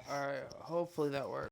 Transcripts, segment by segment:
Alright, hopefully that works.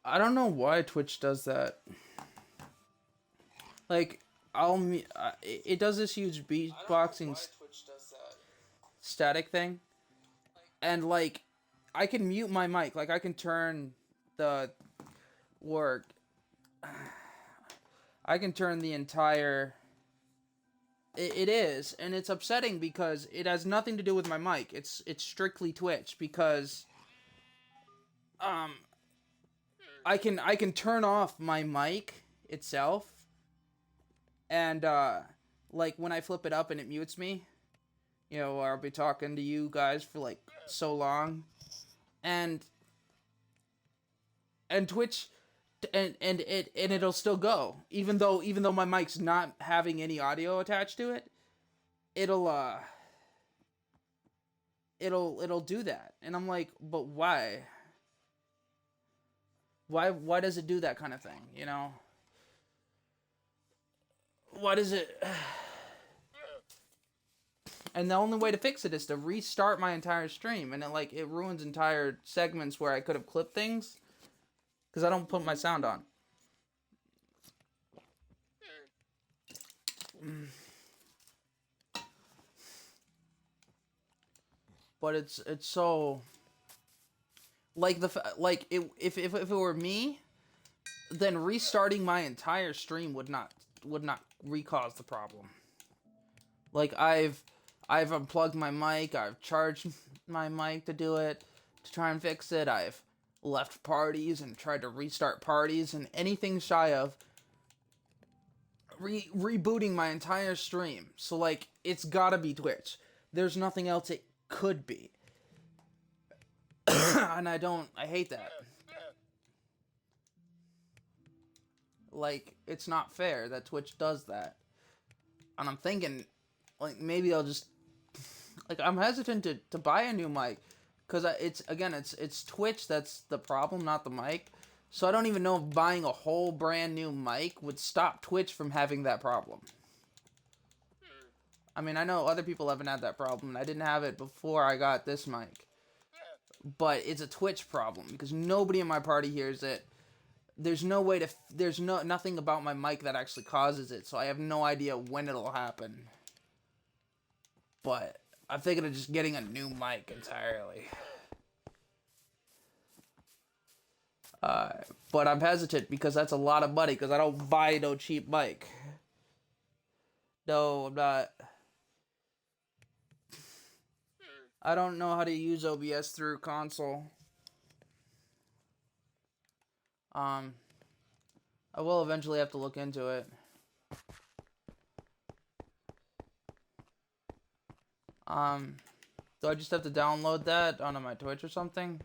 I don't know why Twitch does that. Like, it does this huge beatboxing static thing, and like, I can mute my mic. Like, I can turn the work. I can turn the entire. It is, and it's upsetting because it has nothing to do with my mic. It's strictly Twitch because um I can turn off my mic itself, and like when I flip it up and it mutes me, I'll be talking to you guys for like so long, and Twitch, and it'll still go even though my mic's not having any audio attached to it. It'll it'll do that, and I'm like, but why? Why does it do that kind of thing? Why does it? And the only way to fix it is to restart my entire stream, and it ruins entire segments where I could have clipped things because I don't put my sound on. But it's so like if it were me, then restarting my entire stream would not recause the problem. Like I've unplugged my mic, I've charged my mic to do it, to try and fix it. I've left parties and tried to restart parties, and anything shy of rebooting my entire stream. So like it's gotta be Twitch. There's nothing else it could be. And I hate that. Like it's not fair that Twitch does that. And I'm thinking like maybe I'll just like I'm hesitant to buy a new mic because it's Twitch that's the problem, not the mic. So I don't even know if buying a whole brand new mic would stop Twitch from having that problem. I mean, I know other people haven't had that problem, and I didn't have it before I got this mic. But it's a Twitch problem because nobody in my party hears it. There's no way to. There's nothing about my mic that actually causes it, so I have no idea when it'll happen. But I'm thinking of just getting a new mic entirely. But I'm hesitant because that's a lot of money because I don't buy no cheap mic. No, I'm not. I don't know how to use OBS through console. I will eventually have to look into it. Do I just have to download that onto my Twitch or something?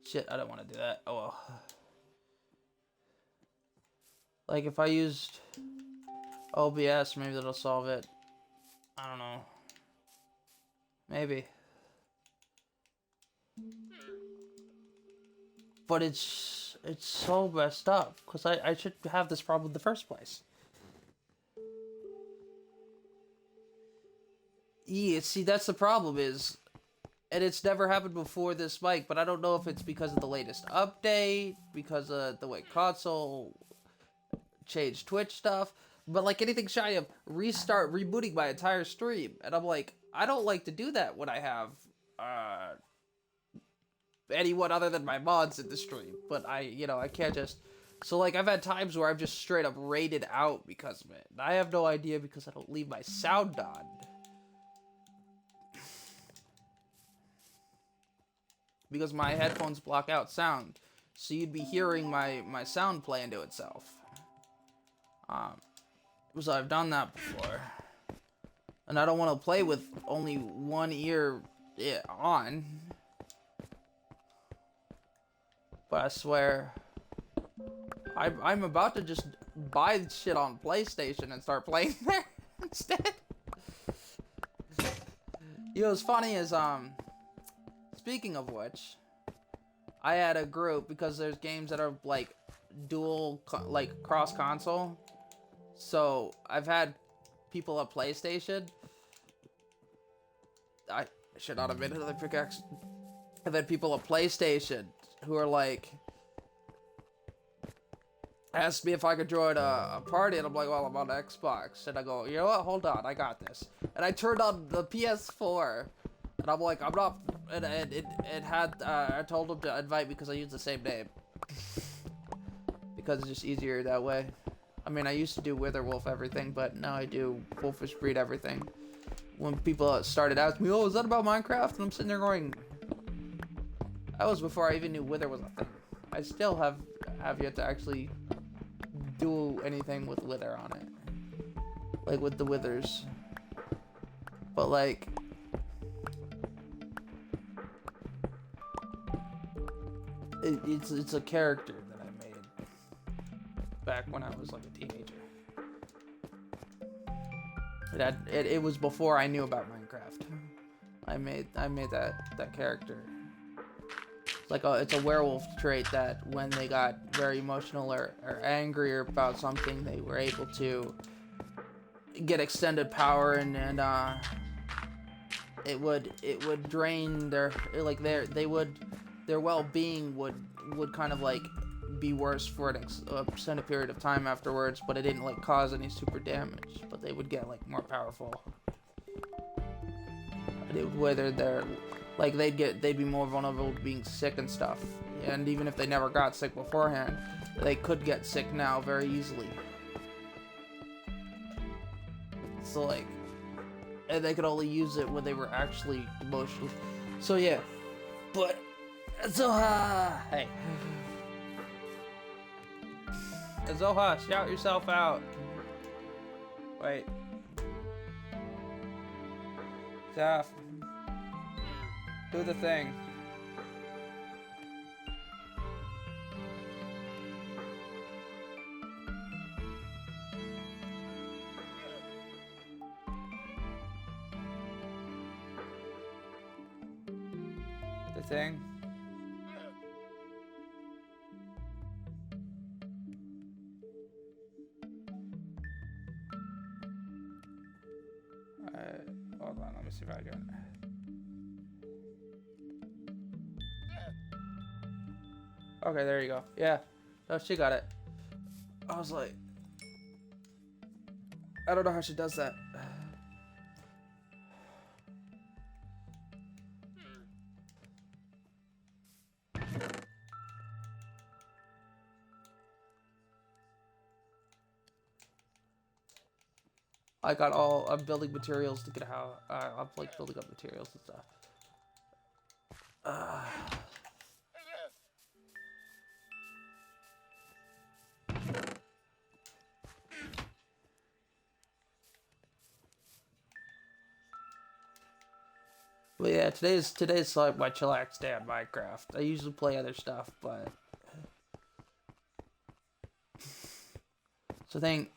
Shit, I don't want to do that. Oh well. Like if I used OBS, maybe that'll solve it. I don't know. Maybe. But it's so messed up because I should have this problem in the first place. Yeah, see that's the problem is, and it's never happened before this mic, but I don't know if it's because of the latest update, because of the way console changed Twitch stuff, but like anything shy of rebooting my entire stream, and I'm like, I don't like to do that when I have anyone other than my mods in the stream. But I can't just. So like I've had times where I've just straight up raided out because of it. I have no idea because I don't leave my sound on. Because my headphones block out sound, so you'd be hearing my sound play into itself. So I've done that before, and I don't want to play with only one ear on. But I swear, I'm about to just buy shit on PlayStation and start playing there instead. You know what's funny is speaking of which, I had a group because there's games that are like dual like cross console. So I've had people at PlayStation. I should not have made another pickaxe. I've had people at PlayStation who are like asked me if I could join a party, and I'm like, well, I'm on Xbox, and I go, you know what? Hold on, I got this. And I turned on the PS4, and I'm like, I'm not. And it had I told them to invite me because I use the same name because it's just easier that way. I mean, I used to do Witherwolf everything, but now I do Wolfish Breed everything. When people started asking me, oh, is that about Minecraft? And I'm sitting there going, that was before I even knew Wither was a thing. I still have yet to actually do anything with Wither on it. Like with the Withers. But like, it's a character that I made back when I was like a teenager. It was before I knew about Minecraft. I made that character. It's a werewolf trait that when they got very emotional or angry about something, they were able to get extended power and it would drain their well-being would kind of like be worse for an extended period of time afterwards, but it didn't like cause any super damage, but they would get like more powerful. And it would wither their like they'd be more vulnerable to being sick and stuff. And even if they never got sick beforehand, they could get sick now very easily. So like, and they could only use it when they were actually emotional. So yeah, but Zoha, hey, Zoha, shout yourself out. Wait, Zaf, do the thing. The thing. Hold on, let me see if I can. Okay, there you go. Yeah. No, she got it. I was like, I don't know how she does that. I'm building materials to get a house. I'm like building up materials and stuff. But yeah, today's like my chillax day on Minecraft. I usually play other stuff, but so I'm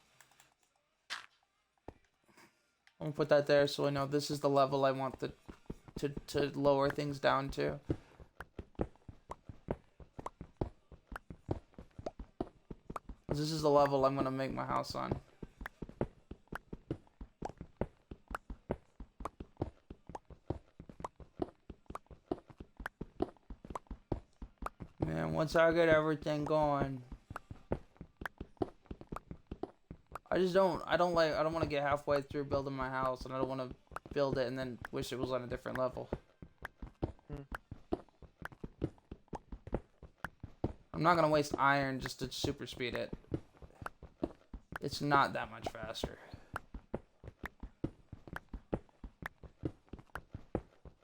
gonna put that there so I know this is the level I want to lower things down to. This is the level I'm gonna make my house on. Man, once I get everything going, I don't want to get halfway through building my house, and I don't want to build it and then wish it was on a different level. I'm not gonna waste iron just to super speed it. It's not that much faster.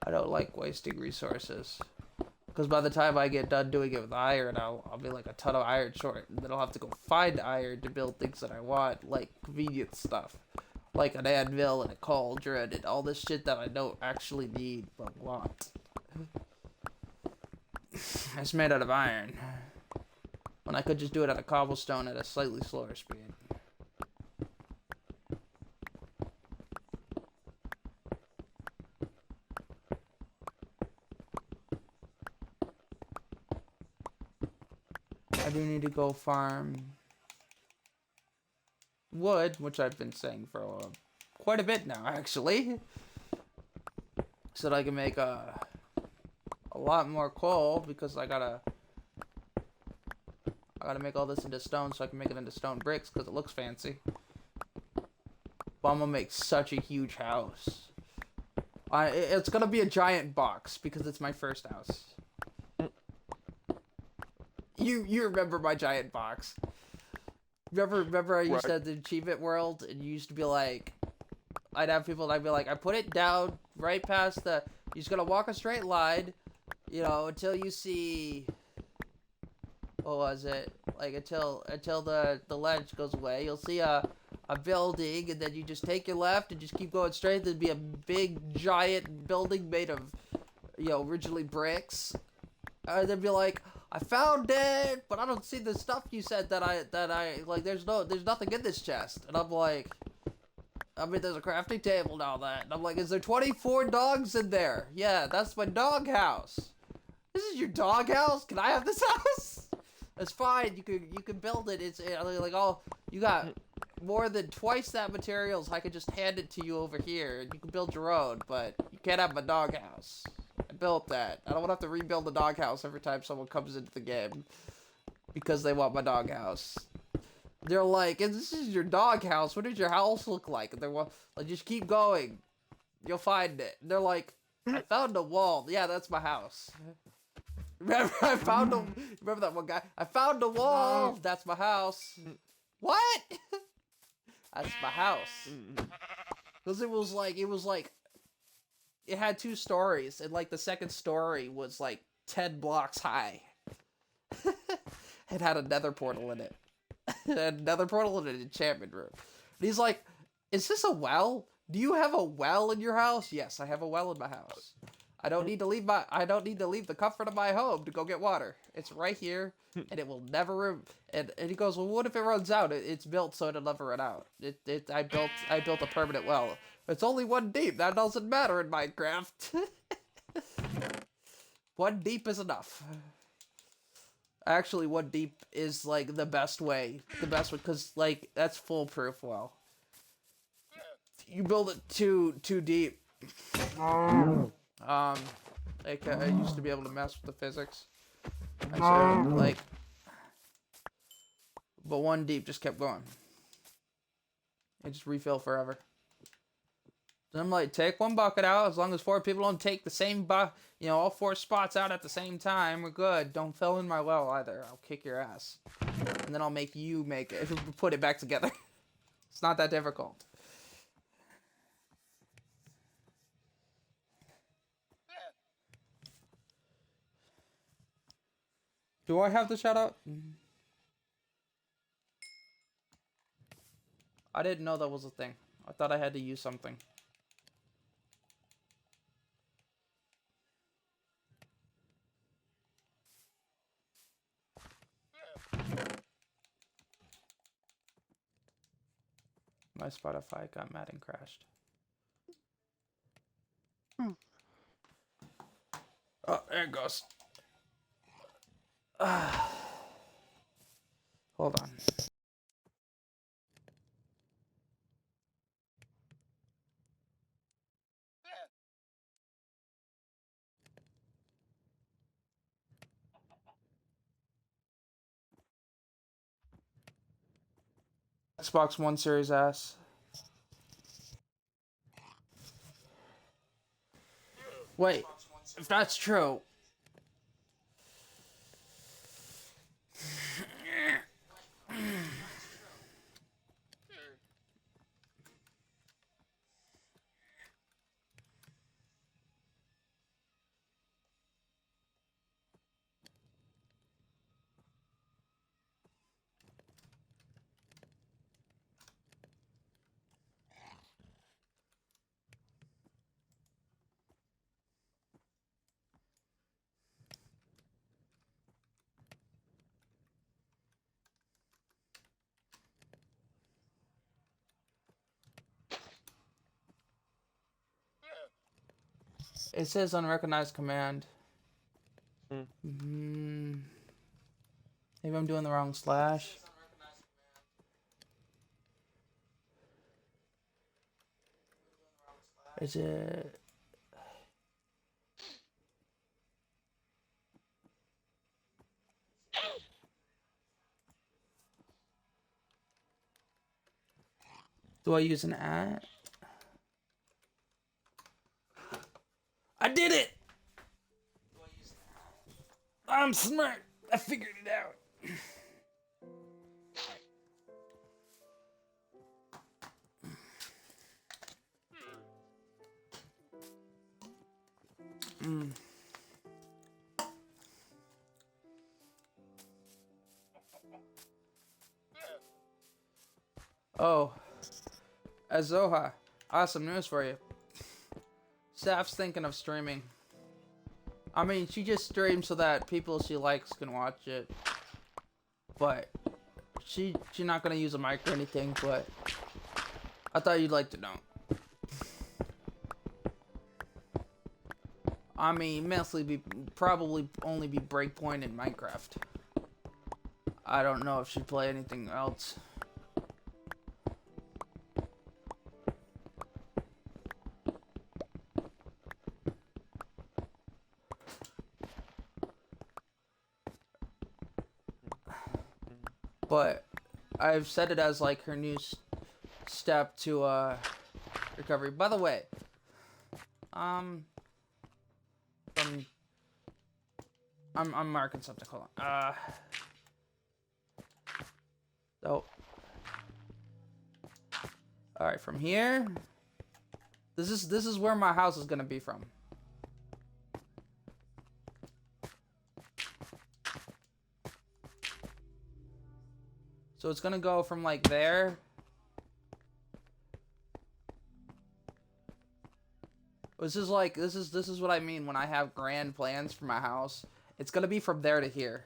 I don't like wasting resources. Because by the time I get done doing it with iron, I'll be like a ton of iron short. And then I'll have to go find iron to build things that I want, like convenient stuff. Like an anvil and a cauldron and all this shit that I don't actually need but want. It's made out of iron. When I could just do it out of cobblestone at a slightly slower speed. I do need to go farm wood, which I've been saying for quite a bit now, actually. So that I can make a lot more coal, because I gotta make all this into stone so I can make it into stone bricks, because it looks fancy. But I'm gonna make such a huge house. It's gonna be a giant box, because it's my first house. You remember my giant box. Remember I used to have the achievement world, and you used to be like, I'd have people, and I'd be like, I put it down right past the, you're just gonna walk a straight line, you know, until you see, what was it, like, until the ledge goes away. You'll see a building, and then you just take your left, and just keep going straight. There'd be a big, giant building made of, you know, originally bricks. And they'd be like, I found it, but I don't see the stuff you said that I like. There's nothing in this chest. And I'm like, I mean, there's a crafting table now. And I'm like, is there 24 dogs in there? Yeah, that's my dog house. This is your dog house? Can I have this house? It's fine. You can build it. It's like, oh, you got more than twice that materials. I could just hand it to you over here, and you can build your own. But you can't have my dog house. I built that. I don't want to have to rebuild the doghouse every time someone comes into the game because they want my doghouse. They're like, this is your doghouse. What does your house look like? And they're like, just keep going. You'll find it. And they're like, I found a wall. Yeah, that's my house. Remember, remember that one guy? I found a wall. That's my house. What? That's my house. Because it was like, it had 2 stories, and like the second story was like 10 blocks high. It had a nether portal in it. Another portal in an enchantment room. And he's like, is this a well? Do you have a well in your house? Yes, I have a well in my house. I don't need to leave the comfort of my home to go get water. It's right here, and it will never and he goes, well, what if it runs out? It's built so it'll never run out. I built a permanent well. It's only 1 deep. That doesn't matter in Minecraft. 1 deep is enough. Actually, 1 deep is like the best way. The best way, because like that's foolproof well. You build it too deep. I used to be able to mess with the physics. I said, like, but 1 deep just kept going. It just refill forever. Then I'm like, take 1 bucket out. As long as 4 people don't take the same all 4 spots out at the same time, we're good. Don't fill in my well either. I'll kick your ass. And then I'll make you make it. Put it back together. It's not that difficult. Do I have to shout out? I didn't know that was a thing. I thought I had to use something. My Spotify got mad and crashed. Oh, there it goes. Hold on. Xbox One Series S. Wait, if that's true, It says unrecognized command. Hmm. Maybe I'm doing the wrong slash. Is it? Do I use an at? I did it! I'm smart. I figured it out. Oh, Azoha, awesome news for you. Saf's thinking of streaming. I mean, she just streams so that people she likes can watch it. But she's not gonna use a mic or anything. But I thought you'd like to know. I mean, mostly probably only be Breakpoint in Minecraft. I don't know if she'd play anything else. But I've set it as like her new step to recovery. By the way, I'm marking something. Hold on. So, all right, from here, this is where my house is gonna be from. So it's gonna go from like there. This is what I mean when I have grand plans for my house. It's gonna be from there to here.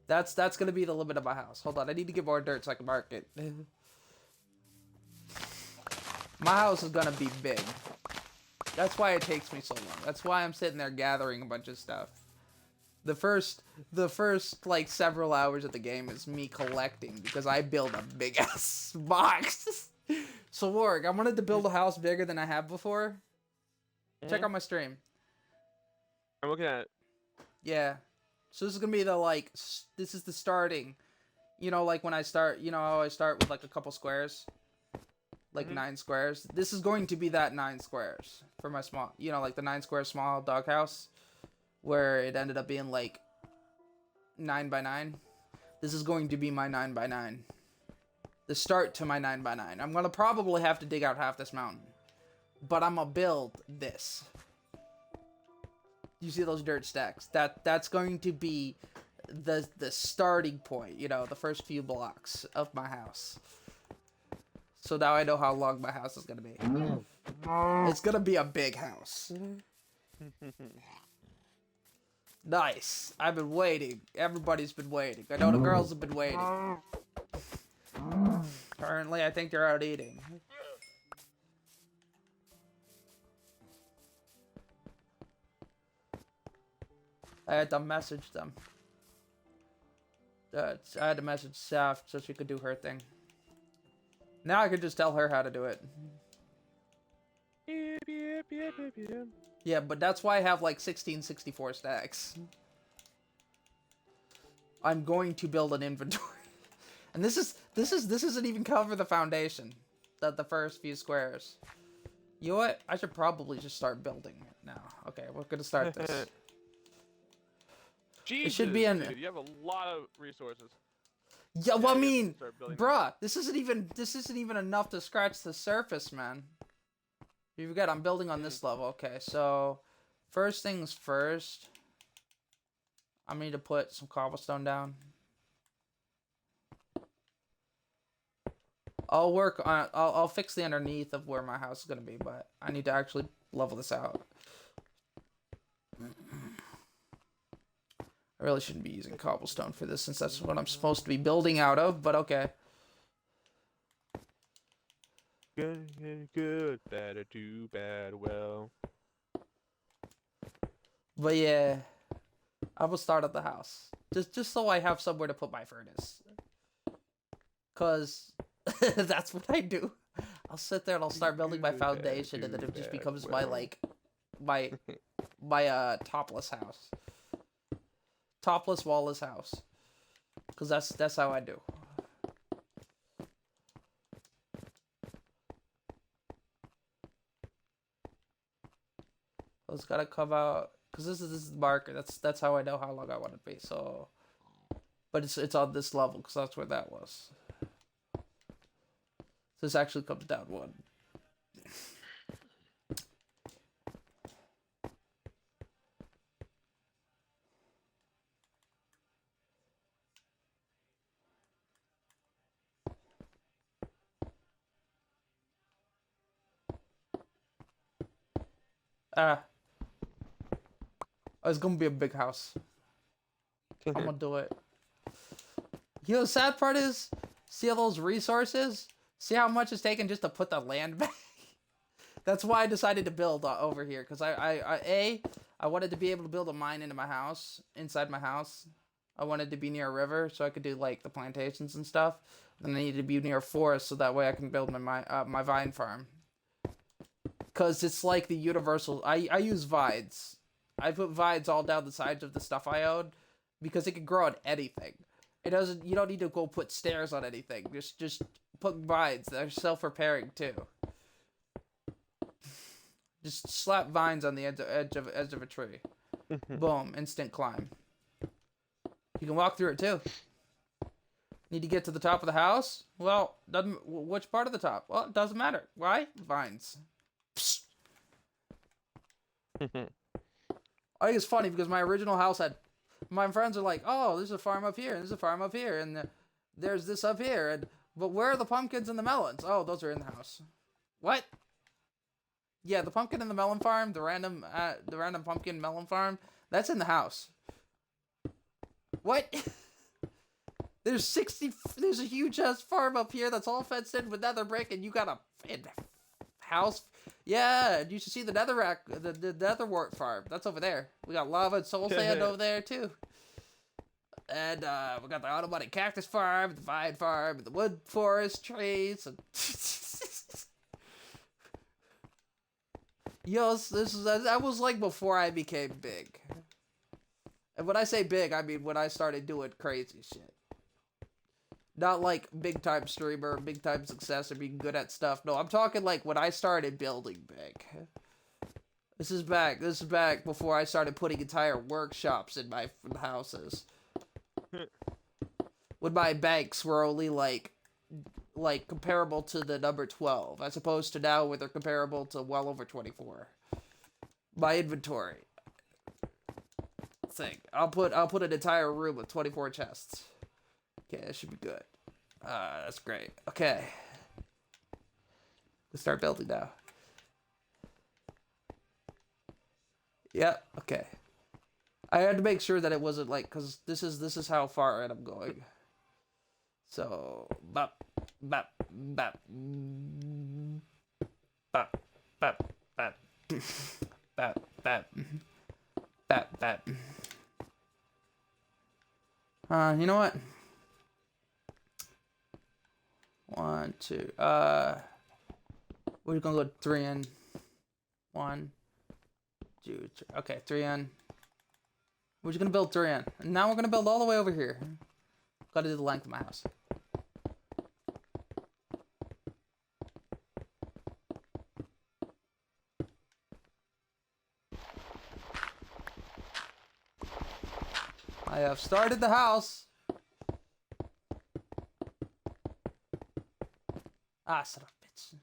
That's gonna be the limit of my house. Hold on, I need to get more dirt so I can mark it. My house is gonna be big. That's why it takes me so long. That's why I'm sitting there gathering a bunch of stuff. The first like several hours of the game is me collecting because I build a big ass box. So Warg, I wanted to build a house bigger than I have before. Check out my stream. I'm looking at it. Yeah. So this is gonna be the like this is the starting. You know, like when I start, you know how I start with like a couple squares? Like 9 squares. This is going to be that 9 squares for my small, you know, like the 9 square small doghouse. Where it ended up being like 9 by 9. This is going to be my 9 by 9. The start to my 9 by 9. I'm gonna probably have to dig out half this mountain, but I'm gonna build this. You see those dirt stacks? That's going to be the starting point. You know, the first few blocks of my house. So now I know how long my house is gonna be. It's gonna be a big house. Nice. I've been waiting. Everybody's been waiting. I know the girls have been waiting. Currently, I think they're out eating. I had to message them. I had to message Saf so she could do her thing. Now I could just tell her how to do it. Yeah, but that's why I have like 1664 stacks. I'm going to build an inventory. And this isn't even cover the foundation. The first few squares. You know what? I should probably just start building it now. Okay, we're gonna start this. Jesus, it should be an. Dude, you have a lot of resources. Yeah, well, I mean, bruh, this isn't even enough to scratch the surface, man. You forget I'm building on this level. Okay, so first things first. I need to put some cobblestone down. I'll work on. I'll fix the underneath of where my house is gonna be, but I need to actually level this out. I really shouldn't be using cobblestone for this since that's what I'm supposed to be building out of, but okay. Good, better, too bad, well. But yeah, I will start at the house. Just so I have somewhere to put my furnace. Cause that's what I do. I'll sit there and I'll start building my Good, foundation, better, and then too it just bad, becomes my well. my my topless house, topless wallless house. Cause that's how I do. So it's gotta come out. Cause this is the marker. That's how I know how long I want it to be. So, but it's on this level because that's where that was. So this actually comes down one. Ah, oh, it's gonna be a big house. I'm gonna do it. You know, the sad part is, see all those resources? See how much it's taken just to put the land back? That's why I decided to build over here, because I wanted to be able to build a mine into my house, inside my house. I wanted to be near a river so I could do like the plantations and stuff. Then I needed to be near a forest so that way I can build my vine farm. Cause it's like the universal. I use vines. I put vines all down the sides of the stuff I own, because it can grow on anything. It doesn't. You don't need to go put stairs on anything. Just put vines. They're self-repairing too. Just slap vines on the edge of a tree. Boom, instant climb. You can walk through it too. Need to get to the top of the house? Well, doesn't which part of the top? Well, it doesn't matter. Why? Vines. Psst. I think it's funny because my original house had. My friends are like, "Oh, there's a farm up here, and there's a farm up here, and there's this up here, and but where are the pumpkins and the melons? Oh, those are in the house. What? Yeah, the pumpkin and the melon farm, the random pumpkin melon farm, that's in the house. What? There's a huge ass farm up here that's all fenced in with nether brick, and you got a house. Yeah, you should see the the netherwart farm. That's over there. We got lava and soul sand over there too. And we got the automatic cactus farm, the vine farm, the wood forest trees. And Yo, that was like before I became big. And when I say big, I mean when I started doing crazy shit. Not like big time streamer, big time success, or being good at stuff. No, I'm talking like when I started building big. This is back before I started putting entire workshops in my houses. When my banks were only like comparable to the number 12, as opposed to now where they're comparable to well over 24. My inventory thing. I'll put an entire room with 24 chests. Okay, that should be good. That's great. Okay. Let's start building now. Yep, okay. I had to make sure that it wasn't like, cause this is how far in I'm going. So bop bop bop bop bop bop bop bop bop bop. You know what? 1, 2. We're gonna go 3 in. 1, 2, 3. Okay, 3 in. We're just gonna build 3 in. And now we're gonna build all the way over here. Gotta do the length of my house. I have started the house. Ah, son of a bitch.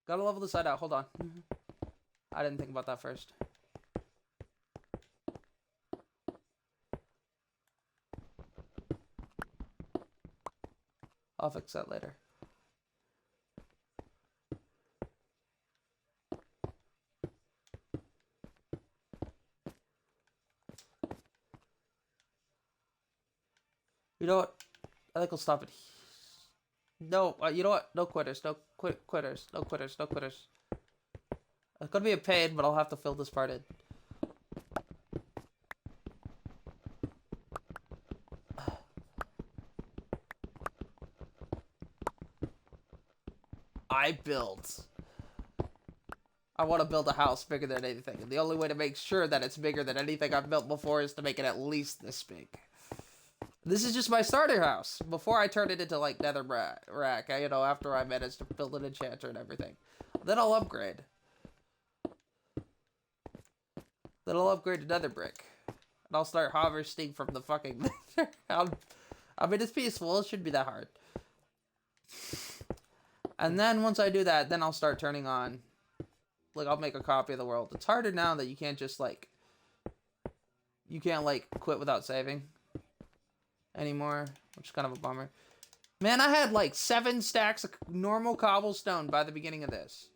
Gotta level this side out. Hold on. I didn't think about that first. I'll fix that later. You know what? I think I'll stop it. No, you know what? No quitters. No quitters. No quitters. No quitters. It's gonna be a pain, but I'll have to fill this part in. I want to build a house bigger than anything. And the only way to make sure that it's bigger than anything I've built before is to make it at least this big. This is just my starter house. Before I turn it into, like, nether rack, you know, after I manage to build an enchanter and everything. Then I'll upgrade. Then I'll upgrade to nether brick. And I'll start harvesting from the fucking nether. I mean, it's peaceful. It shouldn't be that hard. And then once I do that, then I'll start turning on... Like, I'll make a copy of the world. It's harder now that you can't just, like... You can't, like, quit without saving. Anymore. Which is kind of a bummer. Man, I had, like, 7 stacks of normal cobblestone by the beginning of this.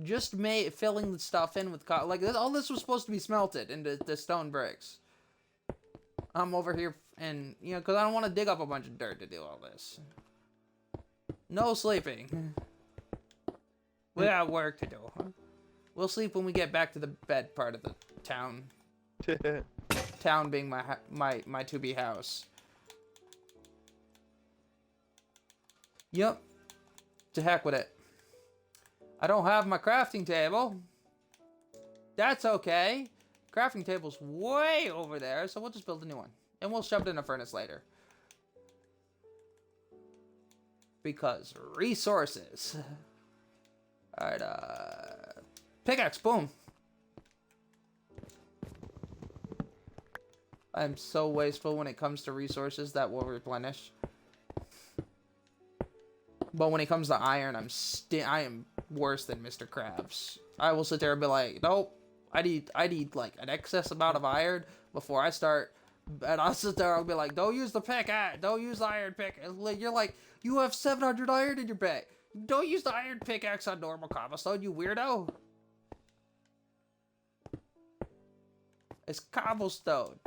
Just filling the stuff in with... Like, all this was supposed to be smelted into the stone bricks. I'm over here and... You know, because I don't want to dig up a bunch of dirt to do all this. No sleeping. We got work to do. Huh? We'll sleep when we get back to the bed part of the town. Town being my to-be house. Yup. To heck with it. I don't have my crafting table. That's okay. Crafting table's way over there, so we'll just build a new one. And we'll shove it in a furnace later. Because resources. Alright, pickaxe, boom. I'm so wasteful when it comes to resources that will replenish. But when it comes to iron, I am worse than Mr. Krabs. I will sit there and be like, nope, I need like an excess amount of iron before I start. And I'll sit there and I'll be like, don't use the pickaxe, don't use the iron pick. You're like, you have 700 iron in your bag. Don't use the iron pickaxe on normal cobblestone, you weirdo. It's cobblestone.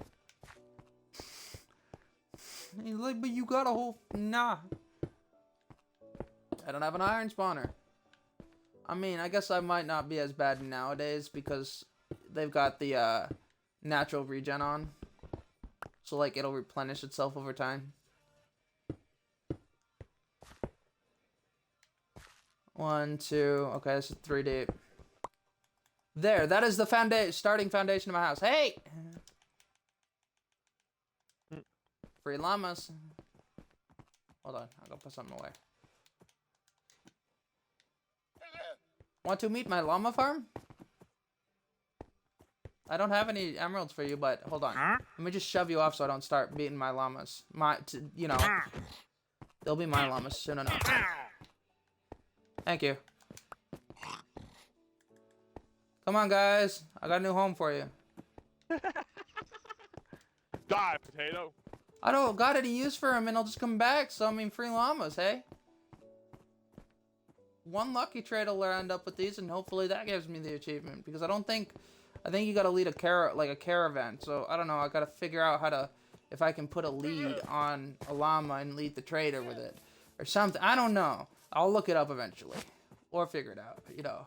He's like, but you got a whole... Nah. I don't have an iron spawner. I mean, I guess I might not be as bad nowadays because they've got the natural regen on. So, like, it'll replenish itself over time. 1, 2... Okay, this is 3 deep. There, that is the starting foundation of my house. Hey! Free llamas. Hold on, I'll go put something away. Want to meet my llama farm? I don't have any emeralds for you, but hold on. Let me just shove you off so I don't start beating my llamas. You know, they'll be my llamas soon enough. Thank you. Come on, guys. I got a new home for you. Die, potato. I don't got any use for him, and I'll just come back. So I mean, free llamas, hey. One lucky trade will end up with these, and hopefully that gives me the achievement. Because I think you gotta lead a caravan. So I don't know. I gotta figure out how to, if I can put a lead on a llama and lead the trader with it, or something. I don't know. I'll look it up eventually, or figure it out. You know.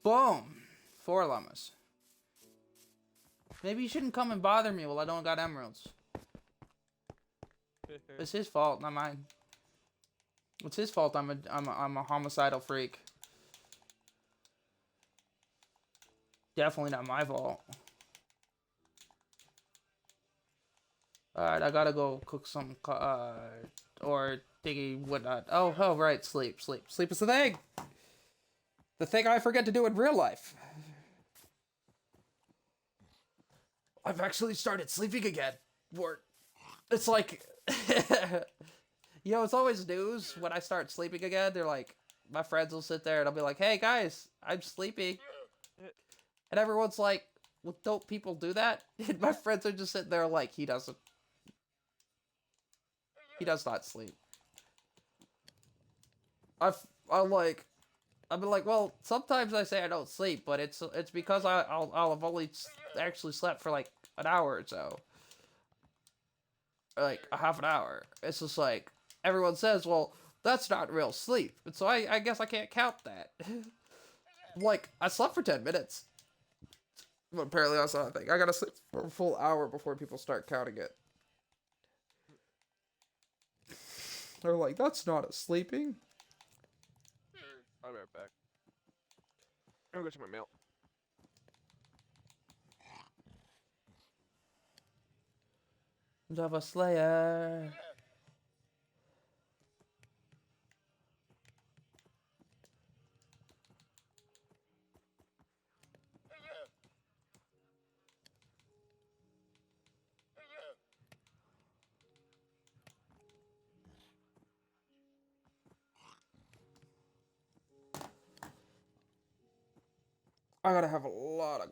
Boom, 4 llamas. Maybe you shouldn't come and bother me while I don't got emeralds. It's his fault, not mine. It's his fault. I'm a homicidal freak. Definitely not my fault. Alright, I gotta go cook some, or diggy whatnot. Oh, right, sleep. Sleep is the thing! The thing I forget to do in real life. I've actually started sleeping again. It's like... You know, it's always news when I start sleeping again. They're like, my friends will sit there and I'll be like, hey guys, I'm sleepy. And everyone's like, well, don't people do that? And my friends are just sitting there like, he does not sleep. I've been like, well, sometimes I say I don't sleep, but it's because I'll have only actually slept for like an hour or so. like a half an hour. It's just like everyone says, well, that's not real sleep. And so I guess I can't count that. Like, I slept for 10 minutes. But apparently that's not a thing. I gotta sleep for a full hour before people start counting it. They're like, that's not a sleeping. I'll be right back. I'm gonna go check my mail. Java Slayer. I gotta have a lot of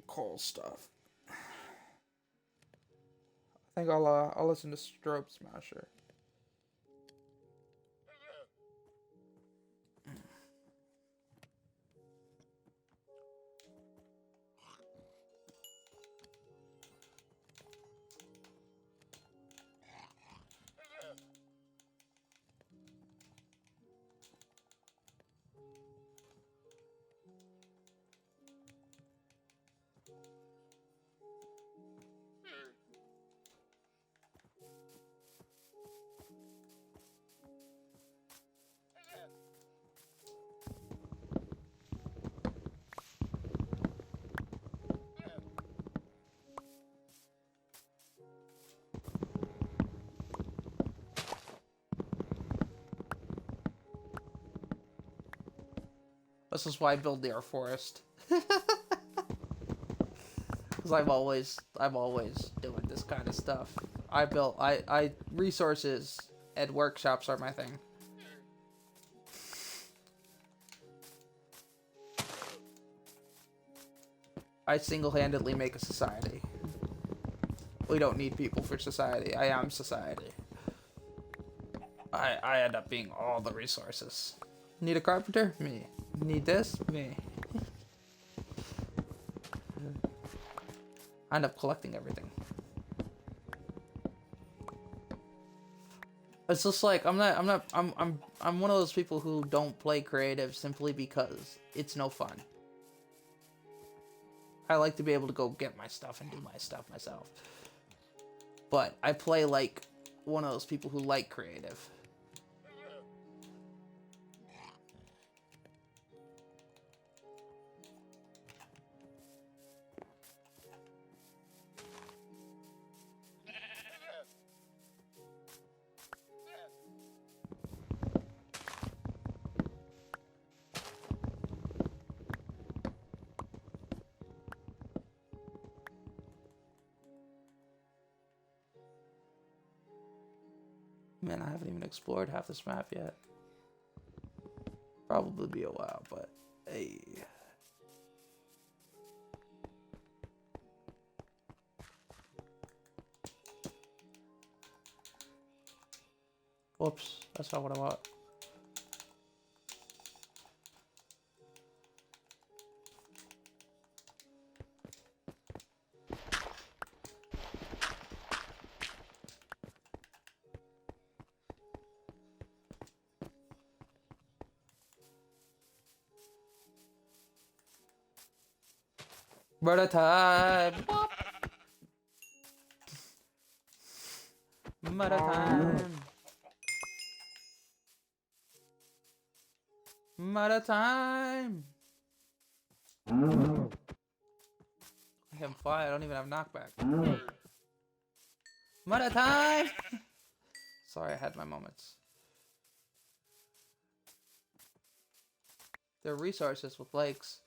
coal stuff. I think I'll listen to Strobe Smasher. This is why I build the Air Forest. Because I'm always doing this kind of stuff. I resources and workshops are my thing. I single-handedly make a society. We don't need people for society. I am society. I end up being all the resources. Need a carpenter? Me. Need this? Me. I end up collecting everything. It's just like I'm one of those people who don't play creative simply because it's no fun. I like to be able to go get my stuff and do my stuff myself. But I play like one of those people who like creative. Man, I haven't even explored half this map yet. Probably be a while, but hey. Whoops, that's not what I want. Murder time! Murder time! Murder time! I can fly, I don't even have knockback. Murder time! Sorry, I had my moments. There are resources with lakes.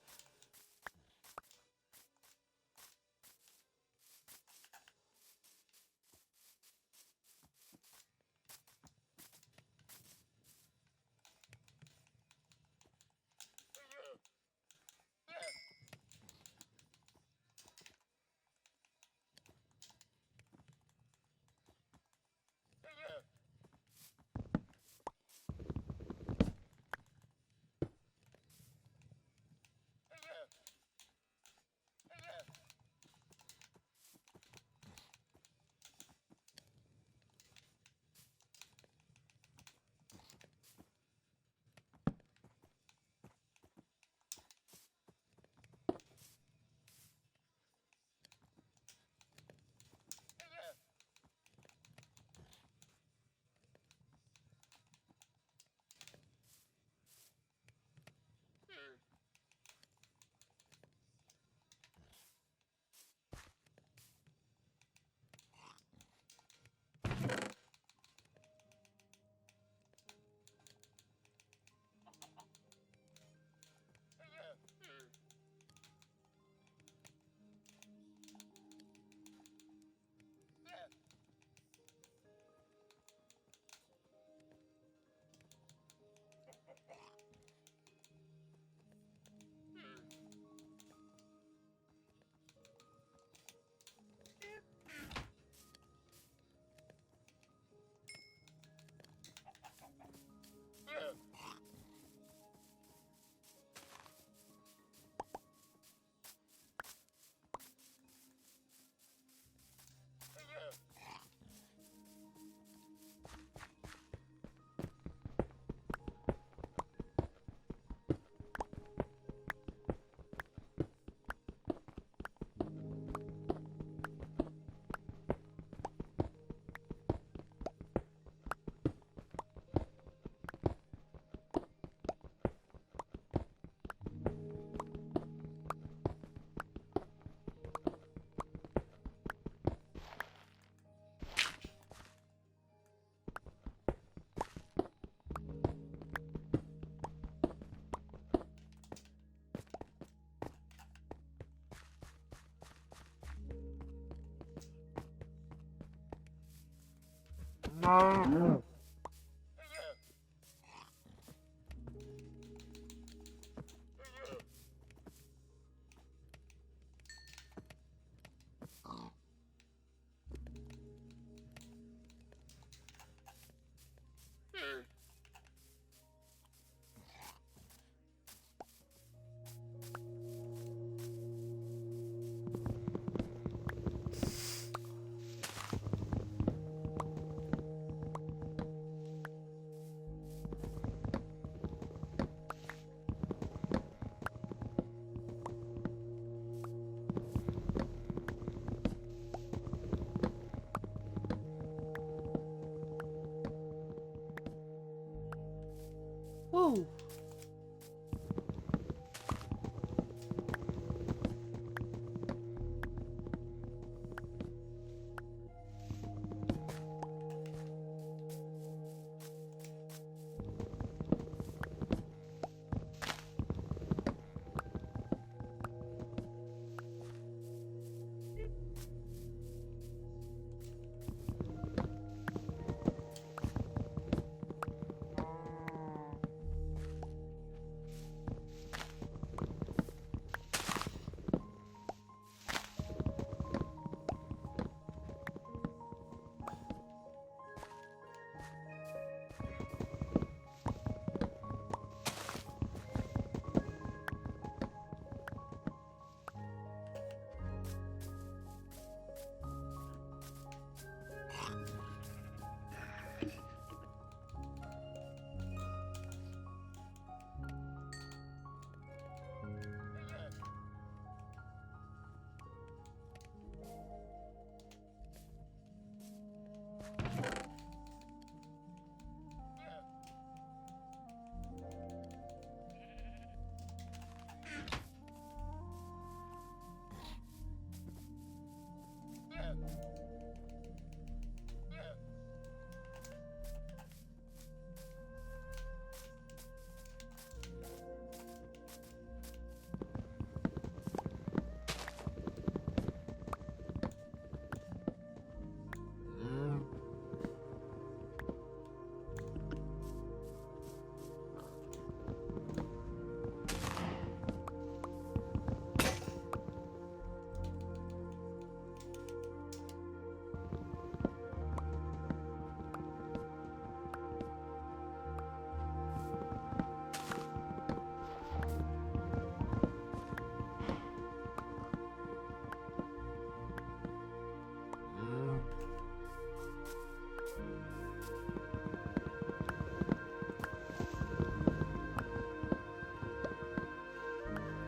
Woo.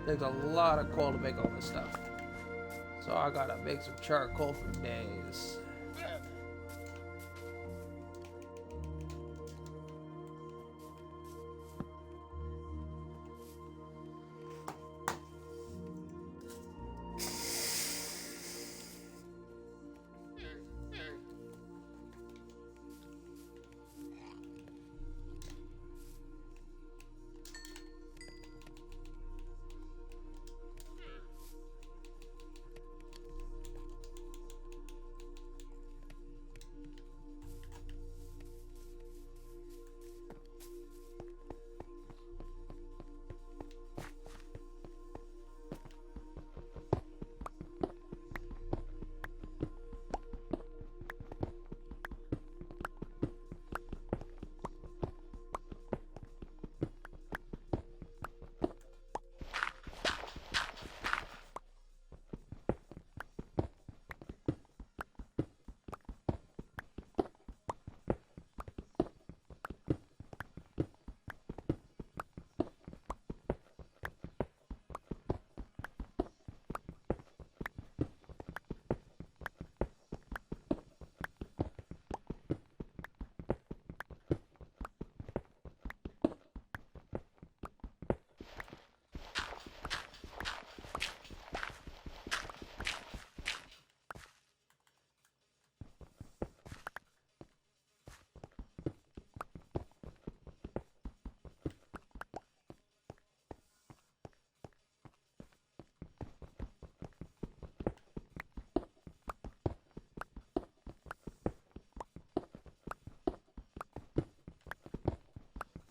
Takes a lot of coal to make all this stuff. So I gotta make some charcoal for days.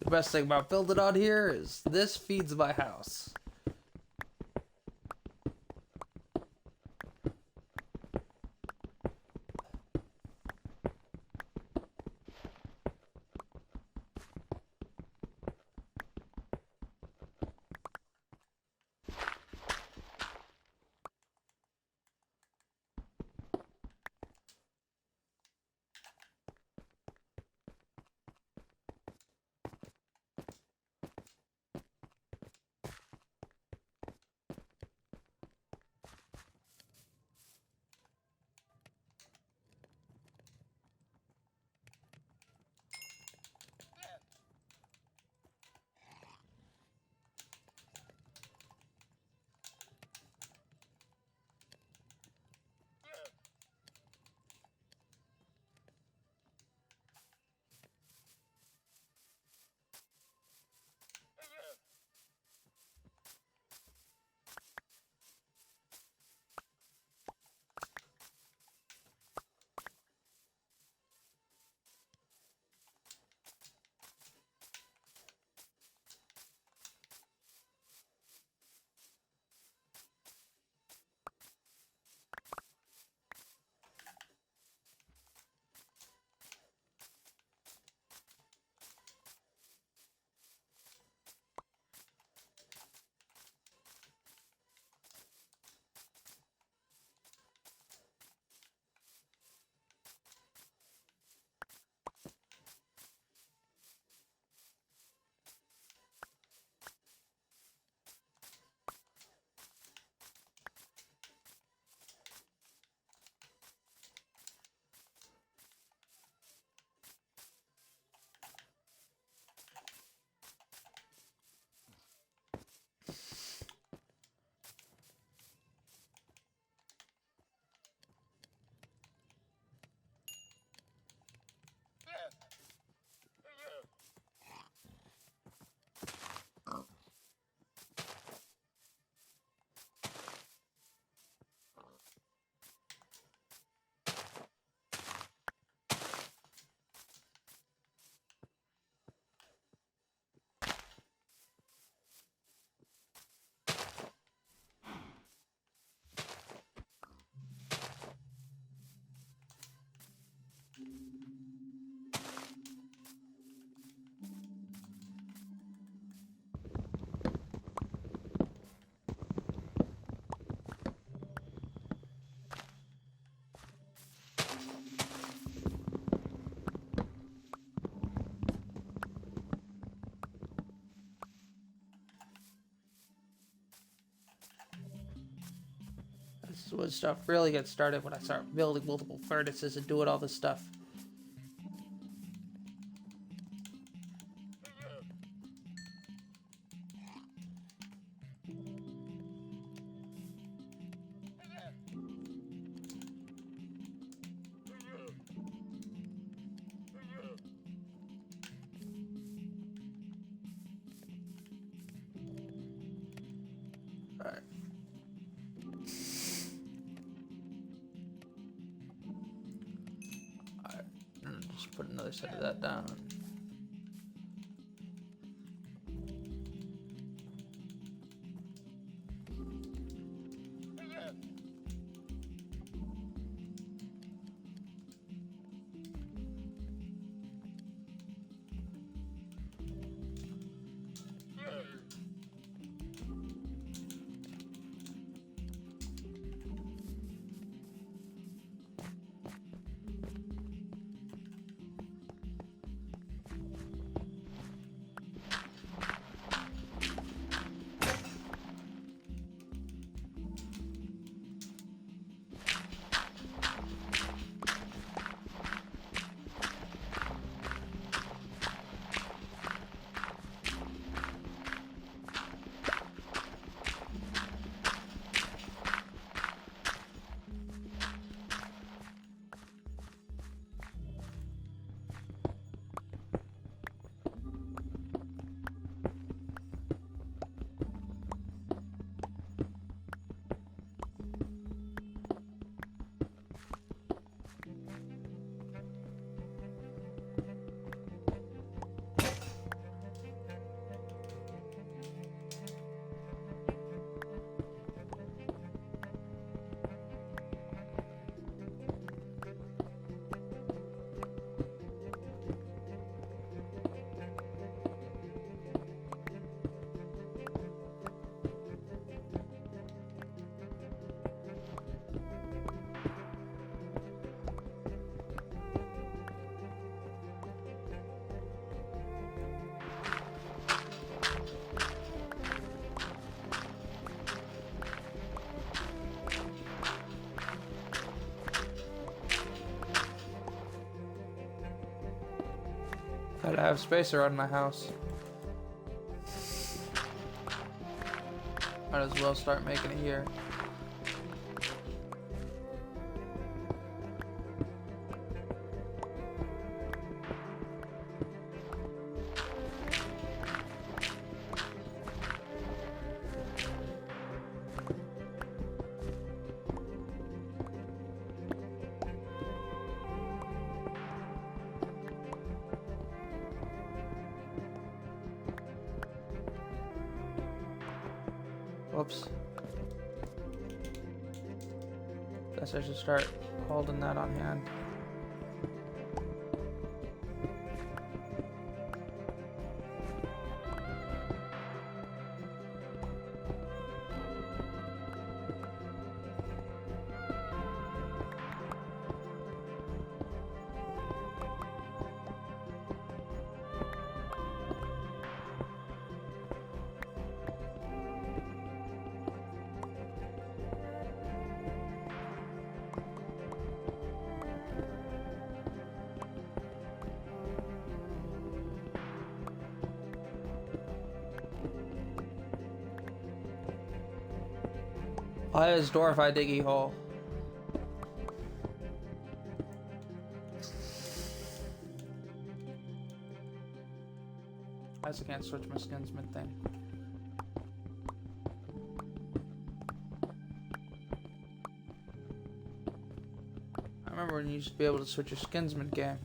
The best thing about building on here is this feeds my house. This is when stuff really gets started, when I start building multiple furnaces and doing all this stuff. Alright. Alright, just put another set of that down. Gotta have space around my house. Might as well start making it here. Whoops. Guess I should start holding that on hand. Why is dwarf I diggy hole? I just can't switch my skinsmith thing. I remember when you used to be able to switch your skinsmith game.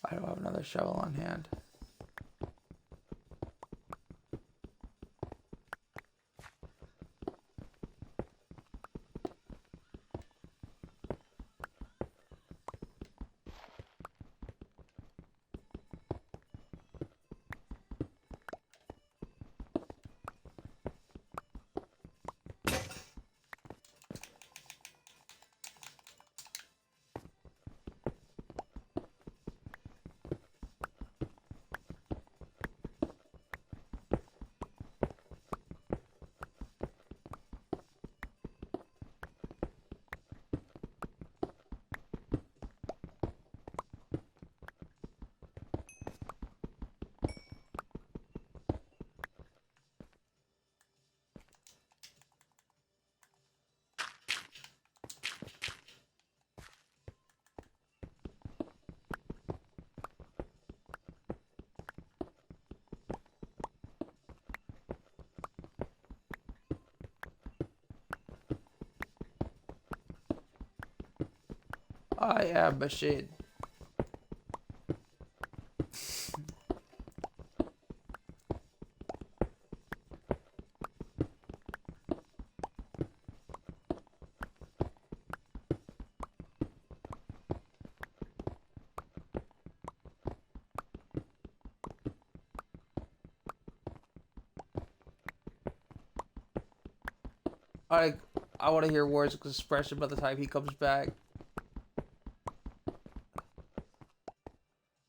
I don't have another shovel on hand. I am machine. I want to hear War's expression by the time he comes back.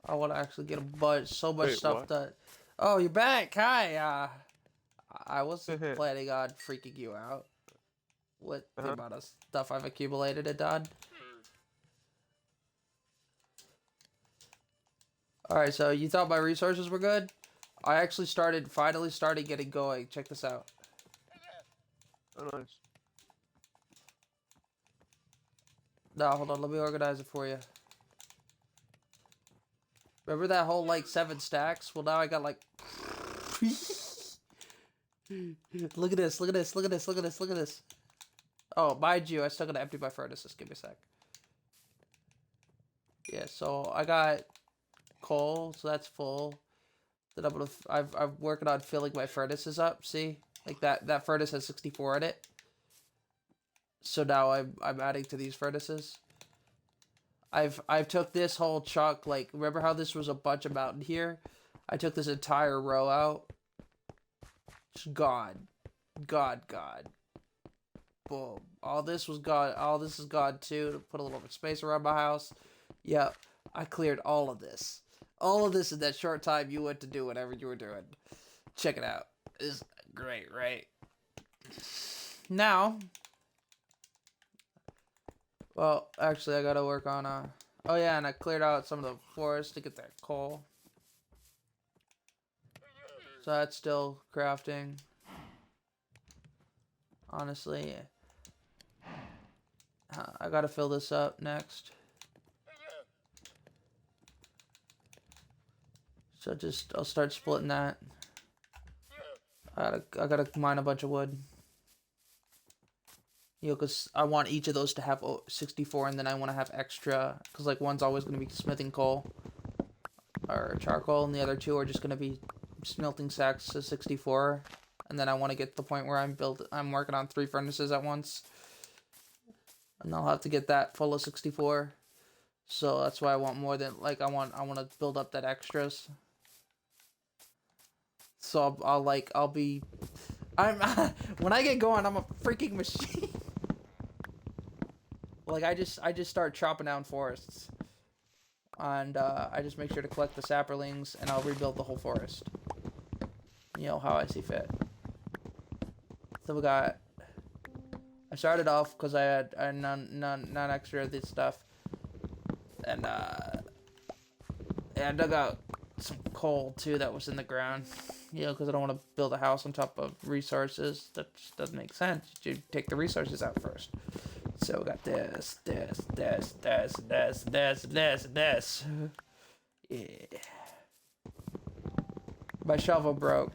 I want to actually get so much Wait, stuff what? done. Oh, you're back. Hi. I wasn't planning on freaking you out with the amount of stuff I've accumulated and done. Alright, so you thought my resources were good? I actually finally started getting going. Check this out. Oh, nice. No, hold on. Let me organize it for you. Remember that whole, like, 7 stacks? Well, now I got, like... Look at this, look at this, look at this, look at this, look at this. Oh, mind you, I still gotta empty my furnaces. Give me a sec. Yeah, so I got coal, so that's full. Then I'm gonna... I'm working on filling my furnaces up, see? Like, that furnace has 64 in it. So now I'm adding to these furnaces. I've took this whole chunk, like, remember how this was a bunch of mountain here? I took this entire row out. Just gone. God. Boom. All this was gone. All this is gone too. To put a little bit of space around my house. Yep. I cleared all of this. All of this in that short time you went to do whatever you were doing. Check it out. It's great, right? Now... Well, actually, I gotta work on, oh yeah, and I cleared out some of the forest to get that coal. So that's still crafting. Honestly. I gotta fill this up next. So I'll start splitting that. I gotta mine a bunch of wood. You know, because I want each of those to have 64, and then I want to have extra, because, like, one's always going to be smithing coal, or charcoal, and the other 2 are just going to be smelting stacks to 64, and then I want to get to the point where I'm working on 3 furnaces at once, and I'll have to get that full of 64, so that's why I want more than, like, I want to build up that extras, so I'll be, when I get going, I'm a freaking machine. Like, I just start chopping down forests. And, I just make sure to collect the sapperlings, and I'll rebuild the whole forest. You know, how I see fit. So we got... I started off because I had none extra of this stuff. And, I dug out some coal, too, that was in the ground. You know, because I don't want to build a house on top of resources. That just doesn't make sense. You take the resources out first. So we got this. Yeah. My shovel broke.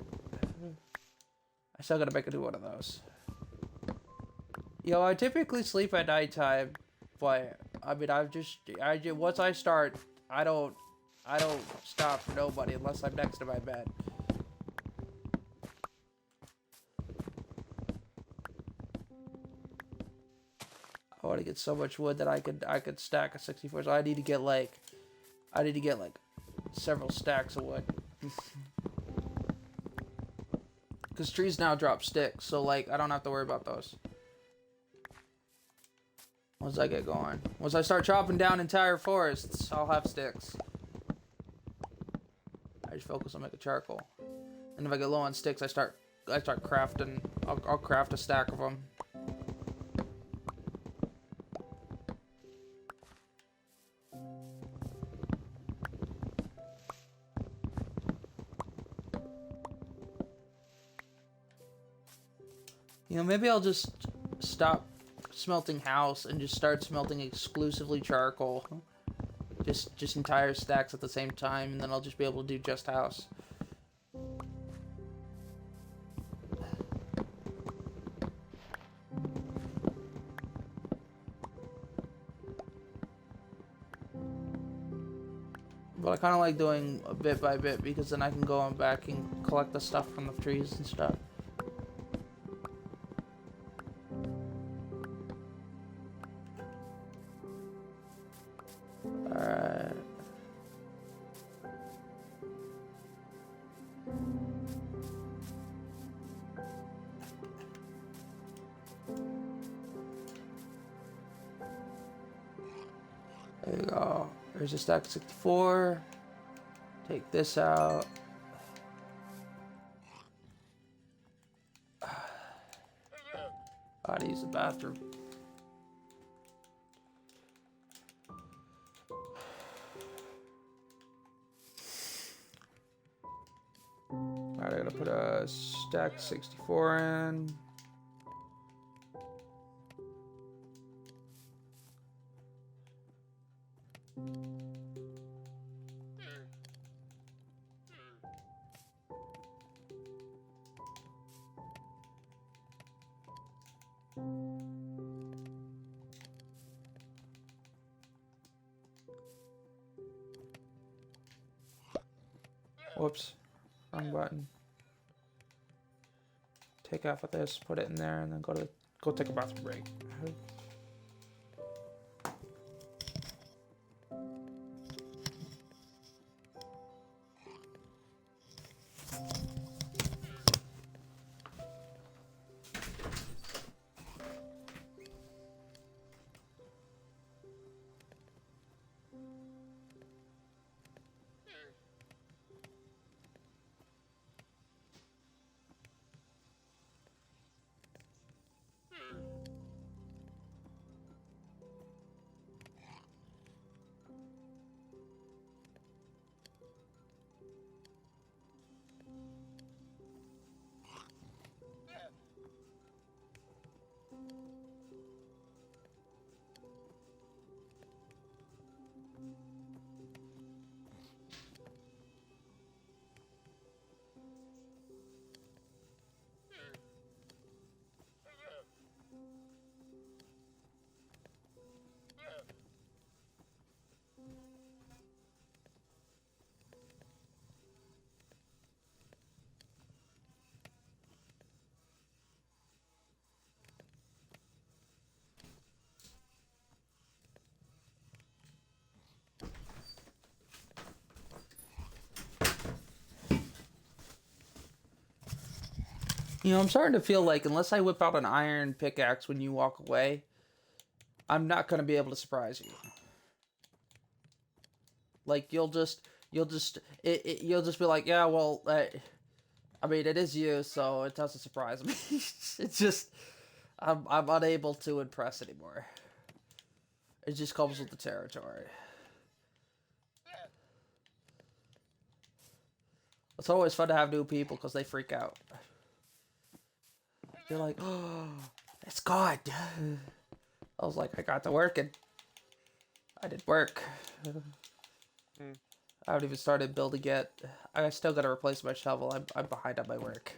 I still gotta make a new one of those. Yo, I typically sleep at nighttime, but I mean, once I start, I don't stop for nobody unless I'm next to my bed. I want to get so much wood that I could stack a 64. So I need to get like several stacks of wood. Because trees now drop sticks, so like I don't have to worry about those. Once I get going, once I start chopping down entire forests, I'll have sticks. I just focus on making charcoal, and if I get low on sticks, I start crafting. I'll craft a stack of them. You know, maybe I'll just stop smelting house and just start smelting exclusively charcoal. Just entire stacks at the same time, and then I'll just be able to do just house. But I kind of like doing a bit by bit, because then I can go on back and collect the stuff from the trees and stuff. Alright. There you go. There's a stack of 64. Take this out. Gotta use the bathroom. Alright, I gotta put a stack 64 in. Whoops. Wrong button. Take off with this, put it in there, and then go take a bathroom break. You know, I'm starting to feel like unless I whip out an iron pickaxe when you walk away, I'm not gonna be able to surprise you. Like you'll just you'll just be like, yeah, well, I mean, it is you, so it doesn't surprise me. It's just I'm unable to impress anymore. It just comes with the territory. It's always fun to have new people because they freak out. They're like, oh, it's God. I was like, I got to working. I did work. I haven't even started building yet. I still gotta replace my shovel. I'm behind on my work.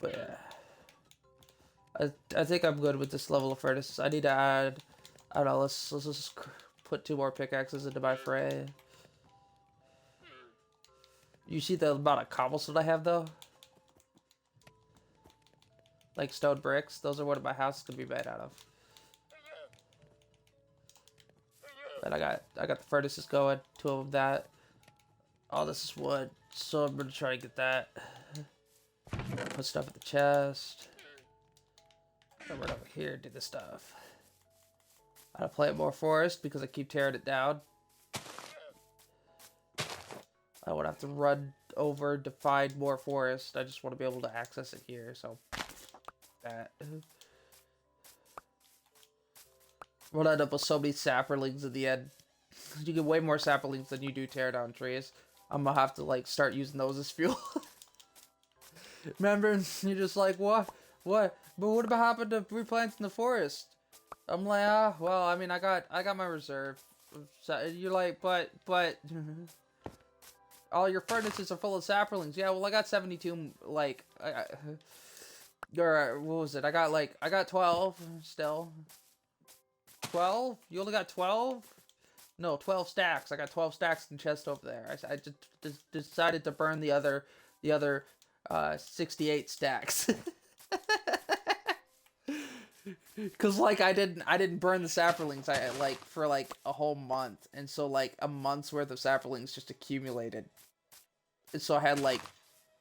But yeah. I think I'm good with this level of furnaces. I need to add, I don't know, let's just put 2 more pickaxes into my fray. You see the amount of cobblestone I have though? Like stone bricks, those are what my house is gonna be made out of. And I got the furnaces going, 2 of that. All this is wood, so I'm gonna try to get that. Put stuff in the chest. Come right over here and do this stuff. I gotta plant more forest because I keep tearing it down. I would have to run over to find more forest. I just want to be able to access it here, so that. We'll end up with so many saplings in the end. You get way more saplings than you do tear down trees. I'm gonna have to like start using those as fuel. Remember, you're just like, what? But what about happened to replanting the forest? I'm like, ah, well, I mean, I got my reserve. So you're like, but all your furnaces are full of saplings. Yeah, well, I got 72. Like, or what was it? I got 12 still. 12? You only got 12? No, 12 stacks. I got 12 stacks in the chest over there. I just decided to burn the other 68 stacks. Cause like I didn't burn the saplings for like a whole month, and so like a month's worth of saplings just accumulated. And so I had like,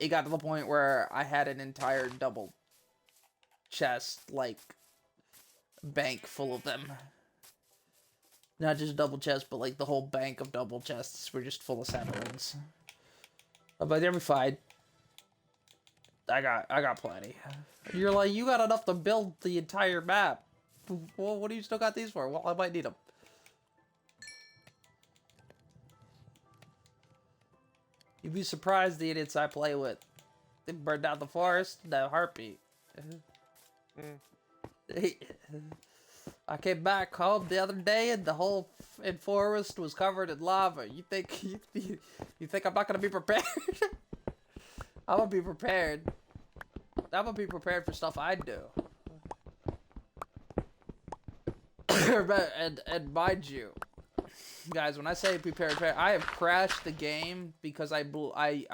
it got to the point where I had an entire double chest, like bank full of them. Not just double chest, but like the whole bank of double chests were just full of saplings. But they'll be fine. I got plenty. You're like, you got enough to build the entire map. Well, what do you still got these for? Well, I might need them. You'd be surprised the idiots I play with. They burned down the forest in a heartbeat. I came back home the other day and the whole forest was covered in lava. You think you think I'm not gonna be prepared? I'm gonna be prepared. I'm gonna be prepared for stuff I do. and mind you, guys, when I say prepare, I have crashed the game because I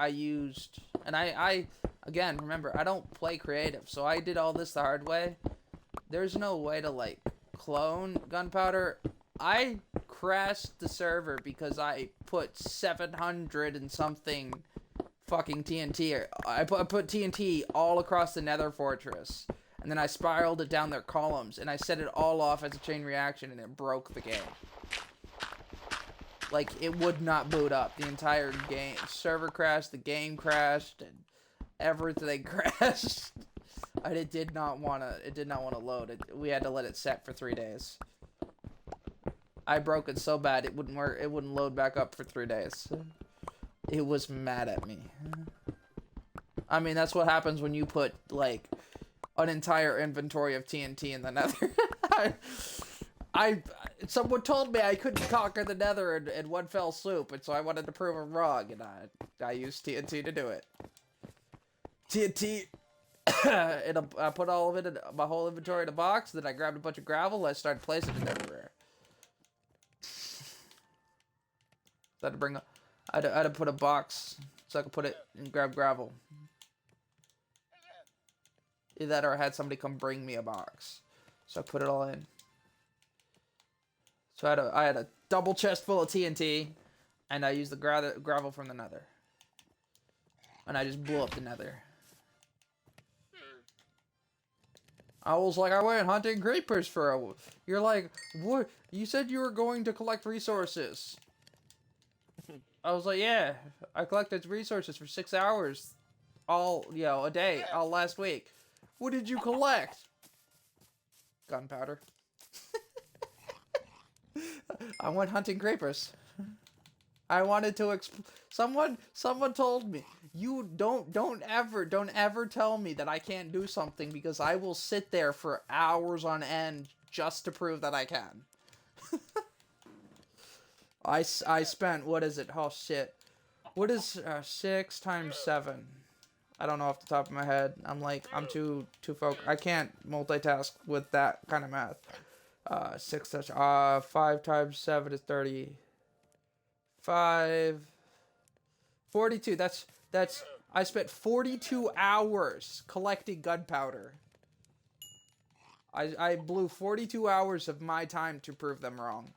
used, and I again, remember, I don't play creative, so I did all this the hard way. There's no way to like clone gunpowder. I crashed the server because I put 700 and something fucking TNT. I put TNT all across the Nether Fortress, and then I spiraled it down their columns, and I set it all off as a chain reaction, and it broke the game. Like, it would not boot up. The entire game server crashed, the game crashed, and everything crashed. And it did not want to load. We had to let it set for 3 days. I broke it so bad it wouldn't work. It wouldn't load back up for 3 days. It was mad at me. I mean, that's what happens when you put like an entire inventory of TNT in the Nether. Someone told me I couldn't conquer the Nether in one fell swoop, and so I wanted to prove them wrong, and I used TNT to do it. TNT. And I put all of it in my whole inventory in a box. Then I grabbed a bunch of gravel. And I started placing it everywhere. So I had to put a box so I could put it and grab gravel. Either that or I had somebody come bring me a box. So I put it all in. So I had a double chest full of TNT, and I used the gravel from the Nether. And I just blew up the Nether. I was like, I went hunting creepers for a... You're like, what? You said you were going to collect resources. I was like, yeah, I collected resources for 6 hours. All, a day, all last week. What did you collect? Gunpowder. I went hunting creepers. I wanted to someone told me, you don't ever tell me that I can't do something, because I will sit there for hours on end just to prove that I can. I spent, what is it? Oh shit. What is 6 times 7? I don't know off the top of my head. I'm too focused. I can't multitask with that kind of math. 5 times 7 is 30. 42. That's I spent 42 hours collecting gunpowder. I blew 42 hours of my time to prove them wrong.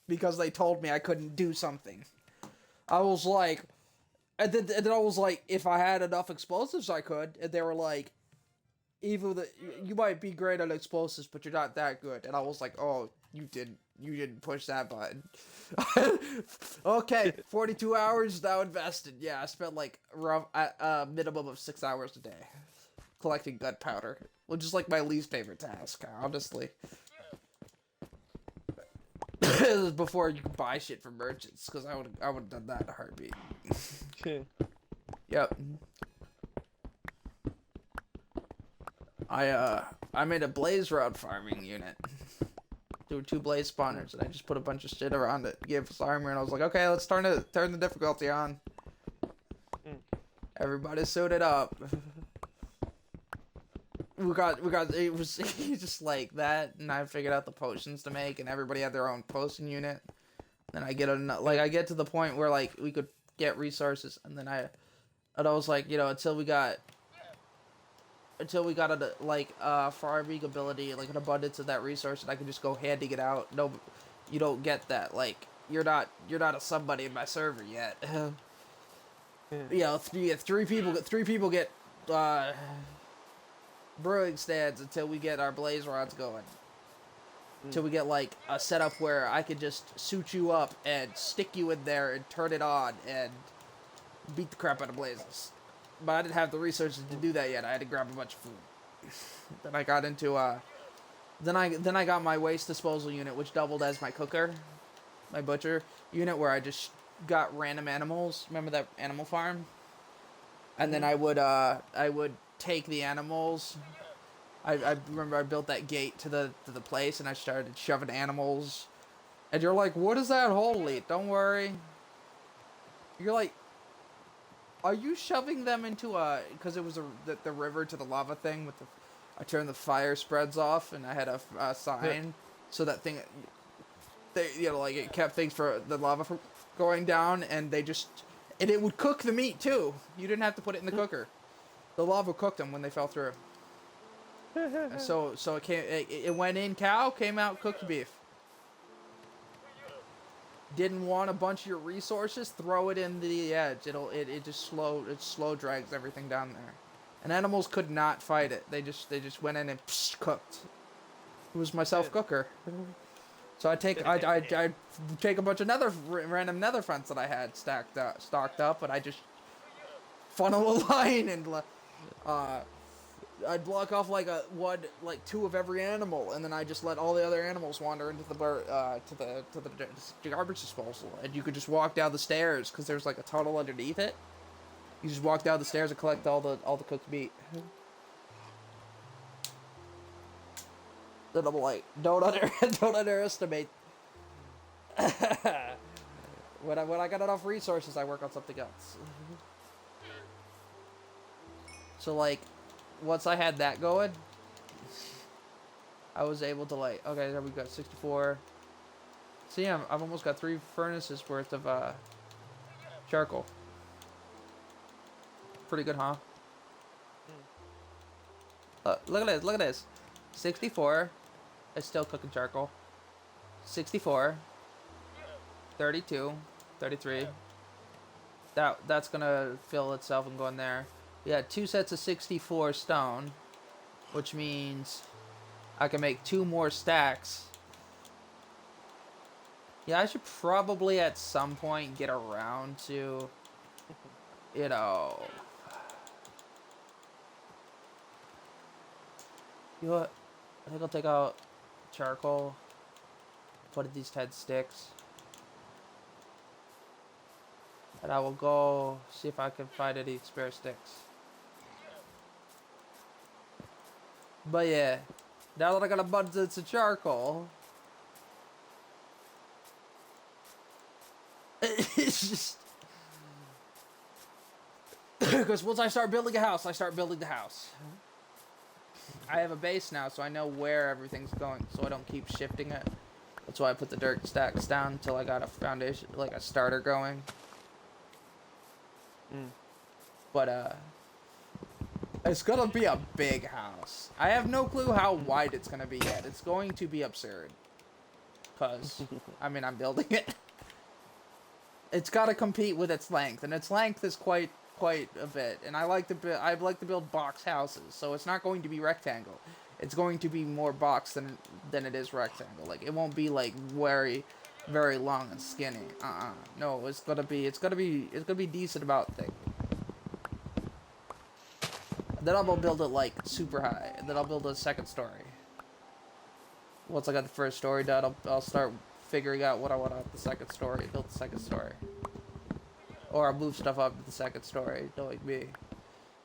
Because they told me I couldn't do something. I was like, and then I was like, if I had enough explosives, I could. And they were like, you might be great at explosives, but you're not that good. And I was like, oh, you didn't push that button. Okay, 42 hours now invested. Yeah, I spent like a minimum of 6 hours a day collecting gunpowder, which is like my least favorite task, honestly. This is before you could buy shit from merchants, because I would have done that in a heartbeat. Yep. I made a blaze rod farming unit. There were 2 blaze spawners, and I just put a bunch of shit around it, gave us armor, and I was like, okay, let's turn the difficulty on. Everybody suited up. It was just like that, and I figured out the potions to make, and everybody had their own potion unit. Then I get to the point where like we could get resources, and then I was like, until we got a farming ability, like an abundance of that resource, and I can just go handing it out. No, you don't get that. Like, you're not a somebody in my server yet. Three people get brewing stands until we get our blaze rods going. Until we get like a setup where I could just suit you up and stick you in there and turn it on and beat the crap out of blazes. But I didn't have the resources to do that yet. I had to grab a bunch of food. Then I got into then I got my waste disposal unit, which doubled as my cooker, my butcher unit, where I just got random animals. Remember that animal farm? And then I would take the animals I remember I built that gate to the place, and I started shoving animals. And you're like, what is that hole lead? Don't worry. You're like, are you shoving them into a... Because it was the river to the lava thing with the... I turned the fire spreads off, and I had a sign. So that thing... They, you know, like, it kept things for the lava from going down, and they just... And it would cook the meat, too. You didn't have to put it in the cooker. The lava cooked them when they fell through. So it went in cow, came out cooked beef. Didn't want a bunch of your resources, throw it in the edge. It just slow drags everything down there. And animals could not fight it. They just went in and cooked. It was my self cooker. So I take a bunch of random nether fronts that I had stocked up, and I just funnel a line and I'd block off like two of every animal, and then I just let all the other animals wander into the garbage disposal, and you could just walk down the stairs because there's like a tunnel underneath it. You just walk down the stairs and collect all the cooked meat. Then I'm like, don't underestimate. When I got enough resources, I work on something else. So like, once I had that going, I was able to like, okay, there we go, 64. See, I've almost got 3 furnaces worth of charcoal. Pretty good, huh? Look at this. 64. It's still cooking charcoal. 64. 32. 33. That's gonna fill itself and go in there. We had 2 sets of 64 stone, which means I can make 2 more stacks. Yeah, I should probably at some point get around to, you know... You know what? I think I'll take out charcoal, put in these 10 sticks, and I will go see if I can find any spare sticks. But yeah, now that I got abundance of charcoal, it's just... Because once I start building a house, I start building the house. I have a base now, so I know where everything's going, so I don't keep shifting it. That's why I put the dirt stacks down until I got a foundation, like a starter going. But, it's gonna be a big house. I have no clue how wide it's gonna be yet. It's going to be absurd. Because, I mean, I'm building it. It's gotta compete with its length, and its length is quite a bit. And I like to build box houses, so it's not going to be rectangle. It's going to be more box than it is rectangle. Like, it won't be like very long and skinny. No, it's gonna be decent about thick. Then I'll build it like super high, and then I'll build a second story. Once I got the first story done, I'll start figuring out what I want on the second story. Build the second story, or I'll move stuff up to the second story. Knowing me,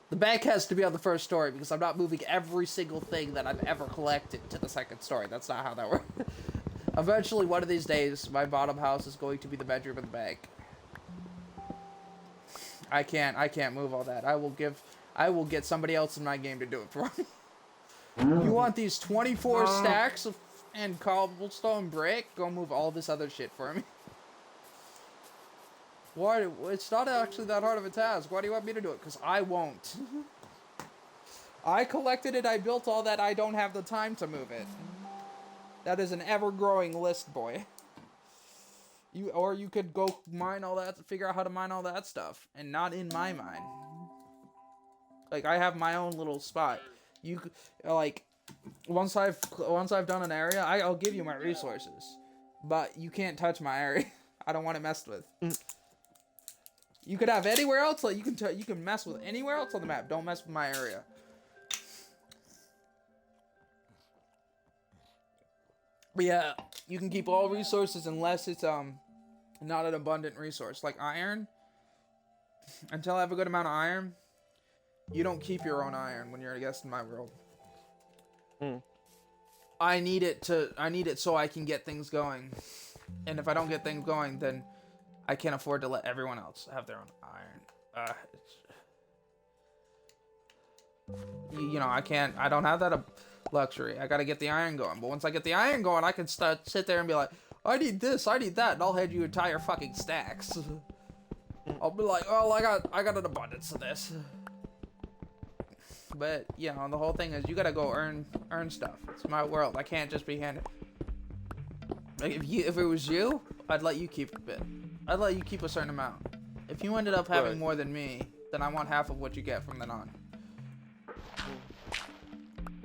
the bank has to be on the first story because I'm not moving every single thing that I've ever collected to the second story. That's not how that works. Eventually, one of these days, my bottom house is going to be the bedroom of the bank. I can't move all that. I will get somebody else in my game to do it for me. You want these 24 stacks and cobblestone brick? Go move all this other shit for me. Why? It's not actually that hard of a task. Why do you want me to do it? Because I won't. I collected it, I built all that, I don't have the time to move it. That is an ever-growing list, boy. You could go mine all that, figure out how to mine all that stuff, and not in my mine. Like, I have my own little spot. You could, like, once I've done an area, I'll give you my resources, but you can't touch my area. I don't want it messed with. You could have anywhere else. Like, you can mess with anywhere else on the map. Don't mess with my area. But yeah, you can keep all resources unless it's not an abundant resource, like iron. Until I have a good amount of iron, you don't keep your own iron when you're a guest in my world. Mm. I need it so I can get things going. And if I don't get things going, then I can't afford to let everyone else have their own iron. You know, I don't have that luxury. I gotta get the iron going. But once I get the iron going, I can sit there and be like, I need this, I need that, and I'll hand you entire fucking stacks. I'll be like, oh, I got an abundance of this. But, you know, the whole thing is you gotta go earn stuff. It's my world. I can't just be handed. Like, if it was you, I'd let you keep a bit. I'd let you keep a certain amount. If you ended up having more than me, then I want half of what you get from then on.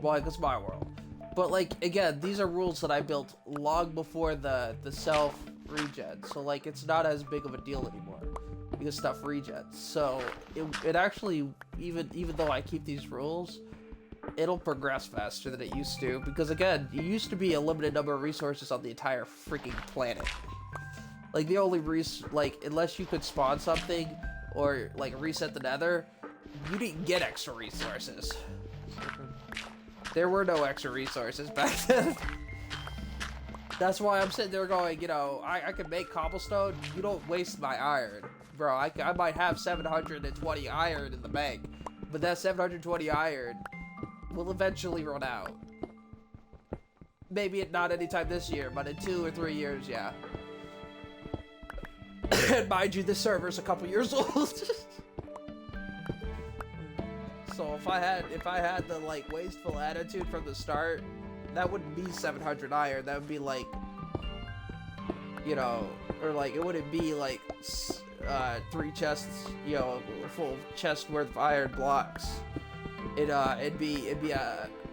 Well, like, it's my world. But, like, again, these are rules that I built long before the self-regen. So, like, it's not as big of a deal anymore. Because stuff regens. So, it actually, even though I keep these rules, it'll progress faster than it used to. Because, again, it used to be a limited number of resources on the entire freaking planet. Like, the only unless you could spawn something or, like, reset the nether, you didn't get extra resources. There were no extra resources back then. That's why I'm sitting there going, you know, I can make cobblestone. You don't waste my iron. Bro, I might have 720 iron in the bank, but that 720 iron will eventually run out. Maybe not anytime this year, but in 2 or 3 years, yeah. And mind you, this server's a couple years old. So if I had the like wasteful attitude from the start, that wouldn't be 700 iron. That would be like, you know, or like it wouldn't be like 3 chests, you know, full chest worth of iron blocks. It'd be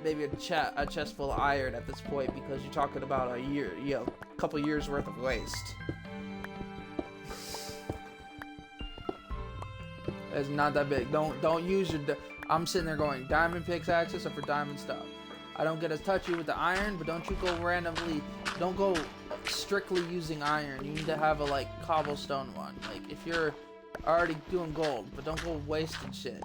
maybe a chest full of iron at this point, because you're talking about a year, you know, a couple years worth of waste. It's not that big. Don't use your. I'm sitting there going, diamond pickaxes are for diamond stuff. I don't get to touch you with the iron, but don't you go randomly. Don't go strictly using iron. You need to have a like cobblestone one. Like if you're already doing gold, but don't go wasting shit.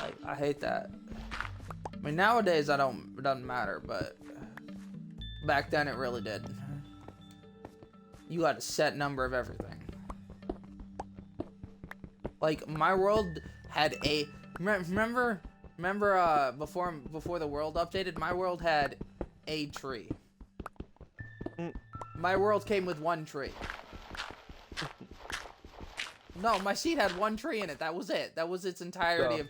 Like I hate that. I mean nowadays it doesn't matter, but back then it really did. You got a set number of everything. Like my world had a remember before the world updated, my world had a tree. My world came with 1 tree. No, my seed had 1 tree in it. That was it. That was its entirety.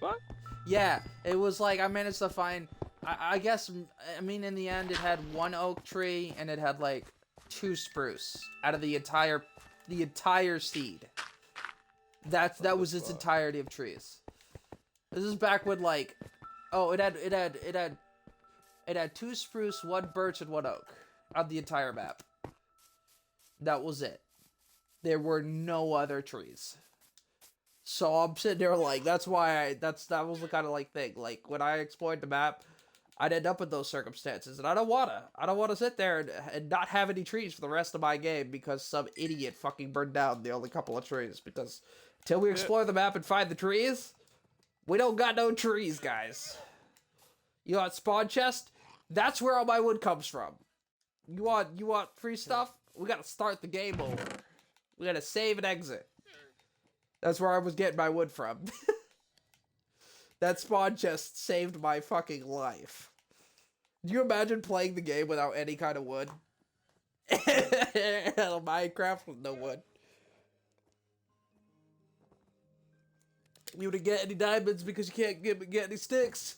Yeah, it was like I managed to find. I guess I mean in the end it had 1 oak tree and it had like 2 spruce out of the entire seed. That was its entirety of trees. This is back when like, oh, it had 2 spruce, 1 birch, and 1 oak on the entire map. That was it. There were no other trees. So I'm sitting there like, that's why that was the kind of like thing. Like when I explored the map, I'd end up in those circumstances, and I don't wanna sit there and not have any trees for the rest of my game because some idiot fucking burned down the only couple of trees. Because until we explore the map and find the trees, we don't got no trees, guys. You want spawn chest? That's where all my wood comes from. You want free stuff? We gotta start the game over. We gotta save and exit. That's where I was getting my wood from. That spawn chest saved my fucking life. Do you imagine playing the game without any kind of wood? Minecraft with no wood. You wouldn't get any diamonds because you can't get any sticks.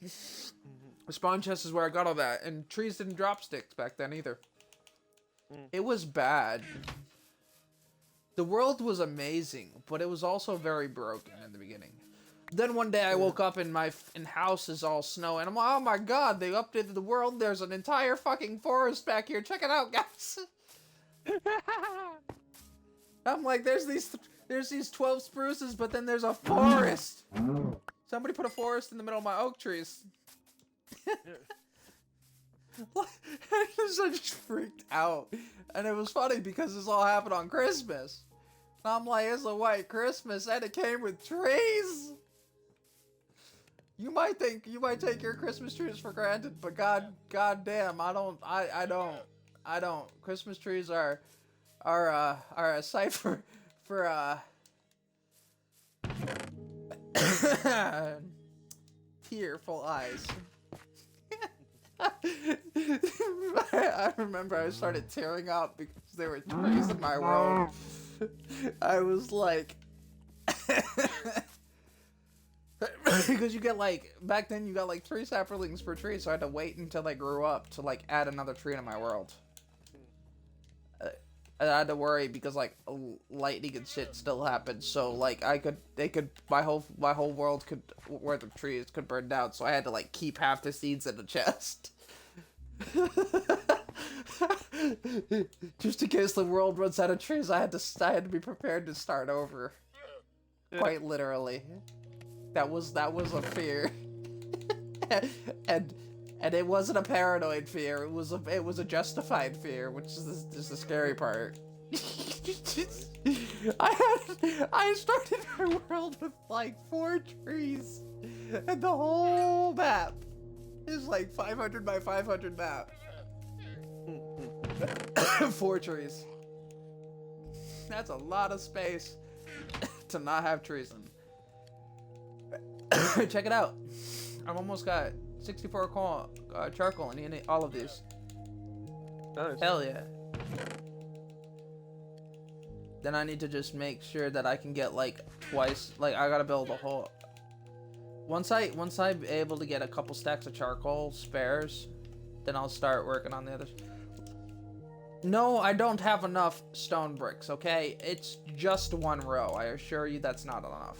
The spawn chest is where I got all that. And trees didn't drop sticks back then either. It was bad. The world was amazing, but it was also very broken in the beginning. Then one day I woke up and my house is all snow, and I'm like, oh my god, they updated the world. There's an entire fucking forest back here. Check it out, guys. I'm like, there's these 12 spruces, but then there's a forest. Somebody put a forest in the middle of my oak trees. I just freaked out. And it was funny because this all happened on Christmas. I'm like, it's a white Christmas and it came with trees. You might take your Christmas trees for granted, but god damn, I don't. Christmas trees are a sight for tearful eyes. I remember I started tearing up because there were trees in my world. I was like, because you get like, back then you got like 3 saplings per tree, so I had to wait until they grew up to like add another tree to my world. I had to worry because like lightning and shit still happened, so like my whole world could, worth of trees could burn down, so I had to like keep half the seeds in the chest. Just in case the world runs out of trees, I had to be prepared to start over. Quite literally. That was a fear. and it wasn't a paranoid fear. It was a justified fear, which is the scary part. I started my world with like 4 trees, and the whole map is like 500 by 500 map. 4 trees. That's a lot of space to not have trees in. Check it out. I've almost got 64 charcoal in all of these. Nice. Hell yeah. Then I need to just make sure that I can get like twice. Like I gotta build a whole. Once I'm able to get a couple stacks of charcoal spares, then I'll start working on the others. No, I don't have enough stone bricks. Okay, it's just 1 row. I assure you, that's not enough.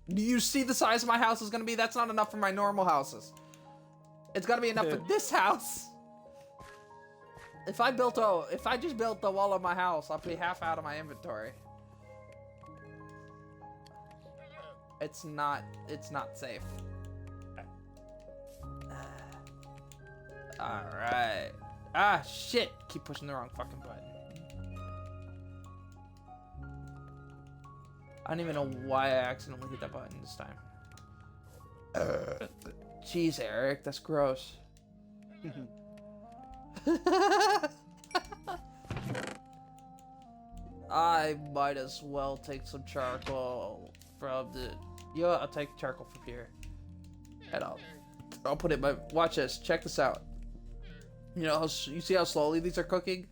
Do you see the size of my house is gonna be? That's not enough for my normal houses. It's gonna be enough for this house. If I just built the wall of my house, I'll be half out of my inventory. It's not safe. Alright. Ah, shit! Keep pushing the wrong fucking button. I don't even know why I accidentally hit that button this time. Jeez, Eric, that's gross. I might as well take some charcoal from the... Yeah, I'll take charcoal from here. And I'll put it in my... Watch this. Check this out. You know, you see how slowly these are cooking?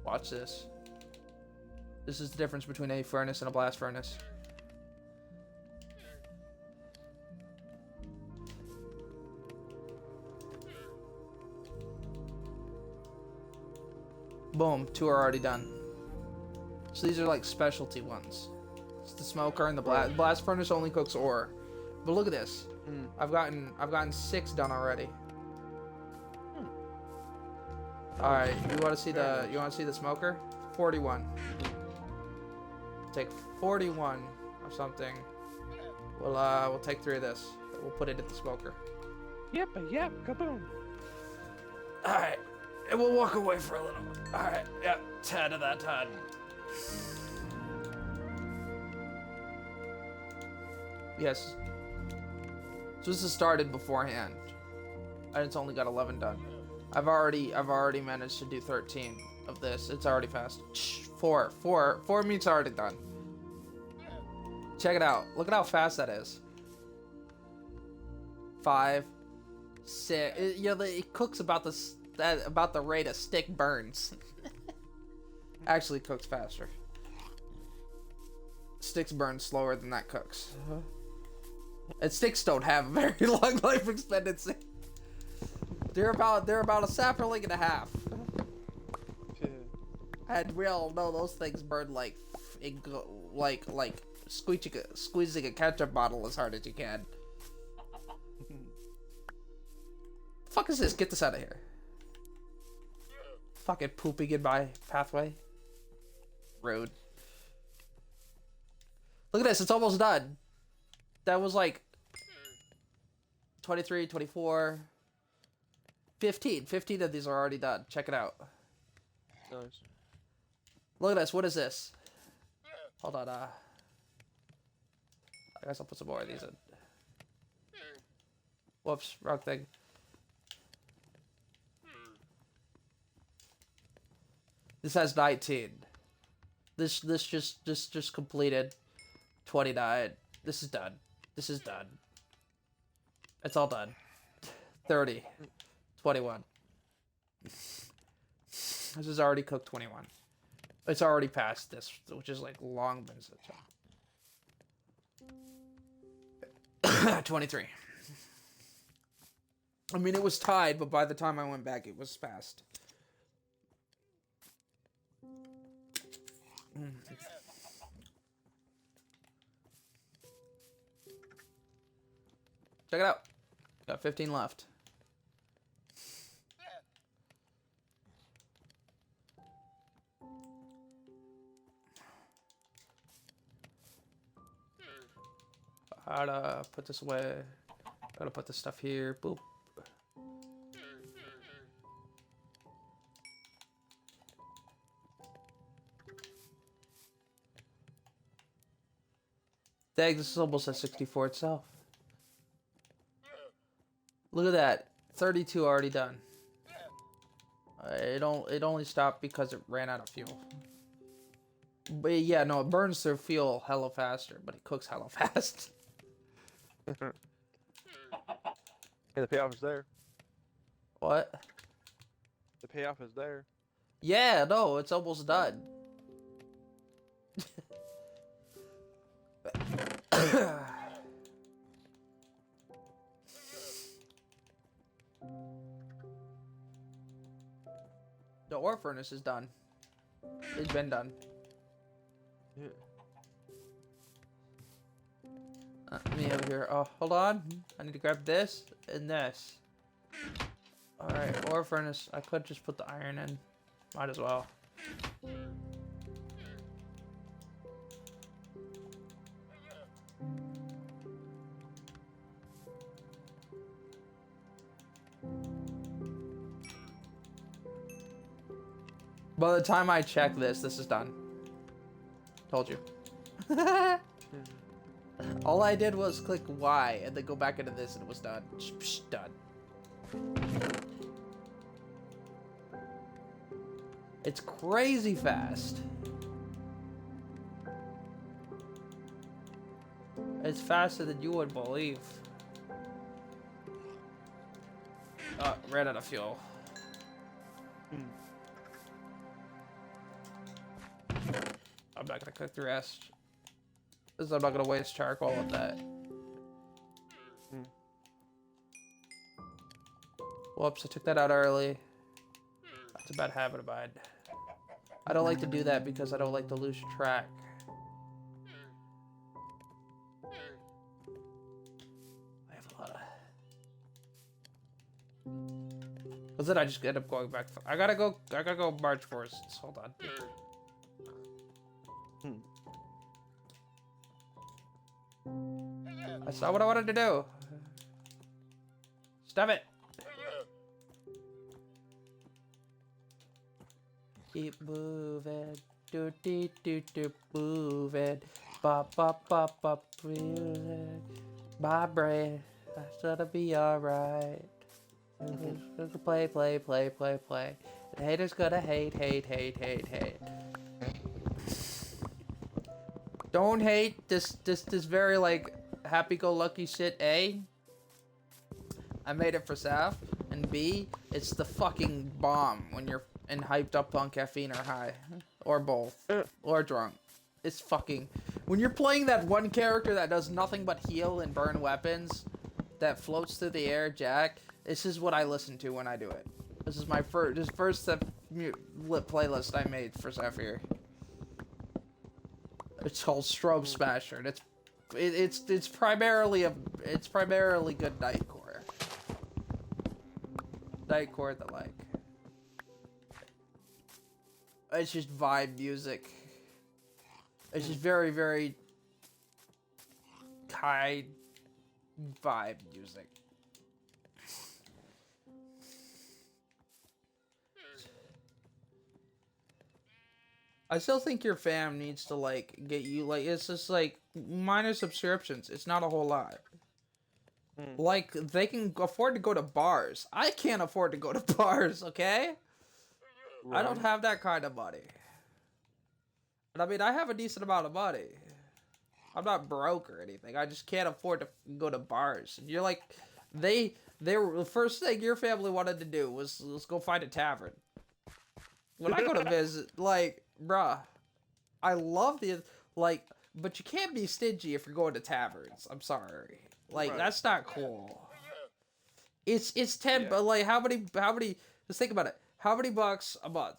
Watch this. This is the difference between a furnace and a blast furnace. Boom, 2 are already done. So these are like specialty ones. It's the smoker and the blast furnace only cooks ore. But look at this. I've gotten 6 done already. All right, you want to see the smoker? 41. Take 41 of something. We'll take 3 of this. We'll put it in the smoker. Yep, kaboom. All right, and we'll walk away for a little. All right, yep, 10 of that ton. Yes. So this has started beforehand, and it's only got 11 done. I've already managed to do 13 of this. It's already fast. 4 meat's already done. Check it out. Look at how fast that is. 5, 6. It cooks about the rate a stick burns. Actually, cooks faster. Sticks burn slower than that cooks. And sticks don't have a very long life expectancy. They're about a sapling and a half. And we all know those things burn like squeezing a ketchup bottle as hard as you can. The fuck is this? Get this out of here. Fucking pooping in my pathway. Rude. Look at this, it's almost done. That was like 23, 24, 15. 15 of these are already done. Check it out. Nice. Look at this. What is this? Hold on. I guess I'll put some more of these in. Whoops, wrong thing. This has 19. This just completed 29. This is done. This is done. It's all done. 30. 21. This is already cooked 21. It's already past this, which is like long been such. 23. I mean, it was tied, but by the time I went back, it was past. Check it out. Got 15 left. Gotta put this away. Gotta put this stuff here. Boop. Dang, this is almost at 64 itself. Look at that. 32 already done. It only stopped because it ran out of fuel. But yeah, no, it burns through fuel hella faster, but it cooks hella fast. Hey, the payoff is there. What? The payoff is there. Yeah, no, it's almost done. The ore furnace is done. It's been done. Yeah. Me over here. Oh, hold on. I need to grab this and this. Alright, ore furnace. I could just put the iron in. Might as well. By the time I check this is done. Told you. All I did was click Y and then go back into this and it was done. Done. It's crazy fast. It's faster than you would believe. Ran out of fuel. I'm not gonna cook the rest. Because I'm not gonna waste charcoal with that. Whoops, I took that out early. That's a bad habit of mine. I don't like to do that because I don't like to lose track. I have a lot of... Because then I just end up going back. I gotta go march forests. Hold on. That's not what I wanted to do. Stop it. Keep moving. Do do do do moving. Bop bop bop bop music. My brain. That's gonna be alright. Play, play, play, play, play. The haters gonna hate, hate, hate, hate, hate. Don't hate this very like happy-go-lucky shit. A, I made it for Saf, and B, it's the fucking bomb when you're hyped up on caffeine or high, or both, or drunk. It's fucking when you're playing that one character that does nothing but heal and burn weapons, that floats through the air, Jack. This is what I listen to when I do it. This is my first playlist I made for Zephyr. It's called Strobe Smasher, and it's primarily good nightcore. Nightcore that like. It's just vibe music. It's just very, very high vibe music. I still think your fam needs to like get you like it's just like minor subscriptions. It's not a whole lot. Hmm. Like they can afford to go to bars. I can't afford to go to bars, okay? I don't Right. have that kind of money. And I mean, I have a decent amount of money. I'm not broke or anything. I just can't afford to go to bars. And you're like, they were the first thing your family wanted to do was let's go find a tavern. When I go to visit, like, bruh, I love the like, but you can't be stingy if you're going to taverns. I'm sorry, like Right. that's not cool. It's 10, Yeah. but like how many? Just think about it. How many bucks a month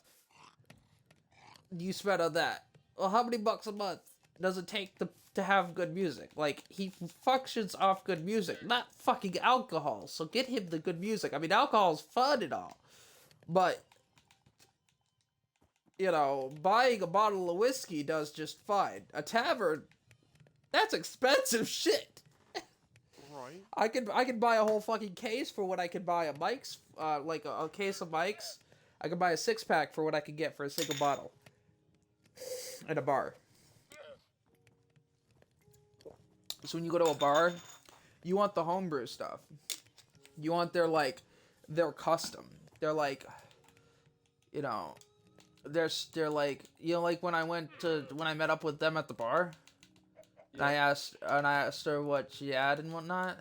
do you spend on that? Well, how many bucks a month does it take to have good music? Like he functions off good music, not fucking alcohol. So get him the good music. I mean, alcohol's fun and all, but you know, buying a bottle of whiskey does just fine. A tavern, that's expensive shit. Right. I could buy a whole fucking case for what I could buy a Mike's, like a case of Mike's. I could buy a 6-pack for what I could get for a single bottle at a bar. So when you go to a bar, you want the homebrew stuff. You want their custom. They're like, you know, they're like, you know, like when I met up with them at the bar. And I asked her what she had and whatnot.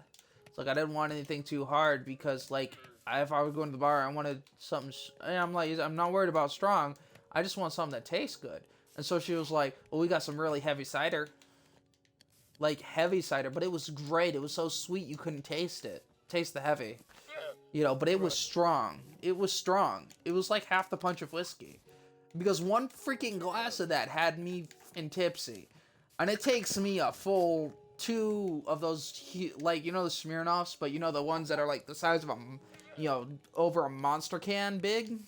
It's like I didn't want anything too hard because like if I was going to the bar, I wanted something. And I'm like, I'm not worried about strong. I just want something that tastes good. And so she was like, well, we got some really heavy cider. Like heavy cider, but it was great. It was so sweet you couldn't taste it. Taste the heavy. You know, but it was strong. It was strong. It was like half the punch of whiskey. Because one freaking glass of that had me in tipsy. And it takes me a full 2 of those, like, you know the Smirnoffs, but you know the ones that are like the size of a, you know, over a monster can big?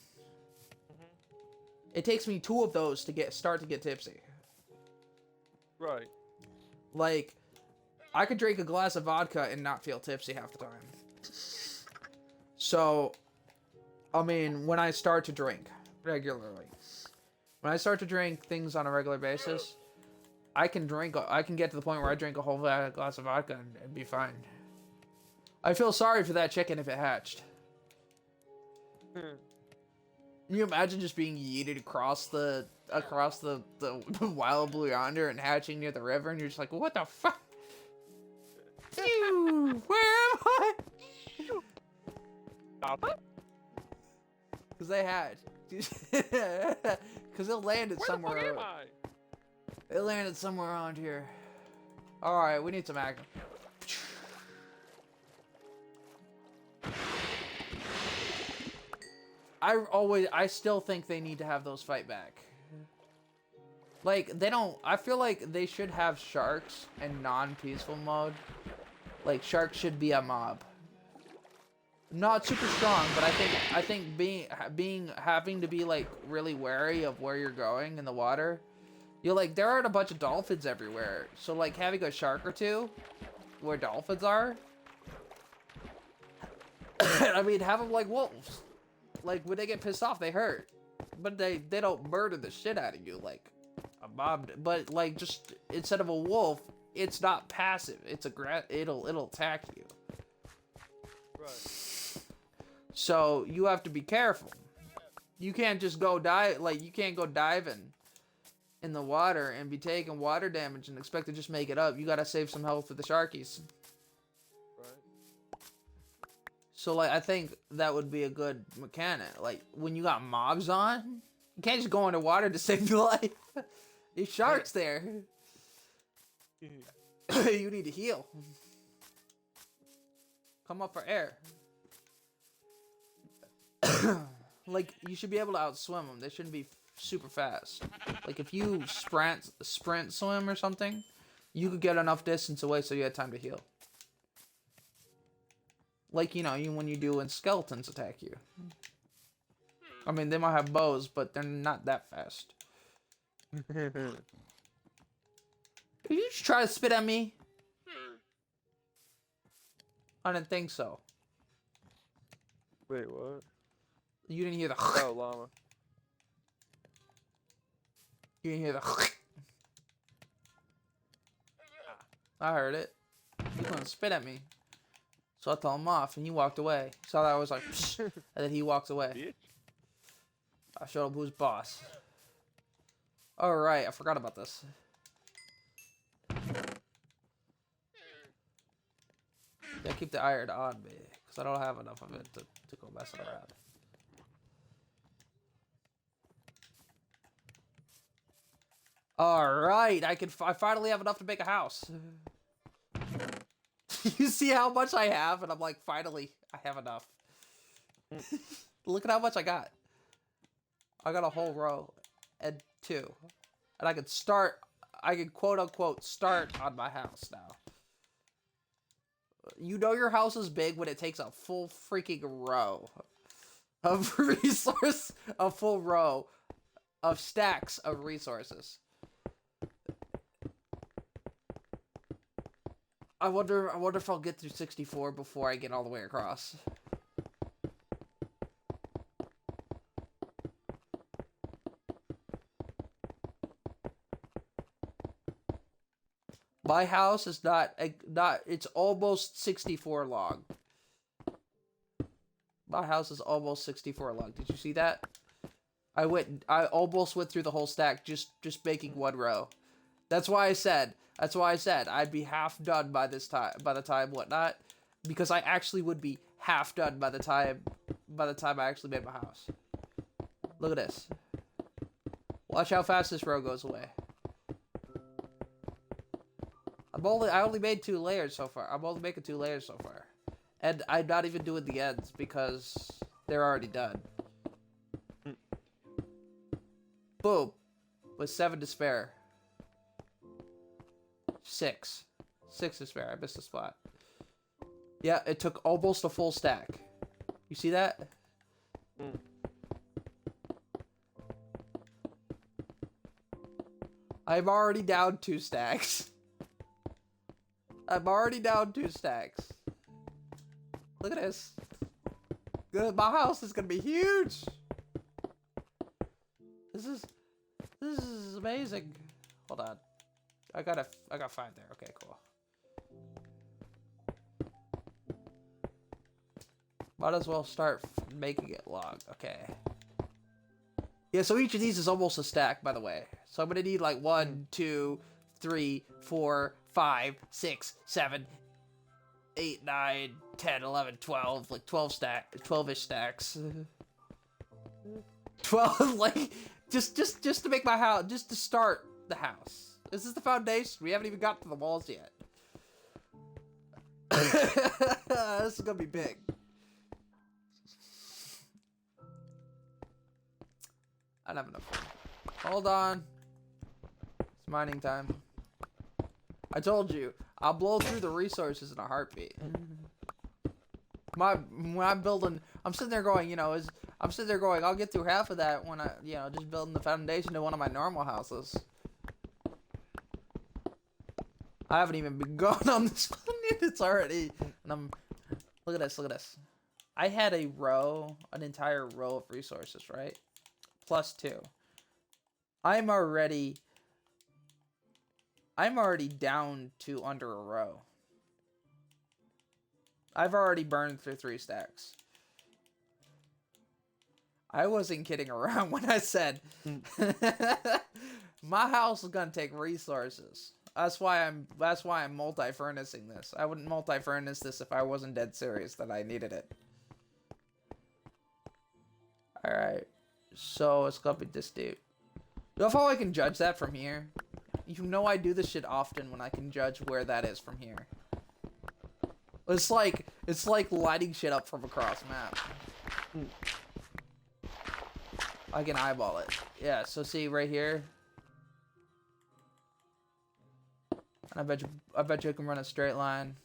It takes me 2 of those to start to get tipsy. Right. Like, I could drink a glass of vodka and not feel tipsy half the time. So, I mean, when I start to drink regularly, when I start to drink things on a regular basis, I can get to the point where I drink a whole glass of vodka and be fine. I feel sorry for that chicken if it hatched. Can you imagine just being yeeted across the wild blue yonder and hatching near the river, and you're just like, what the fuck? Phew, where am I? Because they hatched. Because it landed somewhere. Where the fuck am I? It landed somewhere around here. Alright, we need some action. I still think they need to have those fight back. Like, they don't, I feel like they should have sharks in non-peaceful mode. Like, sharks should be a mob. Not super strong, but I think having to be like really wary of where you're going in the water. You're like, there aren't a bunch of dolphins everywhere, so like having a shark or two where dolphins are. I mean, have them like wolves. Like when they get pissed off, they hurt, but they don't murder the shit out of you like a mob. But like just instead of a wolf, it's not passive. It's it'll attack you. Right. So you have to be careful. You can't just go dive, like you can't go diving in the water and be taking water damage and expect to just make it up. You gotta save some health for the sharkies. Right. So like I think that would be a good mechanic. Like when you got mobs on, you can't just go underwater to save your life. There's sharks there. You need to heal. Come up for air. Like you should be able to outswim them. They shouldn't be super fast. Like if you sprint swim or something, you could get enough distance away so you had time to heal. Like you know, when you do when skeletons attack you. I mean, they might have bows, but they're not that fast. Did you just try to spit at me? I didn't think so. Wait, what? You didn't hear the Oh, llama. You can hear the. I heard it. He was gonna spit at me. So I told him off, and he walked away. So I was like, psh, and then he walked away. Bitch. I showed him who's boss. Alright, I forgot about this. Yeah, keep the iron on me, because I don't have enough of it to go messing around. Alright, I finally have enough to make a house. You see how much I have, and I'm like, finally, I have enough. Look at how much I got. I got a whole row and 2. And I can quote unquote start on my house now. You know your house is big when it takes a full freaking row of a full row of stacks of resources. I wonder if I'll get through 64 before I get all the way across. My house is not, it's almost 64 long. My house is almost 64 long. Did you see that? I almost went through the whole stack just making one row. That's why I said I'd be half done by the time whatnot, because I actually would be half done by the time I actually made my house. Look at this. Watch how fast this row goes away. I only made 2 layers so far. I'm only making 2 layers so far. And I'm not even doing the ends because they're already done. Boom. With 7 to spare. 6. 6 to spare. I missed a spot. Yeah, it took almost a full stack. You see that? I'm already down 2 stacks. I'm already down 2 stacks. Look at this. Good, my house is gonna be huge. This is amazing. Hold on. I got 5 there. Okay, cool. Might as well start making it long. Okay. Yeah, so each of these is almost a stack, by the way. So I'm gonna need like 1, 2, 3, 4, 5, 6, 7, 8, 9, 10, 11, 12, like 12-ish stacks. 12, like, just to make my house, just to start the house. This is the foundation. We haven't even got to the walls yet. This is gonna be big. I don't have enough. Hold on. It's mining time. I told you, I'll blow through the resources in a heartbeat. When I'm building, I'm sitting there going, I'll get through half of that when just building the foundation to one of my normal houses. I haven't even been going on this one yet, it's already, and look at this. I had an entire row of resources, right? Plus 2. I'm already down to under a row. I've already burned through 3 stacks. I wasn't kidding around when I said my house is gonna take resources. That's why I'm multi-furnacing this. I wouldn't multi-furnace this if I wasn't dead serious that I needed it. Alright. So it's gonna be this dude. You know how I can judge that from here? You know I do this shit often when I can judge where that is from here. It's like lighting shit up from across map. I can eyeball it. Yeah, so see right here. And I bet you I can run a straight line.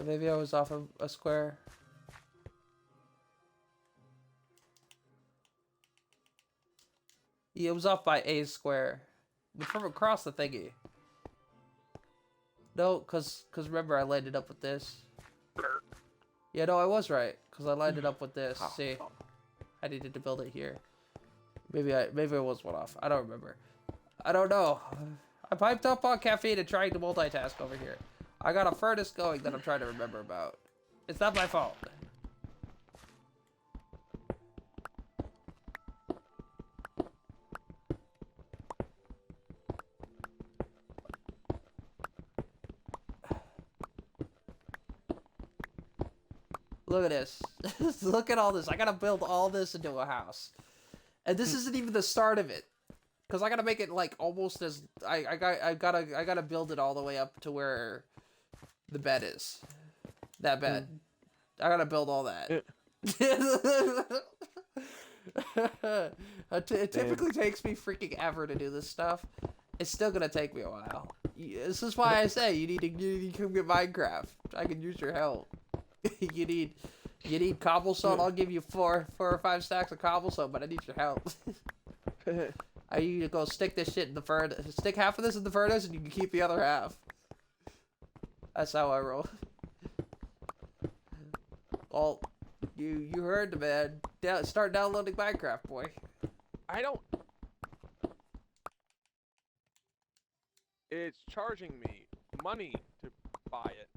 Maybe I was off of a square. Yeah, it was off by a square. But from across the thingy. No, cause remember I lined it up with this. Yeah, no, I was right, cause I lined it up with this. See, I needed to build it here. Maybe I was one off. I don't remember. I don't know. I piped up on caffeine and trying to multitask over here. I got a furnace going that I'm trying to remember about. It's not my fault. Look at this. Look at all this. I gotta build all this into a house. And this isn't even the start of it. Cause I gotta make it like almost as I gotta build it all the way up to where the bed is. That bed. I gotta build all that. It typically takes me freaking ever to do this stuff. It's still gonna take me a while. This is why I say you need to come get Minecraft. I can use your help. you need cobblestone. I'll give you four or five stacks of cobblestone, but I need your help. I need to go stick this shit in the furnace. Stick half of this in the furnace, and you can keep the other half. That's how I roll. Well, you heard the man. Start downloading Minecraft, boy. I don't. It's charging me money to buy it.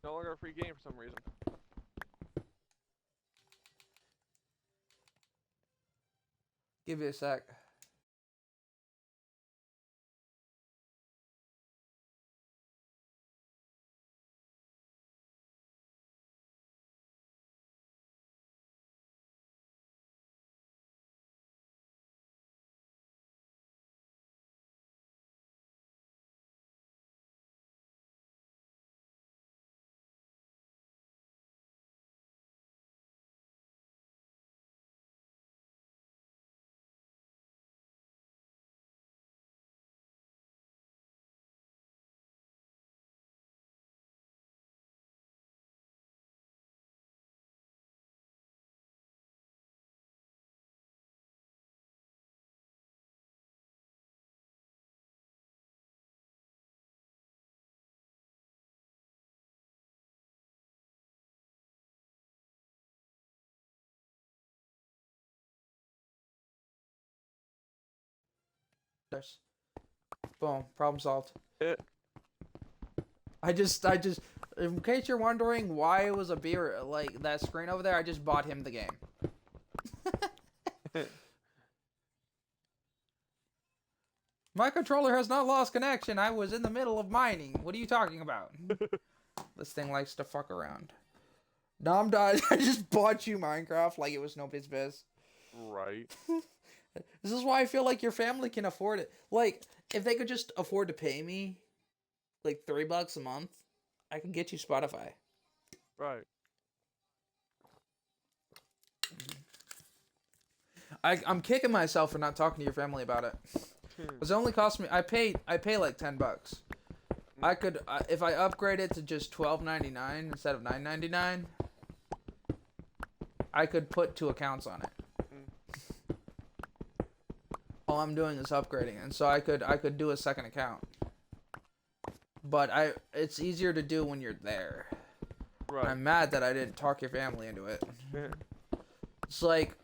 No longer a free game for some reason. Give me a sec. There's. Boom. Problem solved. I just, in case you're wondering why it was a beer, like, that screen over there, I just bought him the game. My controller has not lost connection. I was in the middle of mining. What are you talking about? This thing likes to fuck around. No, I'm done. I just bought you Minecraft like it was nobody's biz. Right. This is why I feel like your family can afford it. Like, if they could just afford to pay me, like, $3 a month, I could get you Spotify. Right. I'm kicking myself for not talking to your family about it. Because it only cost me. I pay like $10. I could if I upgrade it to just $12.99 instead of $9.99. I could put 2 accounts on it. All I'm doing is upgrading, and so I could do a second account. But it's easier to do when you're there. Right. I'm mad that I didn't talk your family into it. It's like,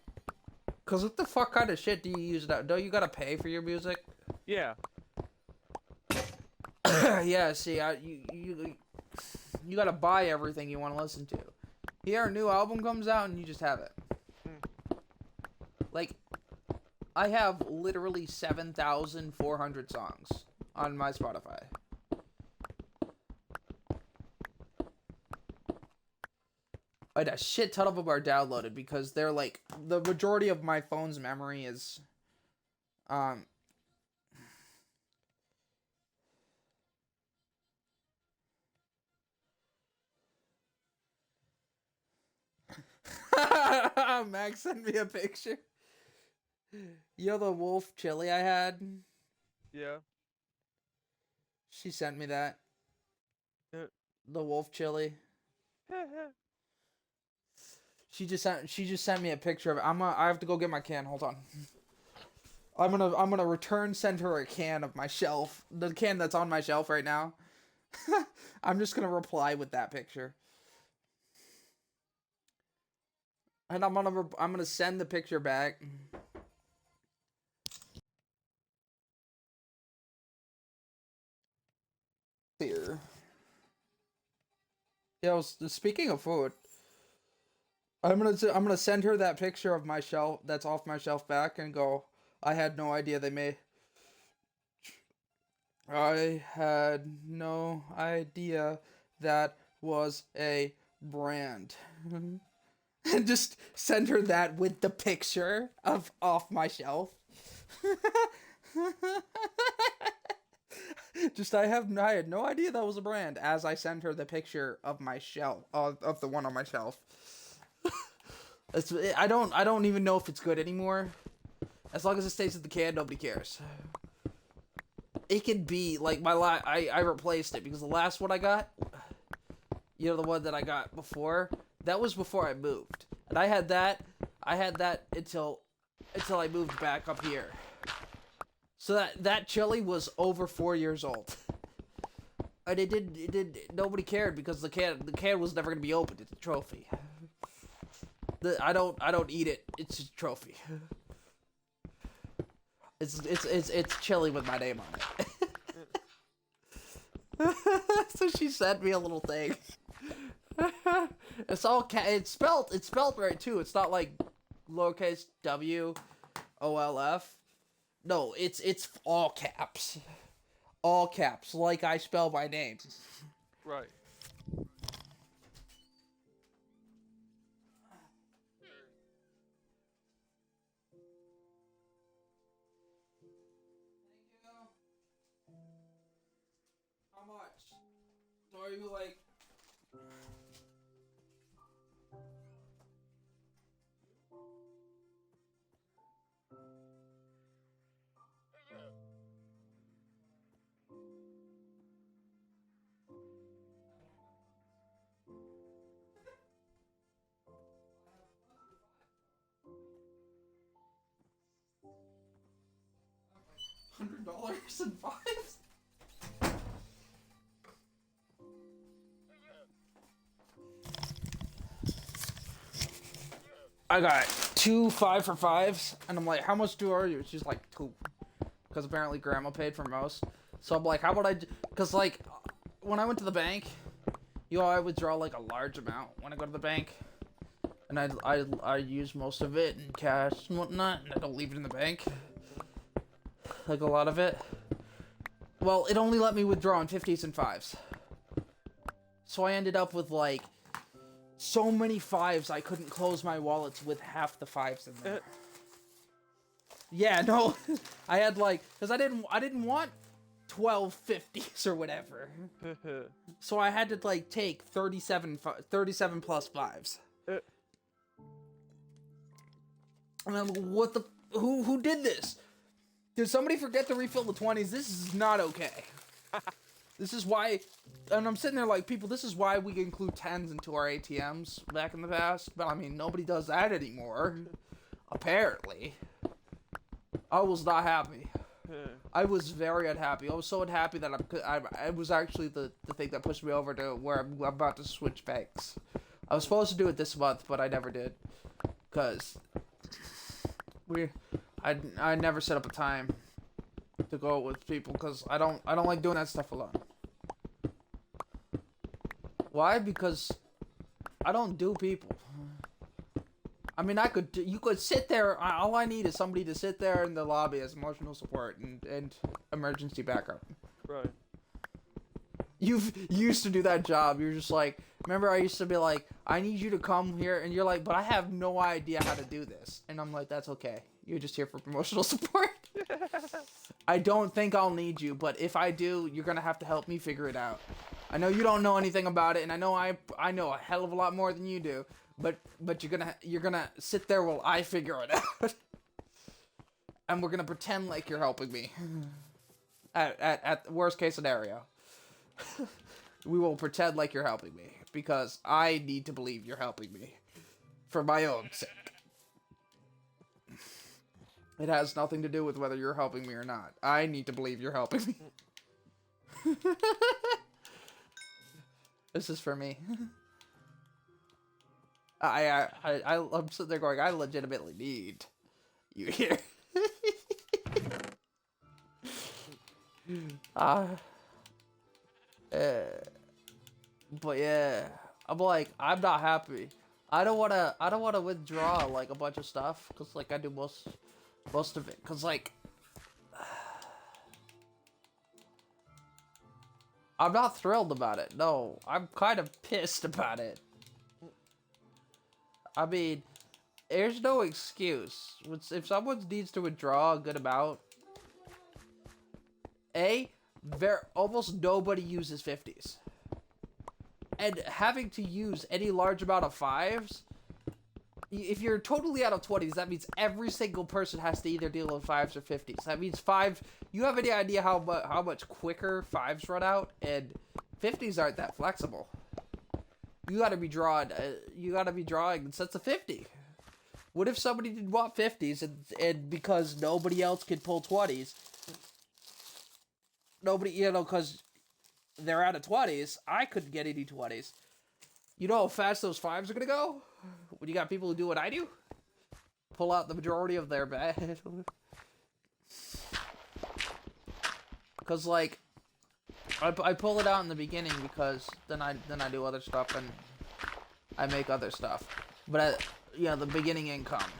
cause what the fuck kind of shit do you use now? Don't you gotta pay for your music? Yeah. Yeah. See, you gotta buy everything you want to listen to. Here, a new album comes out and you just have it. Like, I have literally 7,400 songs on my Spotify. And a shit ton of them are downloaded because they're like, the majority of my phone's memory is, Max sent me a picture. You know the wolf chili I had? Yeah. She sent me that. The wolf chili. She just sent me a picture of it. I have to go get my can. Hold on. I'm gonna return send her a can of my shelf, the can that's on my shelf right now. I'm just gonna reply with that picture, and I'm gonna send the picture back. Here. Yeah, speaking of food, I'm gonna send her that picture of my shelf that's off my shelf back and go. I had no idea they made. I had no idea that was a brand. And just send her that with the picture of off my shelf. Just I had no idea that was a brand as I send her the picture of my shelf of the one on my shelf. I don't even know if it's good anymore. As long as it stays at the can, nobody cares. It could be like I replaced it because the last one I got, you know, the one that I got before, that was before I moved. And I had that until I moved back up here. So that chili was over 4 years old. And it did nobody cared because the can was never gonna be opened. It's a trophy. I don't eat it. It's a trophy. It's chili with my name on it. So she sent me a little thing. It's all it's spelled right too. It's not like lowercase WOLF. No, it's all caps. All caps, like I spell my name. Right. How much? So are you like... $100 and fives? I got 2 5 for 5s, and I'm like, how much are you? She's like, 2. Because apparently grandma paid for most. So I'm like, how about because like, when I went to the bank, you know, I withdraw like a large amount when I go to the bank. And I use most of it in cash and whatnot, and I don't leave it in the bank. Like a lot of it. Well, it only let me withdraw in 50s and 5s. So I ended up with like so many 5s I couldn't close my wallets with half the 5s in there. Yeah, no. I had like, because I didn't want 12 50s or whatever. So I had to like take 37 plus 5s. And I'm like, what the, who did this? Did somebody forget to refill the 20s? This is not okay. This is why, and I'm sitting there like, people, this is why we include 10s into our ATMs back in the past. But I mean, nobody does that anymore. Apparently. I was not happy. I was very unhappy. I was so unhappy that I was actually the thing that pushed me over to where I'm about to switch banks. I was supposed to do it this month, but I never did. Because I never set up a time to go with people because I don't like doing that stuff alone. Why? Because I don't do people. I mean, you could sit there. All I need is somebody to sit there in the lobby as emotional support and emergency backup. Right. You used to do that job. You're just like, remember I used to be like, I need you to come here, and you're like, but I have no idea how to do this. And I'm like, that's okay. You're just here for promotional support. I don't think I'll need you, but if I do, you're gonna have to help me figure it out. I know you don't know anything about it, and I know I know a hell of a lot more than you do. But you're gonna sit there while I figure it out, and we're gonna pretend like you're helping me. At the worst case scenario, we will pretend like you're helping me because I need to believe you're helping me for my own sake. It has nothing to do with whether you're helping me or not. I need to believe you're helping me. This is for me. I'm sitting there going, I legitimately need you here. But yeah, I'm like, I'm not happy. I don't wanna withdraw like a bunch of stuff, cause like I do most of it, cause like I'm not thrilled about it. No, I'm kind of pissed about it. I mean, there's no excuse. If someone needs to withdraw a good amount, almost nobody uses 50s. And having to use any large amount of 5s, if you're totally out of 20s, that means every single person has to either deal with 5s or 50s. That means 5, you have any idea how much quicker 5s run out? And 50s aren't that flexible. You gotta be drawing since a 50. What if somebody did want 50s and because nobody else could pull 20s, because they're out of 20s, I couldn't get any 20s. You know how fast those 5s are gonna go? When you got people who do what I do? Pull out the majority of their bag. Because, like, I pull it out in the beginning because then I do other stuff and I make other stuff. But, the beginning income.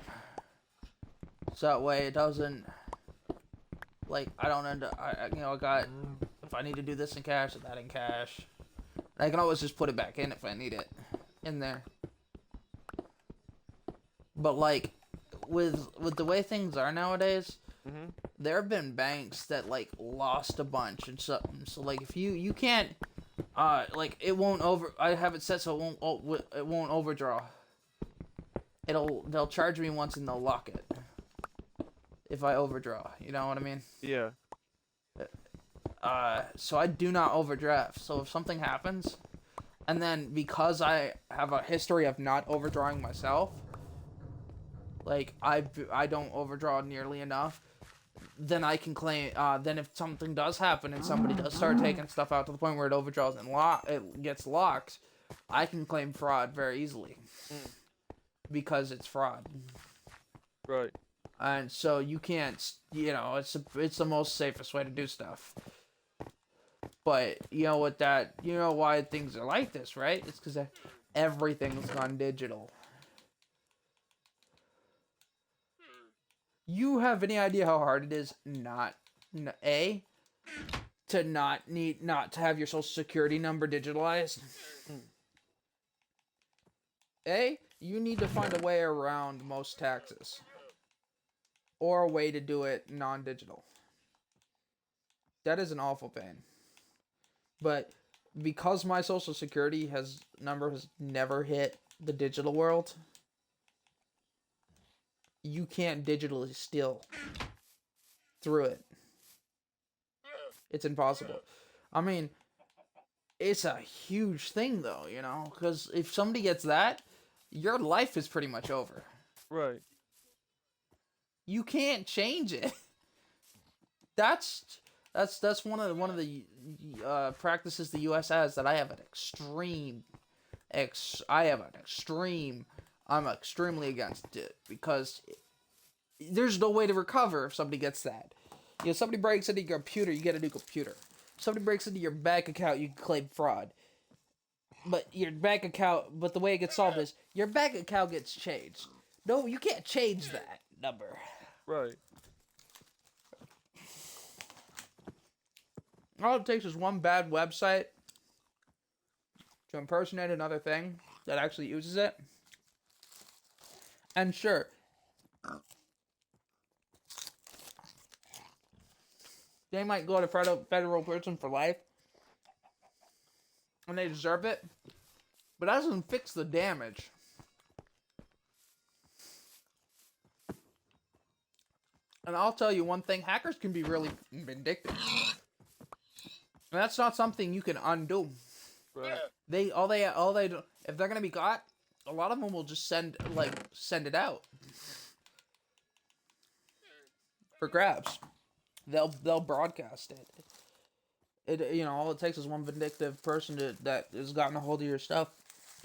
So that way it doesn't, like, I don't end up, I got, if I need to do this in cash, that in cash. I can always just put it back in if I need it in there. But like with the way things are nowadays, there have been banks that like lost a bunch and something. So like if you can't like it won't I have it set so it won't overdraw. They'll charge me once and they'll lock it if I overdraw. You know what I mean? Yeah. So I do not overdraft. So if something happens, and then because I have a history of not overdrawing myself, like I don't overdraw nearly enough, then I can claim. Then if something does happen and somebody does start taking stuff out to the point where it overdraws and it gets locked, I can claim fraud very easily because it's fraud. Right. And so you can't. It's the most safest way to do stuff. But, why things are like this, right? It's because everything's gone digital. You have any idea how hard it is not to have your social security number digitalized? You need to find a way around most taxes. Or a way to do it non-digital. That is an awful pain. But because my social security number has never hit the digital world, you can't digitally steal through it. It's impossible. I mean, it's a huge thing though, because if somebody gets that, your life is pretty much over. Right. You can't change it. That's one of the practices the U.S. has that I have an extreme. I'm extremely against it because there's no way to recover if somebody gets that. Somebody breaks into your computer, you get a new computer. Somebody breaks into your bank account, you can claim fraud. But the way it gets solved is your bank account gets changed. No, you can't change that number. Right. All it takes is one bad website to impersonate another thing that actually uses it. And sure, they might go to federal prison for life, and they deserve it, but that doesn't fix the damage. And I'll tell you one thing, hackers can be really vindictive. And that's not something you can undo. Right. All they do, if they're gonna be caught, a lot of them will just send it out. for grabs. They'll broadcast it. All it takes is one vindictive person that has gotten a hold of your stuff,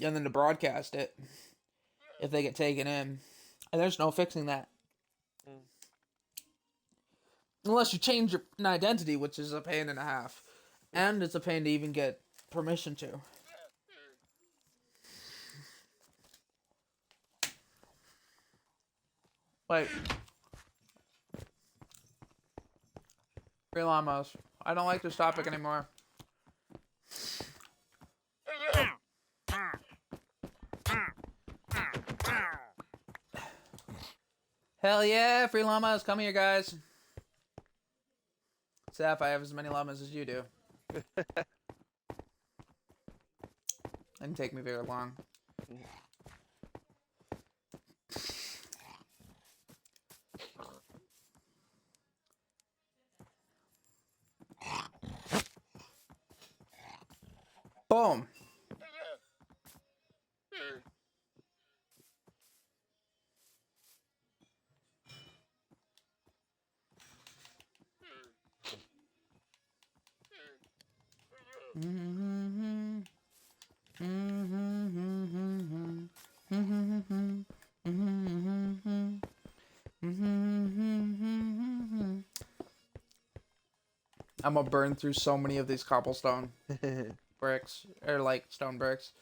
and then to broadcast it if they get taken in, and there's no fixing that. Unless you change your identity, which is a pain and a half. And it's a pain to even get permission to. Wait. Free llamas. I don't like this topic anymore. Hell yeah, free llamas. Come here, guys. Saf, I have as many llamas as you do. Didn't take me very long. Boom. I'm gonna burn through so many of these cobblestone bricks, or like stone bricks.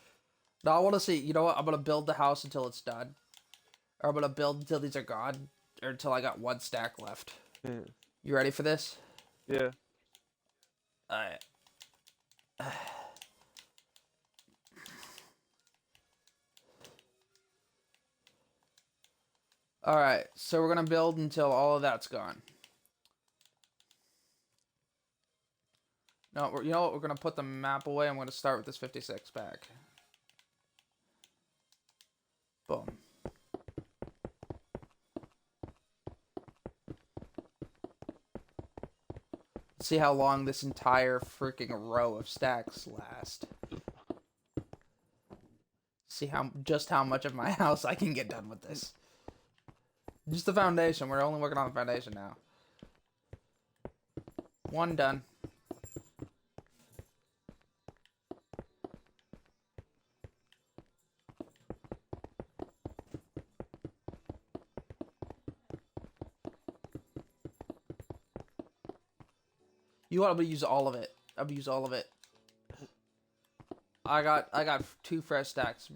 Now I want to see. You know what? I'm gonna build the house until it's done, or I'm gonna build until these are gone, or until I got one stack left. You ready for this? Yeah. Alright. Alright, so we're gonna build until all of that's gone. No, you know what? We're gonna put the map away. I'm gonna start with this 56 pack. Boom. See how long this entire freaking row of stacks last. See just how much of my house I can get done with this. Just the foundation. We're only working on the foundation now. One done. You want to use all of it. I'll use all of it. I got 2 fresh stacks.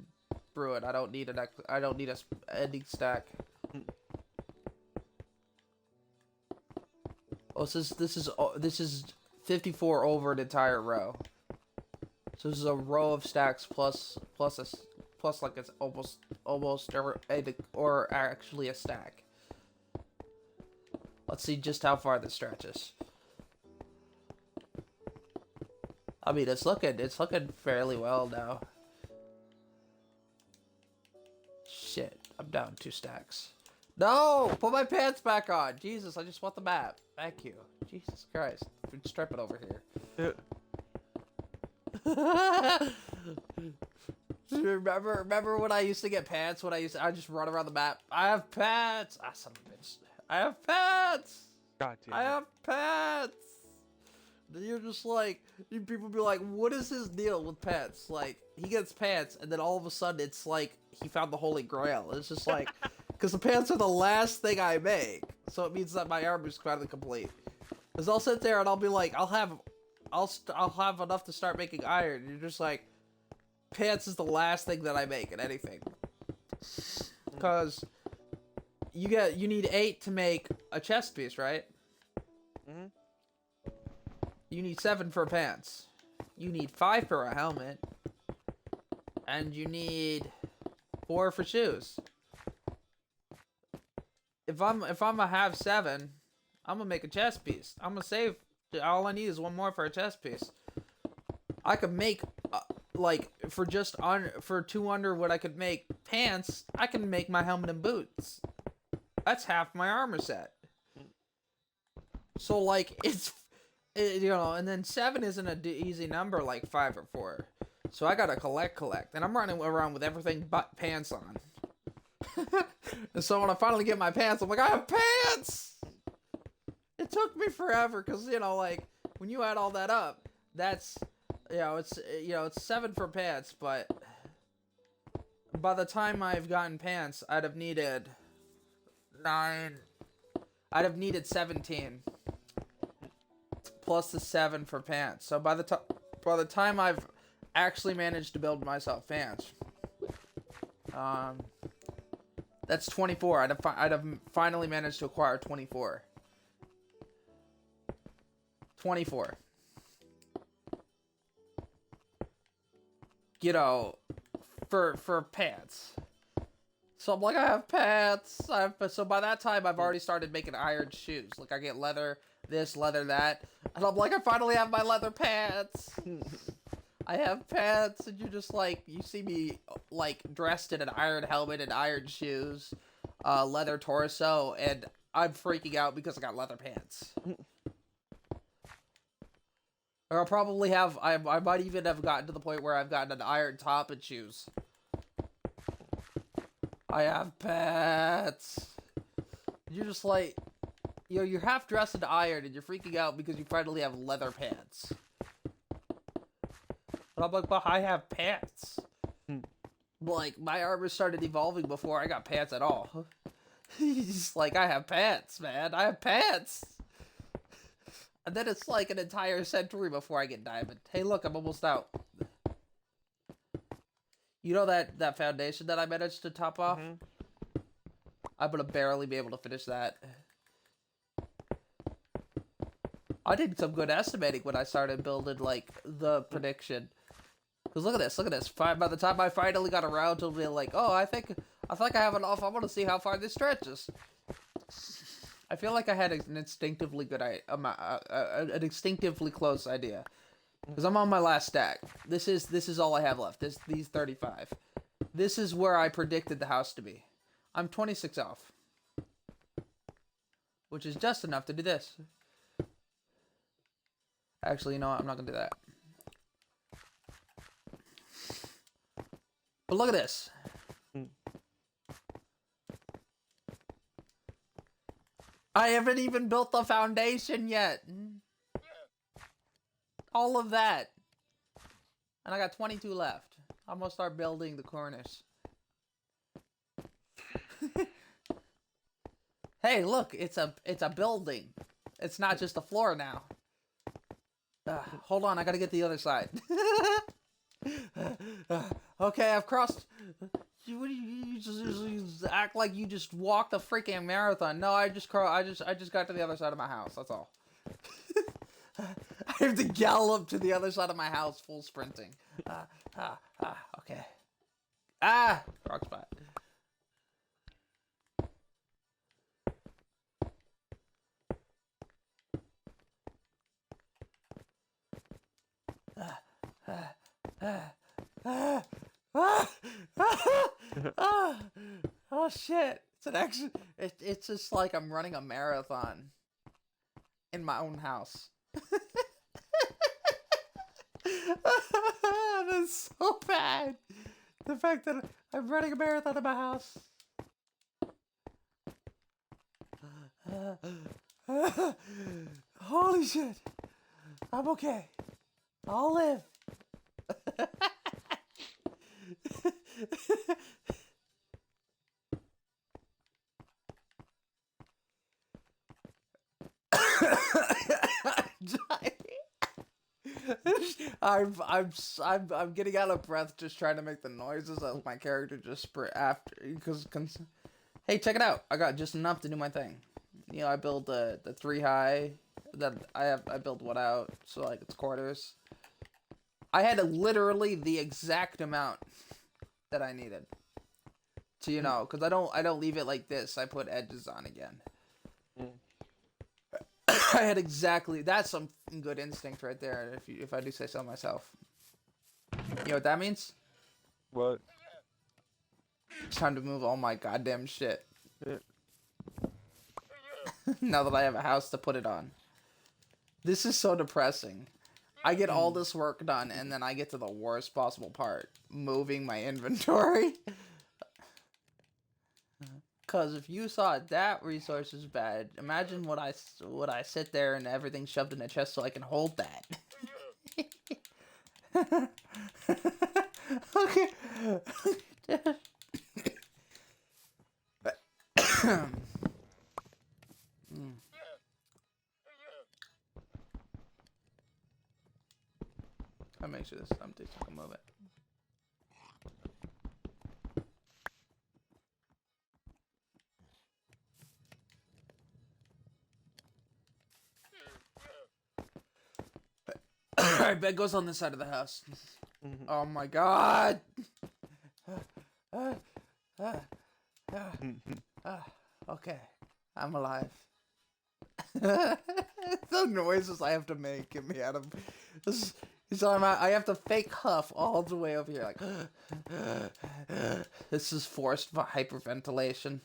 Brew it. I don't need a ending stack. Oh, this is 54 over an entire row. So this is a row of stacks plus like it's almost or actually a stack. Let's see just how far this stretches. I mean, it's looking fairly well now. Shit, I'm down 2 stacks. No! Put my pants back on! Jesus, I just want the map. Thank you. Jesus Christ. Strip it over here. Remember when I used to get pants? I just run around the map. I have pants! Ah, son of a bitch. I have pants! God damn it. I have pants! Then you're just like, people be like, what is his deal with pants? Like, he gets pants, and then all of a sudden it's like he found the Holy Grail. It's just like, because the pants are the last thing I make, so it means that my armor is finally complete. Because I'll sit there and I'll be like, I'll have enough to start making iron. You're just like, pants is the last thing that I make in anything. Because you need 8 to make a chest piece, right? Mm-hmm. You need 7 for pants. You need 5 for a helmet. And you need 4 for shoes. If I'm gonna have 7, I'm gonna make a chest piece. I'm gonna save. All I need is 1 more for a chest piece. I could make like for 2 under what I could make pants. I can make my helmet and boots. That's half my armor set. So like and then 7 isn't an easy number like 5 or 4. So I gotta collect, and I'm running around with everything but pants on. And so when I finally get my pants, I'm like, I have pants! it took me forever because like when you add all that up, that's it's 7 for pants, but by the time I've gotten pants, I'd have needed 9. I'd have needed 17 plus the 7 for pants. So by the time I've actually managed to build myself pants, that's 24. I'd have finally managed to acquire 24. 24. For pants. So I'm like, I have pants. So by that time, I've already started making iron shoes. Like, I get leather this, leather that. And I'm like, I finally have my leather pants. I have pants, and you're just like, you see me, like, dressed in an iron helmet and iron shoes, leather torso, and I'm freaking out because I got leather pants. Or I'll probably have, I might even have gotten to the point where I've gotten an iron top and shoes. I have pants. You're just like, you're half dressed in iron and you're freaking out because you finally have leather pants. But I'm like, but I have pants. Like, my armor started evolving before I got pants at all. He's just like, I have pants, man. I have pants. And then it's like an entire century before I get diamond. Hey, look, I'm almost out. You know that foundation that I managed to top off? Mm-hmm. I'm gonna barely be able to finish that. I did some good estimating when I started building, like, the prediction. Because look at this. By the time I finally got around to being like, oh, I think I have enough. I want to see how far this stretches. I feel like I had an instinctively good an instinctively close idea. Because I'm on my last stack. This is all I have left. These 35. This is where I predicted the house to be. I'm 26 off. Which is just enough to do this. Actually, you know what? I'm not going to do that. But look at this. I haven't even built the foundation yet. All of that. And I got 22 left. I'm gonna start building the cornice. Hey, look, it's a building. It's not just a floor now. Hold on, I gotta get the other side. Okay, I've crossed. You just act like you just walked a freaking marathon. No, I just got to the other side of my house. That's all. I have to gallop to the other side of my house, full sprinting. Okay. Wrong spot. Oh shit! It's just like I'm running a marathon in my own house. That's so bad. The fact that I'm running a marathon in my house. Holy shit! I'm okay. I'll live. I'm getting out of breath just trying to make the noises of my character just after because hey, check it out. I got just enough to do my thing. You know, I build the 3 high that I built one out so like it's quarters. I had literally the exact amount that I needed. To, you know, because I don't leave it like this. I put edges on again. I had exactly, that's some good instinct right there, if I do say so myself. You know what that means? What? It's time to move all my goddamn shit. Yeah. Now that I have a house to put it on. This is so depressing. I get all this work done, and then I get to the worst possible part. Moving my inventory. Cause if you saw that resource is bad, imagine what I sit there and everything shoved in a chest so I can hold that. Okay. I'll make sure this is empty so I can move it. Alright, bed goes on this side of the house. Oh my god! Okay, I'm alive. The noises I have to make get me out of this. So I have to fake huff all the way over here, like. This is forced hyperventilation.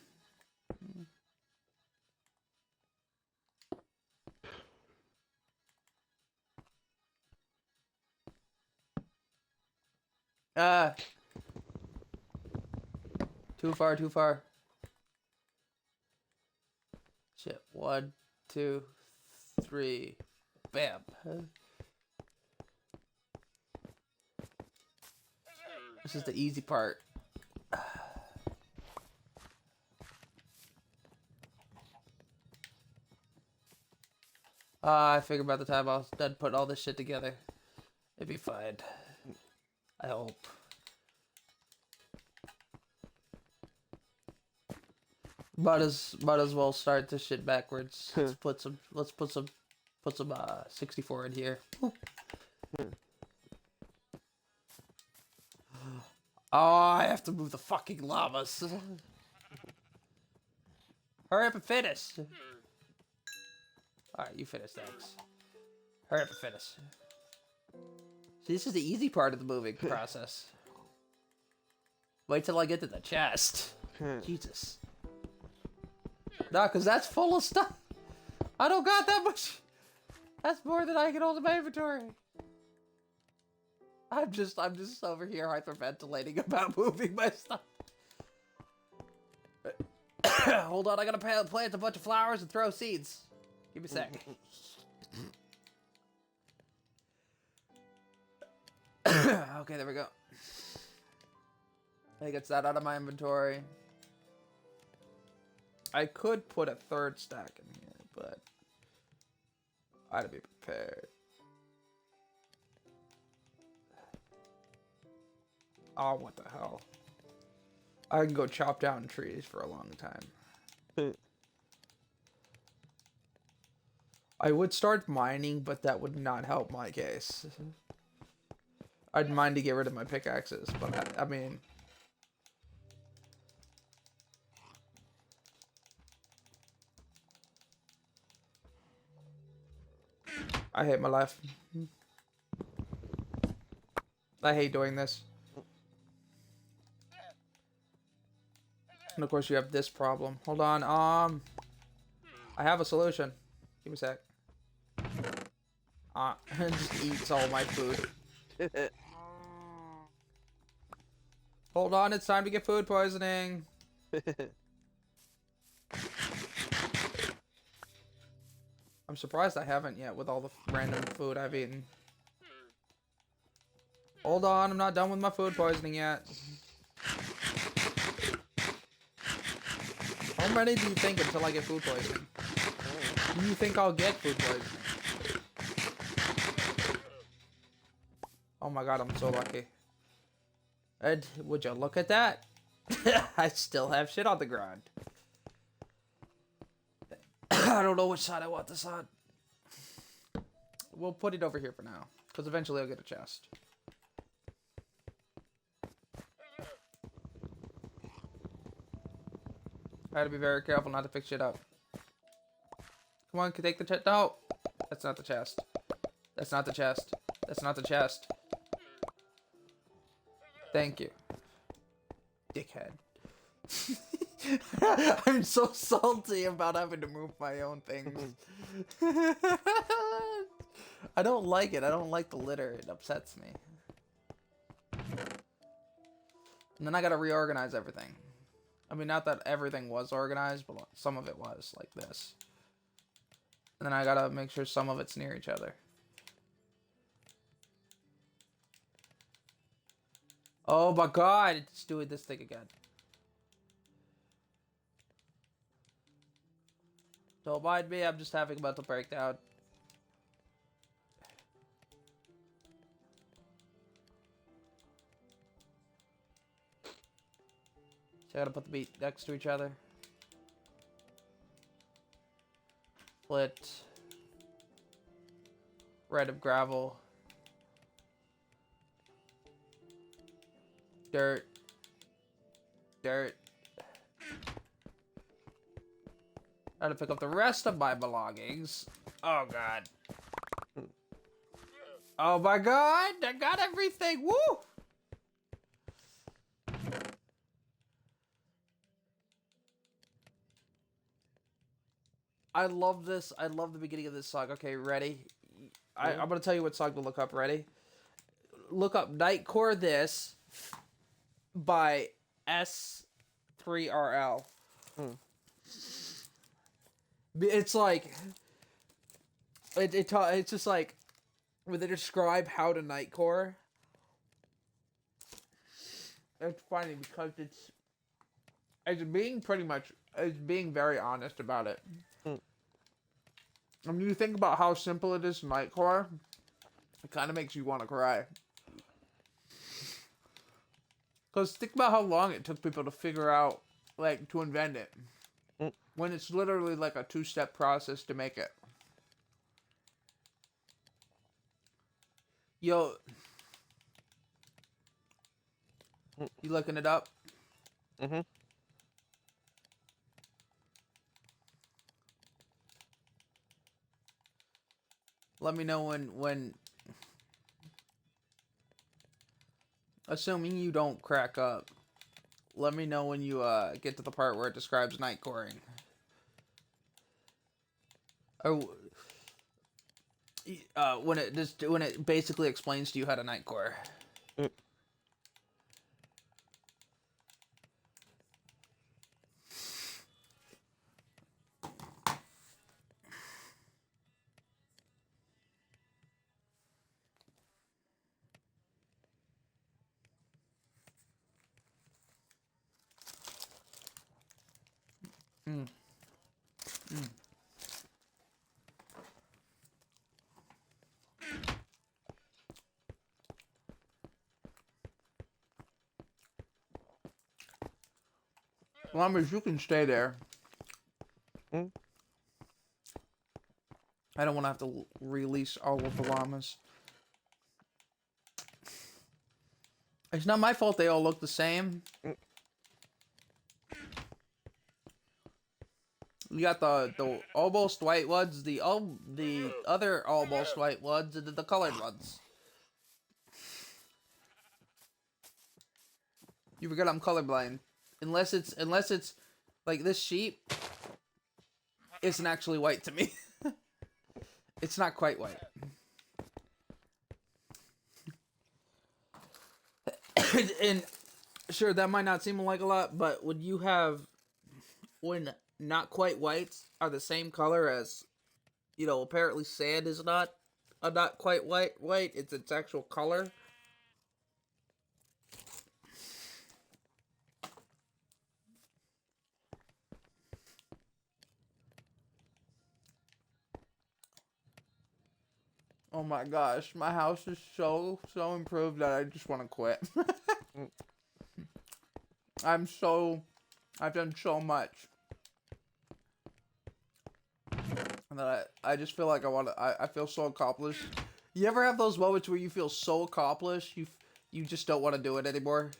Too far. Shit. 1, 2, 3. Bam. This is the easy part. I figured by the time I was done putting all this shit together, it'd be fine. I hope. Might as well start this shit backwards. Let's put some 64 in here. Oh, I have to move the fucking llamas. Hurry up and finish. Alright, you finish, thanks. Hurry up and finish. See, this is the easy part of the moving process. Wait till I get to the chest. Jesus. Nah, cause that's full of stuff. I don't got that much. That's more than I can hold in my inventory. I'm just over here hyperventilating about moving my stuff. Hold on, I gotta plant a bunch of flowers and throw seeds. Give me a sec. Okay, there we go. I gets that out of my inventory. I could put a third stack in here, but I had to be prepared. Oh, what the hell? I can go chop down trees for a long time. I would start mining, but that would not help my case. I'd mine to get rid of my pickaxes, but I mean... I hate my life. I hate doing this. And of course you have this problem. Hold on, I have a solution. Give me a sec. It just eats all my food. Hold on, it's time to get food poisoning. I'm surprised I haven't yet with all the random food I've eaten. Hold on, I'm not done with my food poisoning yet. How many do you think until I get food poisoning? Do you think I'll get food poisoning? Oh my god, I'm so lucky. Ed, would you look at that? I still have shit on the ground. I don't know which side I want this on. We'll put it over here for now, because eventually I'll get a chest. I gotta be very careful not to fix shit up. Come on, take the chest. No! That's not the chest. That's not the chest. That's not the chest. Thank you. Dickhead. I'm so salty about having to move my own things. I don't like it. I don't like the litter. It upsets me. And then I gotta reorganize everything. I mean, not that everything was organized, but some of it was, like this. And then I gotta make sure some of it's near each other. Oh my god, it's doing this thing again. Don't mind me, I'm just having a mental breakdown. So I gotta put the meat next to each other. Split. Random gravel. Dirt. Dirt. I had to pick up the rest of my belongings. Oh god. Oh my god! I got everything! Woo! I love this. I love the beginning of this song. Okay, ready? I'm gonna tell you what song to look up. Ready? Look up Nightcore This by S3RL. It's like it's just like when they describe how to Nightcore. It's funny because it's being very honest about it. When you think about how simple it is to Nightcore, it kind of makes you want to cry. Because think about how long it took people to figure out, like, to invent it. When it's literally like a 2-step process to make it. Yo. You looking it up? Mm-hmm. Let me know when assuming you don't crack up, let me know when you get to the part where it describes nightcoring. Or when it basically explains to you how to nightcore. Llamas, you can stay there. I don't want to have to release all of the llamas. It's not my fault they all look the same. You got the almost white ones, the other almost white ones, and the colored ones. You forget I'm colorblind. Unless it's like this sheep isn't actually white to me. It's not quite white. And sure, that might not seem like a lot, but when not quite whites are the same color as, apparently sand is not quite white, it's its actual color. Oh my gosh, my house is so improved that I just want to quit. I've done so much. And that I just feel like I feel so accomplished. You ever have those moments where you feel so accomplished, you just don't want to do it anymore?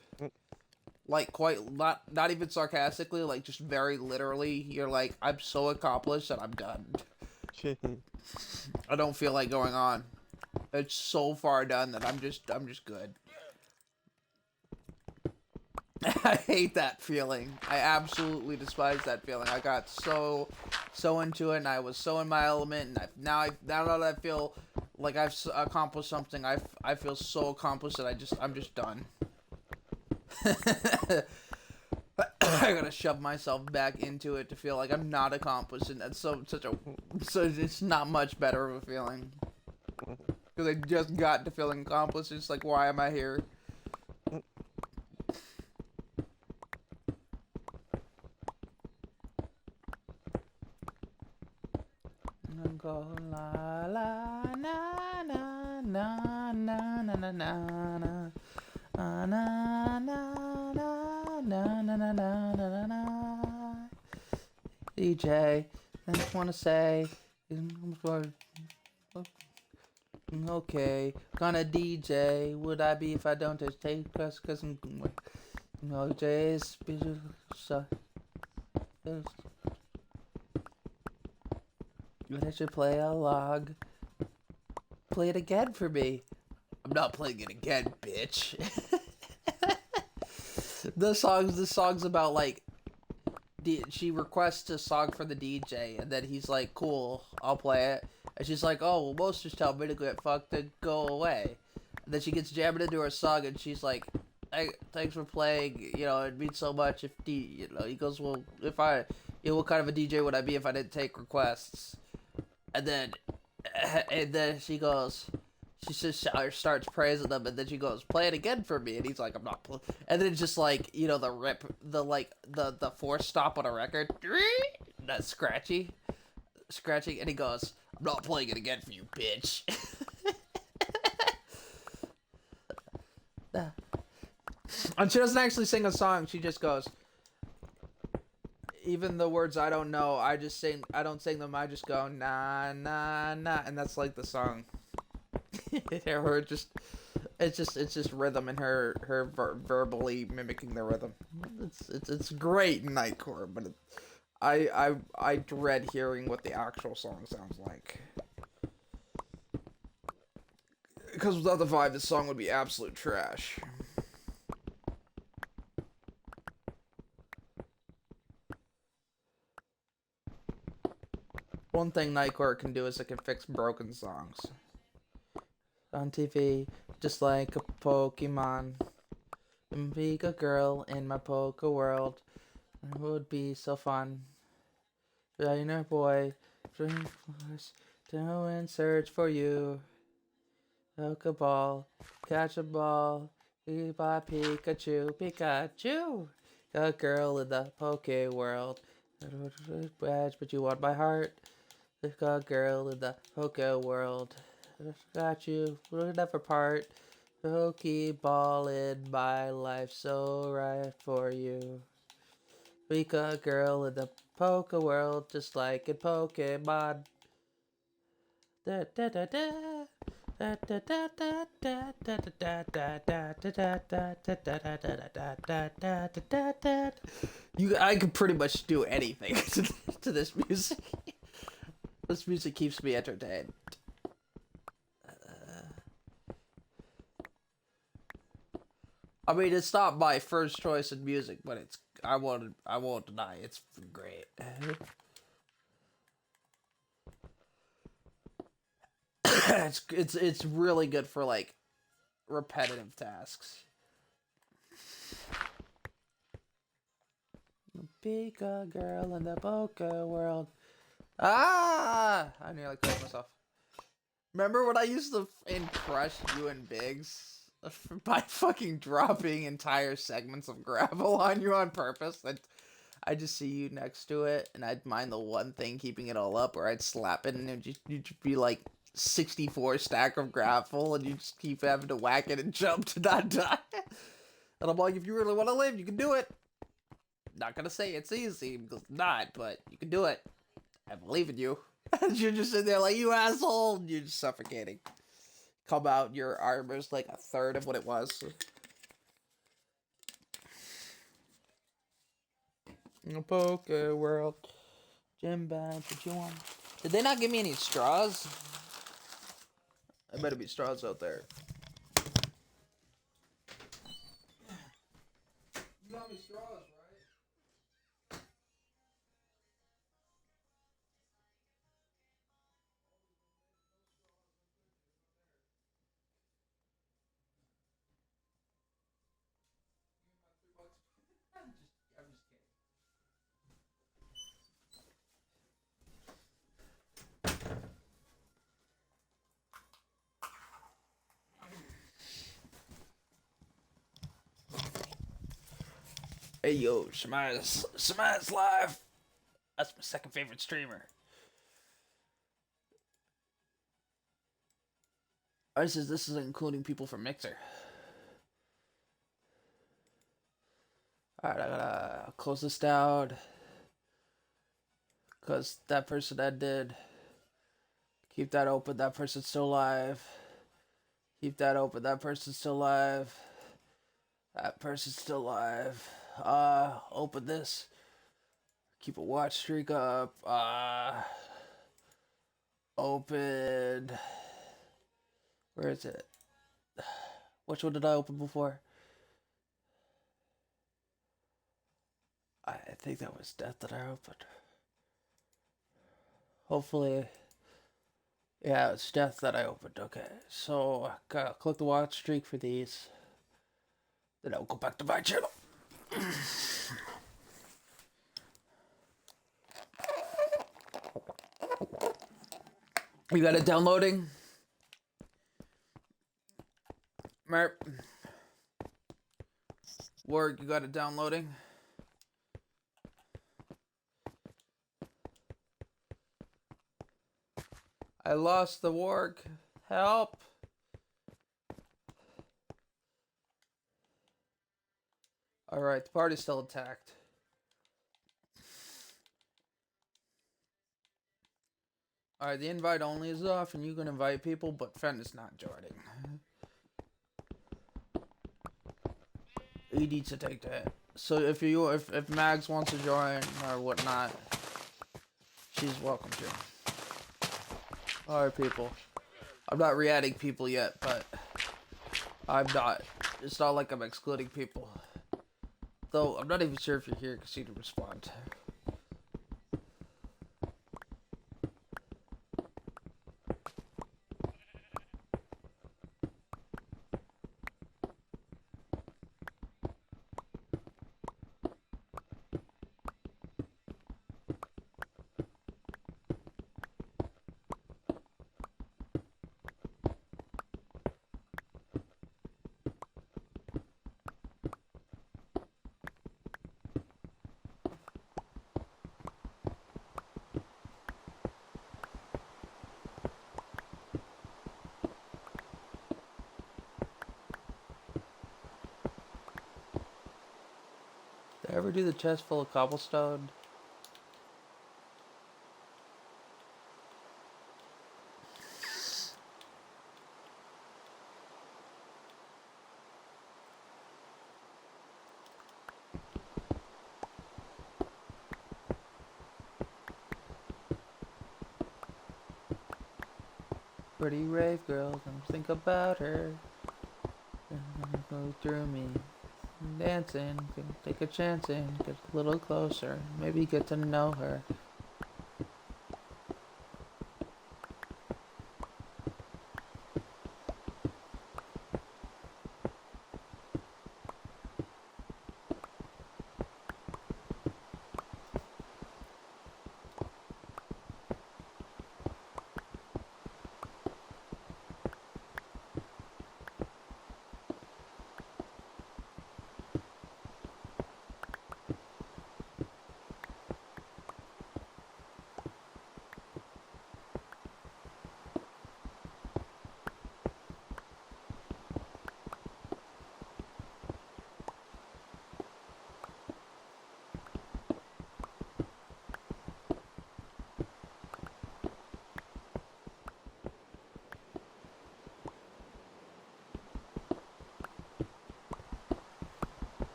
Like not even sarcastically, like just very literally, you're like, I'm so accomplished that I'm done. I don't feel like going on. It's so far done that I'm just good. I hate that feeling. I absolutely despise that feeling. I got so into it, and I was so in my element, and now that I feel like I've accomplished something, I feel so accomplished that I'm just done. I gotta shove myself back into it to feel like I'm not accomplished, and that's so it's not much better of a feeling. Because I just got to feeling accomplished. It's like, why am I here? I'm going la la na na na na na na na na na na na na na na. DJ, I just want to say, okay, gonna DJ. Would I be if I don't just take cause no J's I should play a log. Play it again for me. I'm not playing it again, bitch. The song's about like she requests a song for the DJ, and then he's like, cool, I'll play it. And she's like, oh, well, most just tell me to get fucked and go away. And then she gets jammed into her song, and she's like, thanks for playing, you know, it means so much if he goes, well, what kind of a DJ would I be if I didn't take requests? And then she goes, she just starts praising them, and then she goes, play it again for me, and he's like, I'm not and then it's just like, you know, the force stop on a record, that's scratching, and he goes, I'm not playing it again for you, bitch. And she doesn't actually sing a song, she just goes, even the words I don't know, I don't sing them, I just go, na, na, na, and that's like the song. It's just rhythm and her verbally mimicking the rhythm. It's great in Nightcore, but I dread hearing what the actual song sounds like. Because without the vibe, this song would be absolute trash. One thing Nightcore can do is it can fix broken songs. On TV, just like a Pokemon. Be a girl in my Poke world. It would be so fun. Trainer boy, drink force, to and search for you. Pokeball, catch a ball, be by Pikachu, Pikachu. A girl in the Poke world. Badge, but you want my heart. A girl in the Poke world. Got you, we'll never part. Pokeball in my life, so right for you. Pika girl in the Poke world, just like in Pokemon. Da da da da. I could pretty much do anything to this music. This music keeps me entertained. I mean, it's not my first choice in music, but I won't deny it's great. It's really good for like repetitive tasks. Pika girl in the Poke world. Ah! I nearly killed myself. Remember when I used to crush you and Biggs? By fucking dropping entire segments of gravel on you on purpose. That I just see you next to it, and I'd mind the one thing keeping it all up, or I'd slap it, and you'd just be like 64 stack of gravel, and you just keep having to whack it and jump to not die. And I'm like, if you really want to live, you can do it. Not gonna say it's easy, because it's not, but you can do it. I believe in you. And you're just sitting there like, you asshole, and you're just suffocating. Come out, your armor's like a third of what it was. Poke world. Gym badge, what you want? Did they not give me any straws? There better be straws out there. You got me straws, right? I'm just kidding. Hey yo, Shemaiah's live. That's my second favorite streamer. This is including people from Mixer. Alright, I gotta close this down. Because that person ended. Keep that open, that person's still live. Keep that open, that person's still live. That person's still live. Open this. Keep a watch streak up. Open. Where is it? Which one did I open before? I think that was Death that I opened. Hopefully. Yeah, it's Death that I opened. Okay, so I gotta click the watch streak for these. Then I'll go back to my channel. You got it downloading? Merp. Work, you got it downloading? I lost the work. Help. Alright, the party's still intact. Alright, the invite only is off and you can invite people, but Fen is not joining. He needs to take that. So if Mags wants to join or whatnot, she's welcome to. Alright, people. I'm not re-adding people yet, but I'm not. It's not like I'm excluding people. Though, I'm not even sure if you're here because you didn't respond. Did I ever do the chest full of cobblestone? Pretty rave girl, don't think about her. Go through me. Dancing, can take a chance and get a little closer. Maybe get to know her.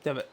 Damn it.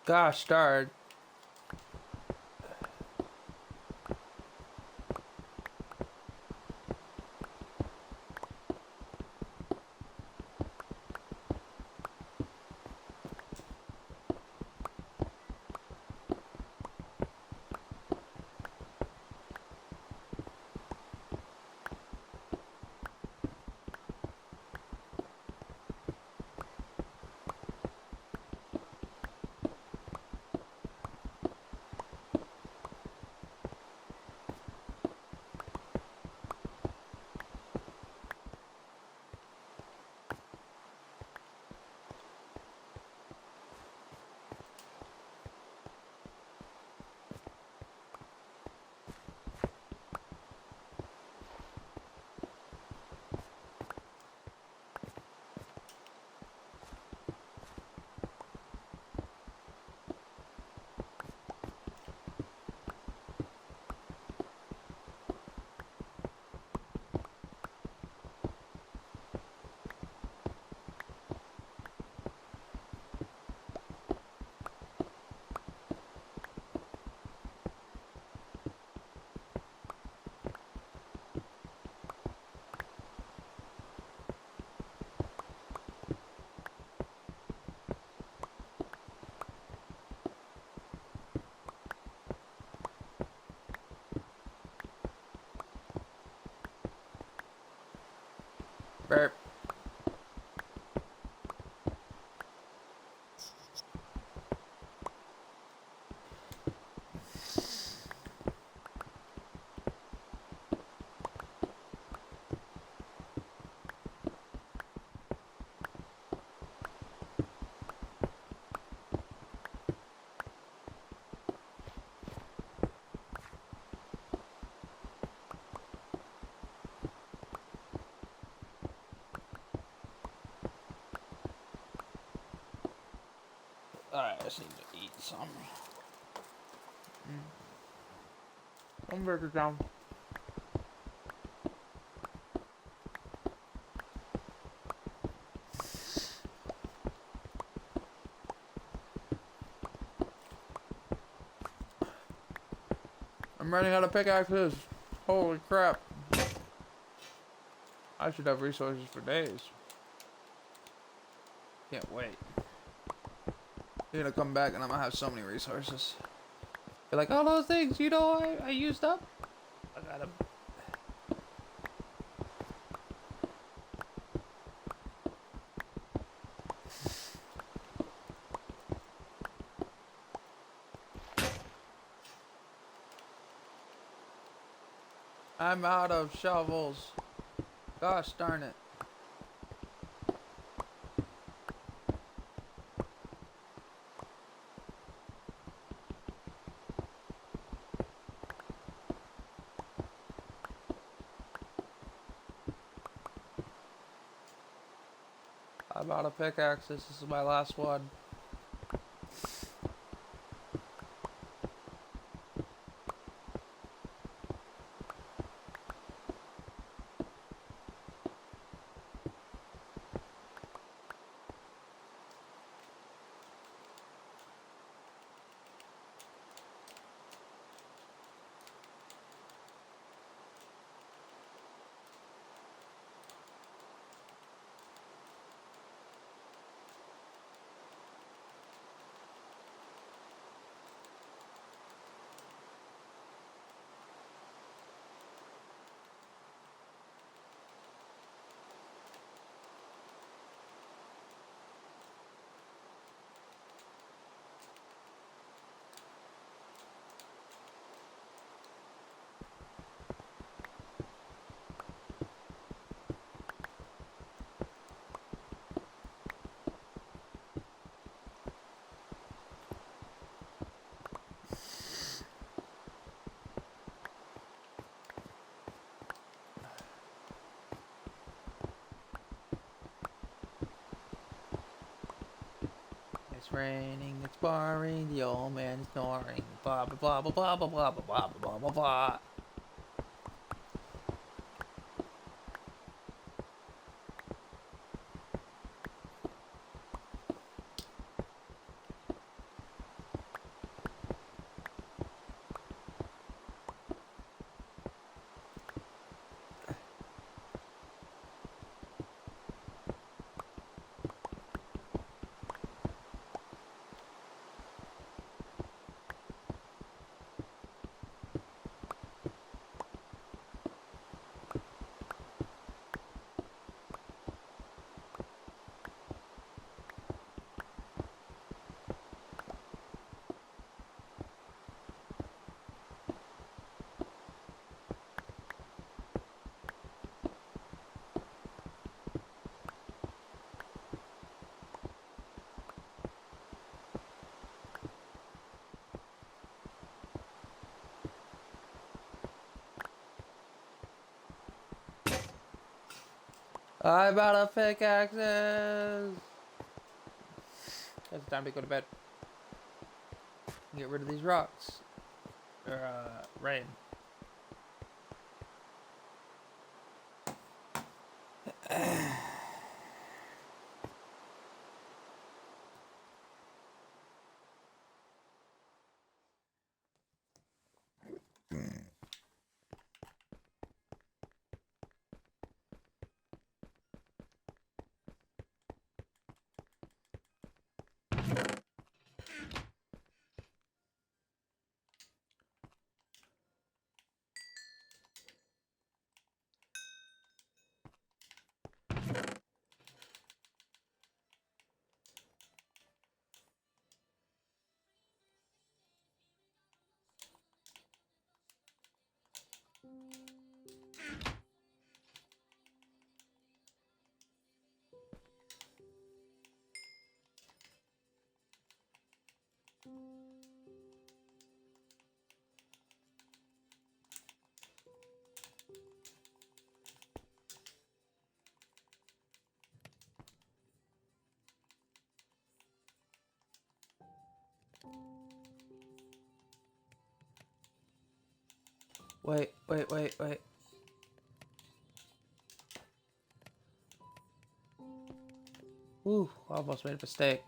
Gosh darn. Burp. Alright, I just need to eat some. One burger down. I'm running out of pickaxes. Holy crap. I should have resources for days. Can't wait. You're gonna come back and I'm gonna have so many resources. You're like, all those things, you know, I used up. I got them. I'm out of shovels. Gosh darn it. I'm out of pickaxes. This is my last one. It's raining, it's pouring, the old man is snoring. Blah blah blah blah blah blah blah blah blah blah blah blah. I'm out of pickaxes. It's time to go to bed. Get rid of these rocks. Or, rain. Wait. Ooh, almost made a mistake.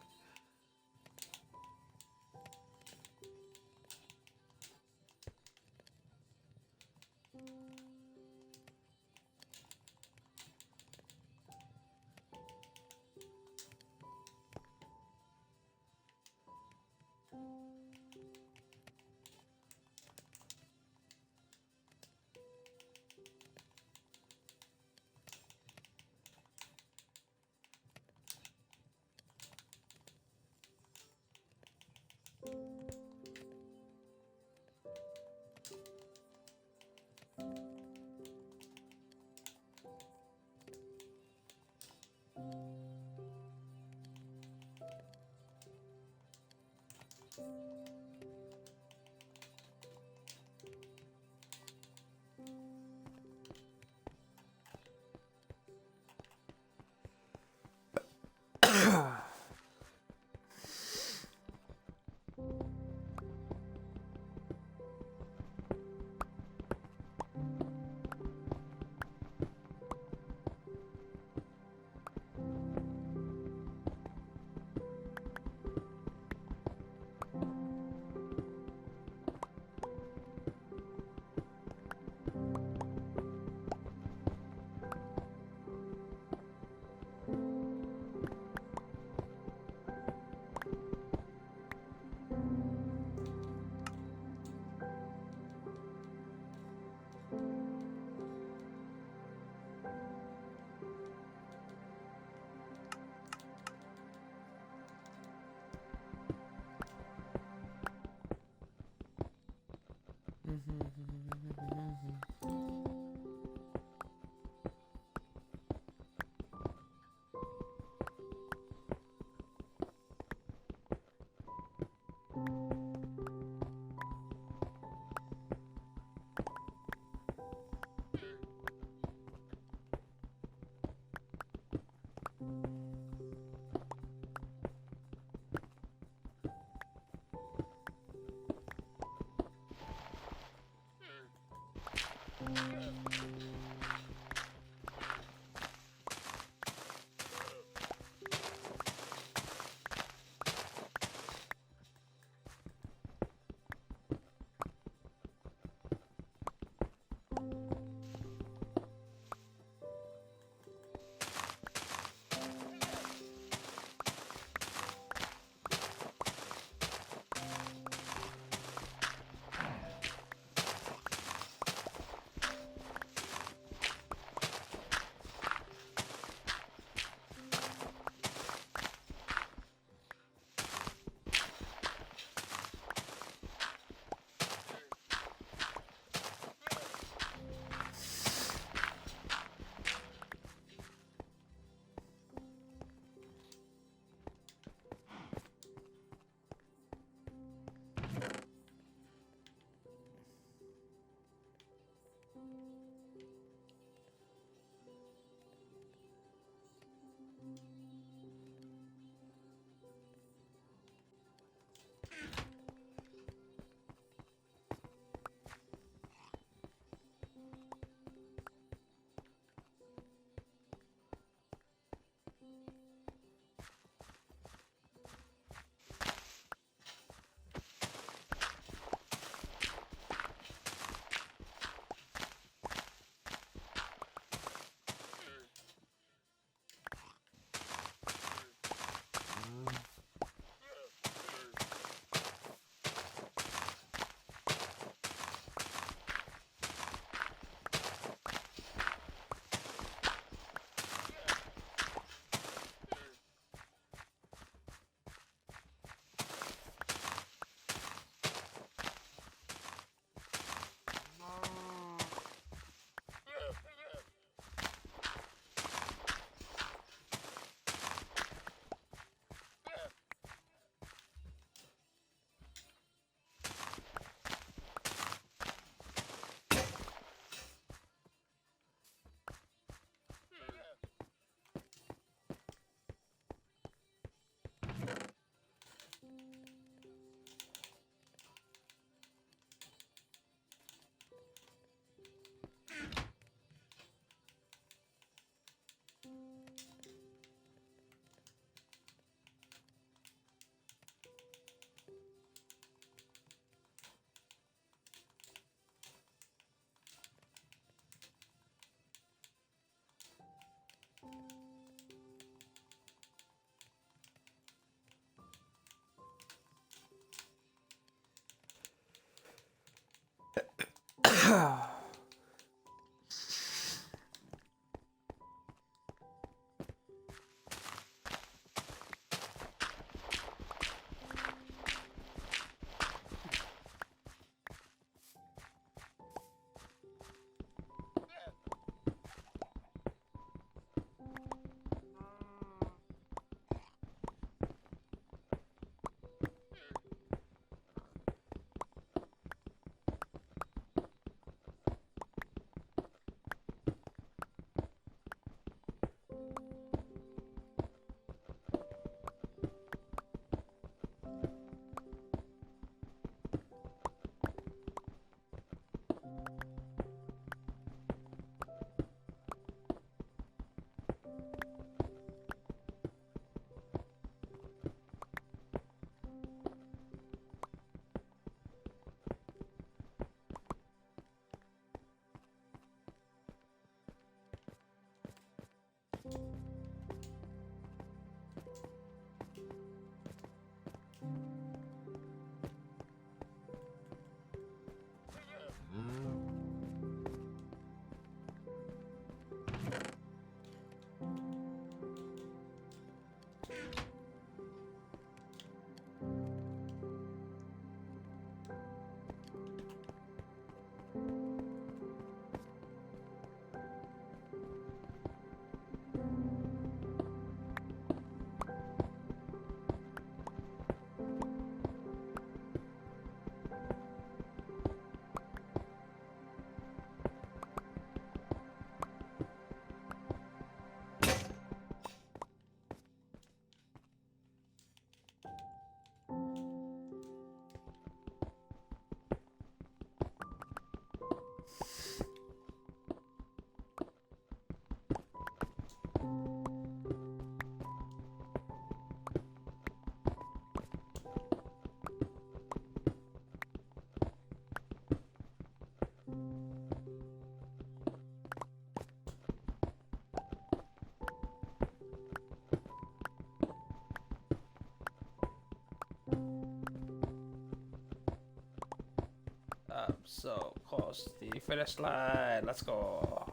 I'm so close to the finish line. Let's go.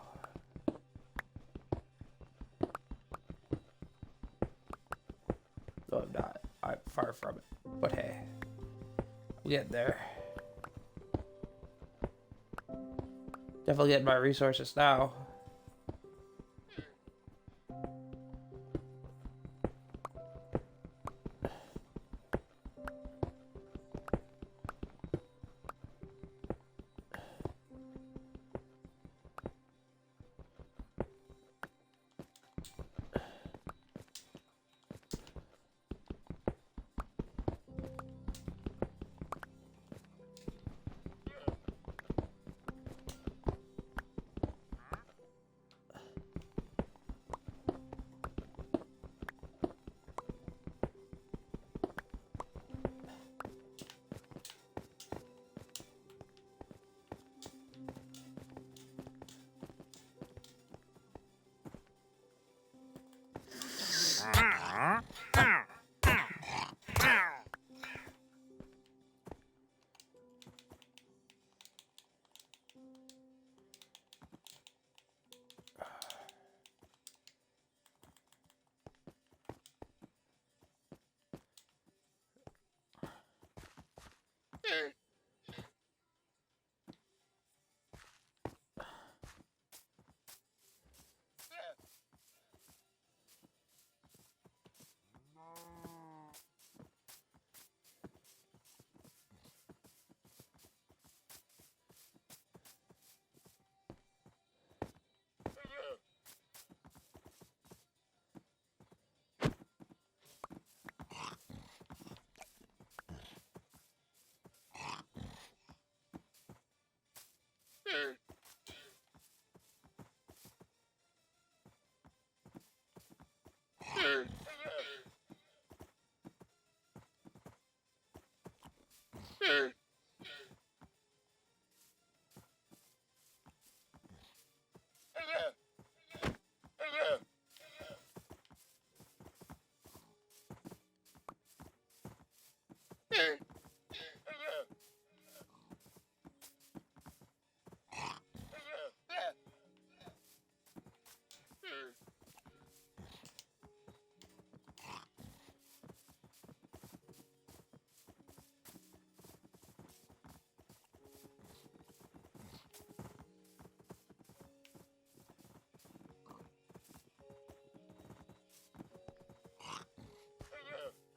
No, I'm not. I'm far from it. But hey, I'm getting there. Definitely getting my resources now.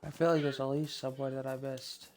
I feel like there's a leash somewhere that I missed.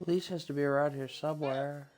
Leash has to be around here somewhere.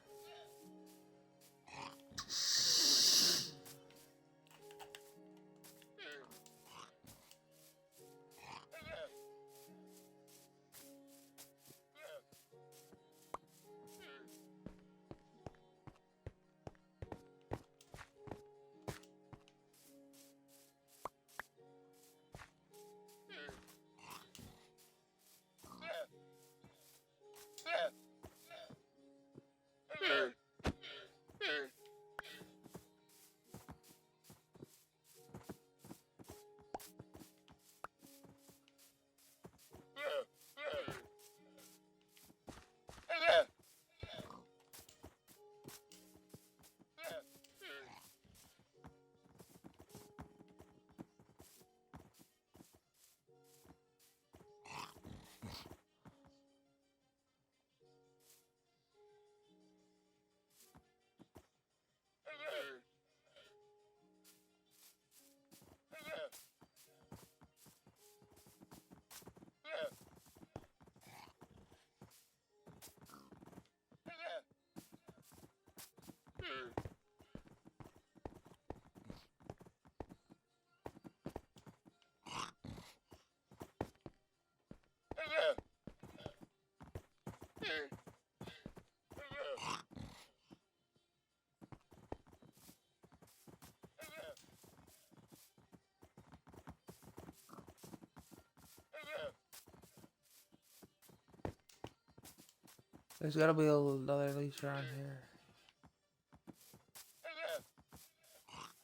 There's gotta be another leash around here.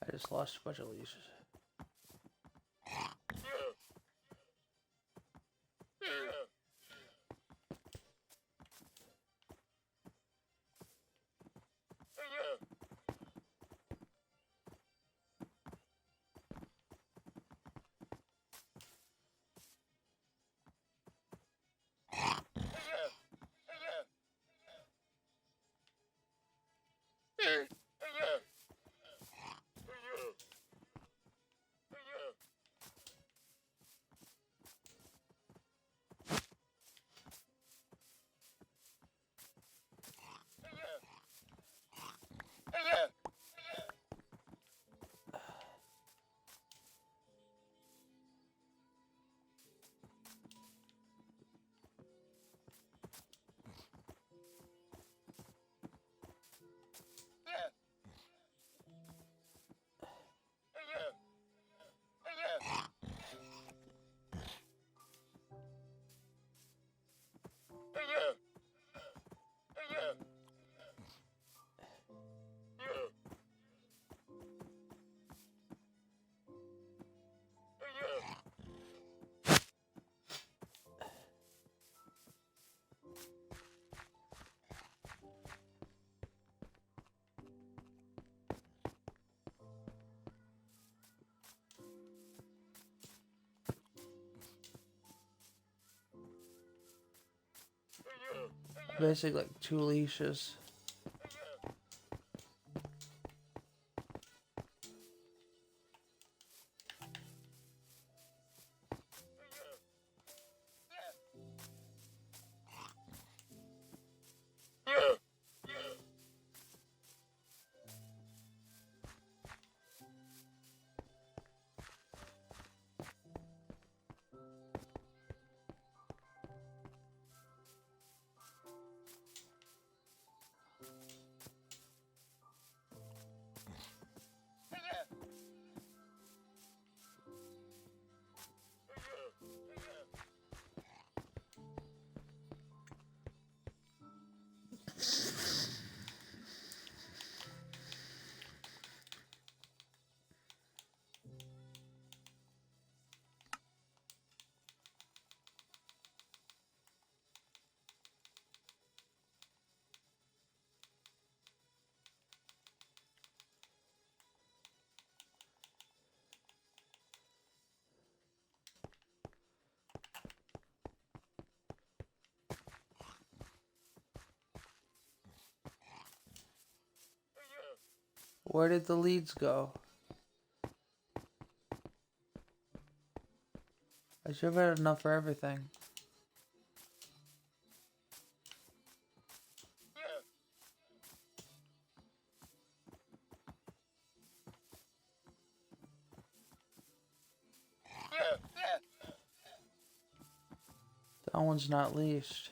I just lost a bunch of leashes. Basically, like 2 leashes. Where did the leads go? I should have had enough for everything. That one's not leashed.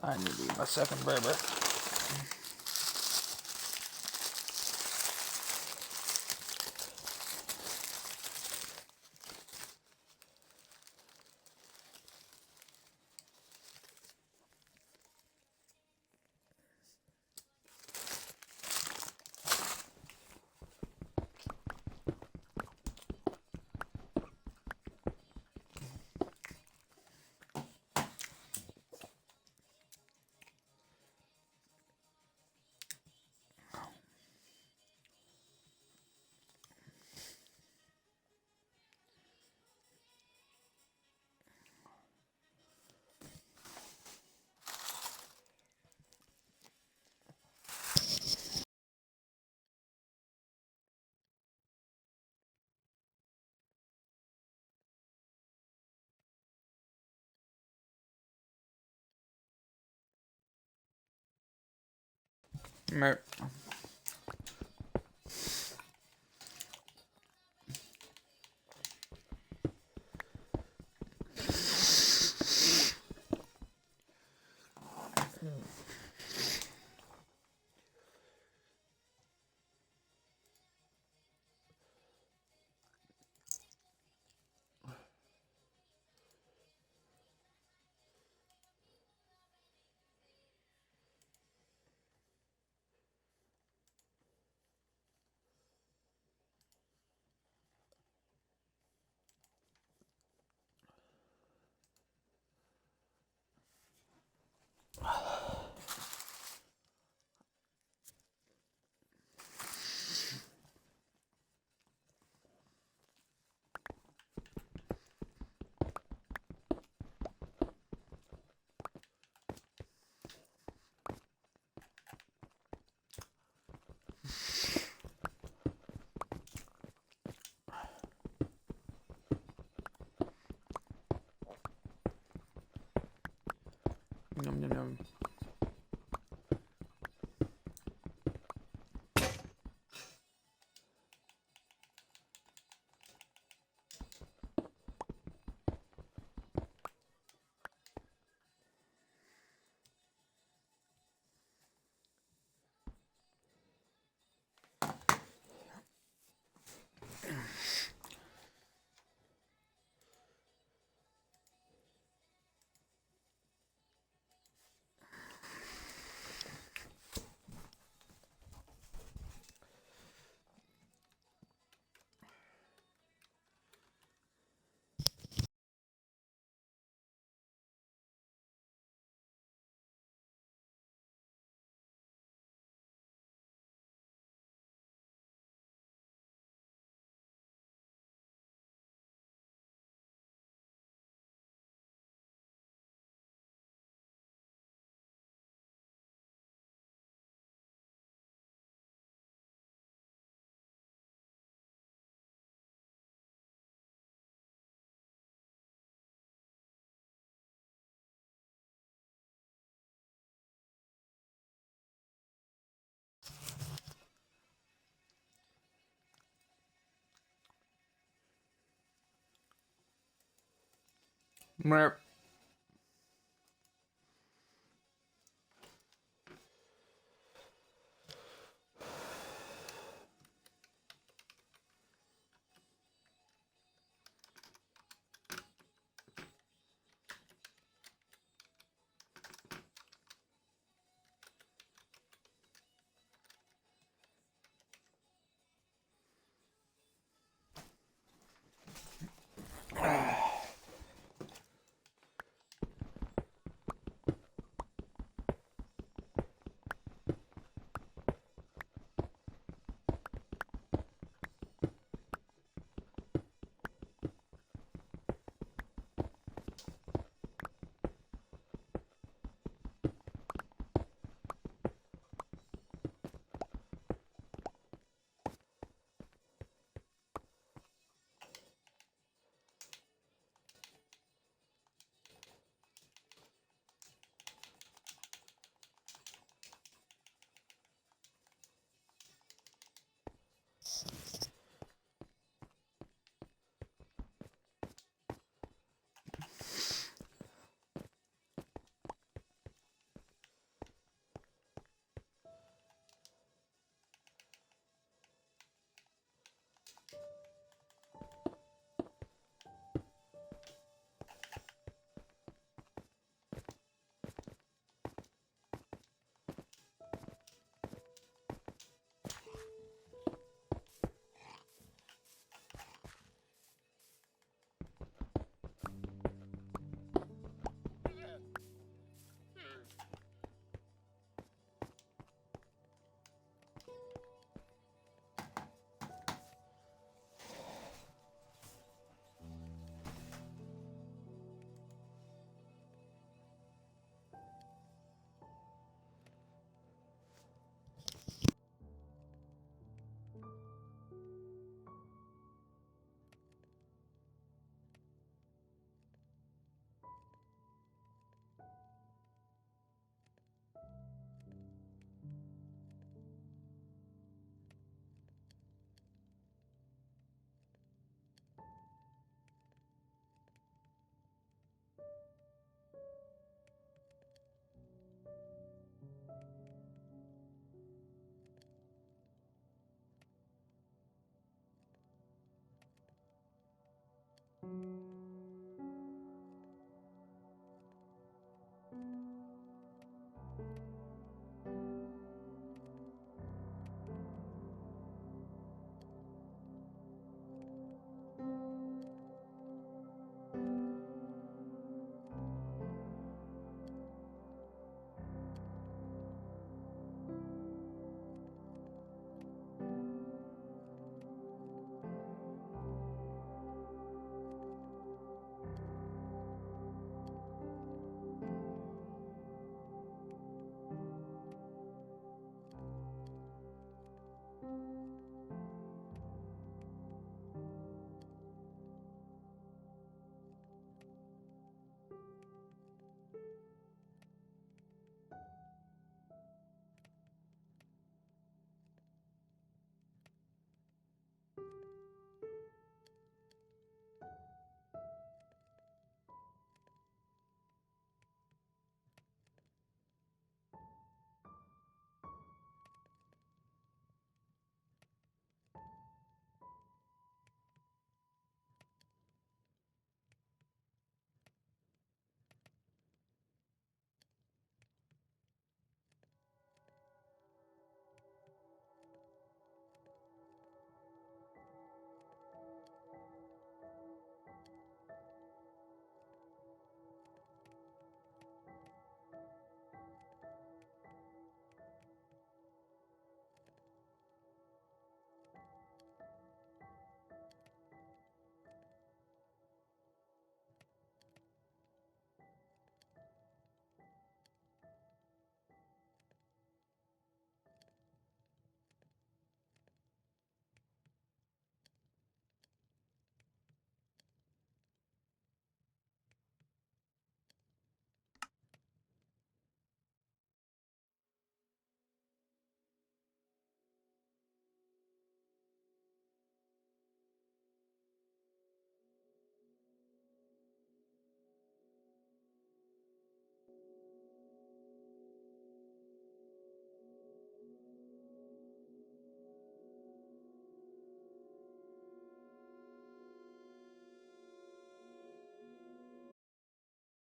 I need to eat my second burger. Mer- Yum, yum, yum. Merp.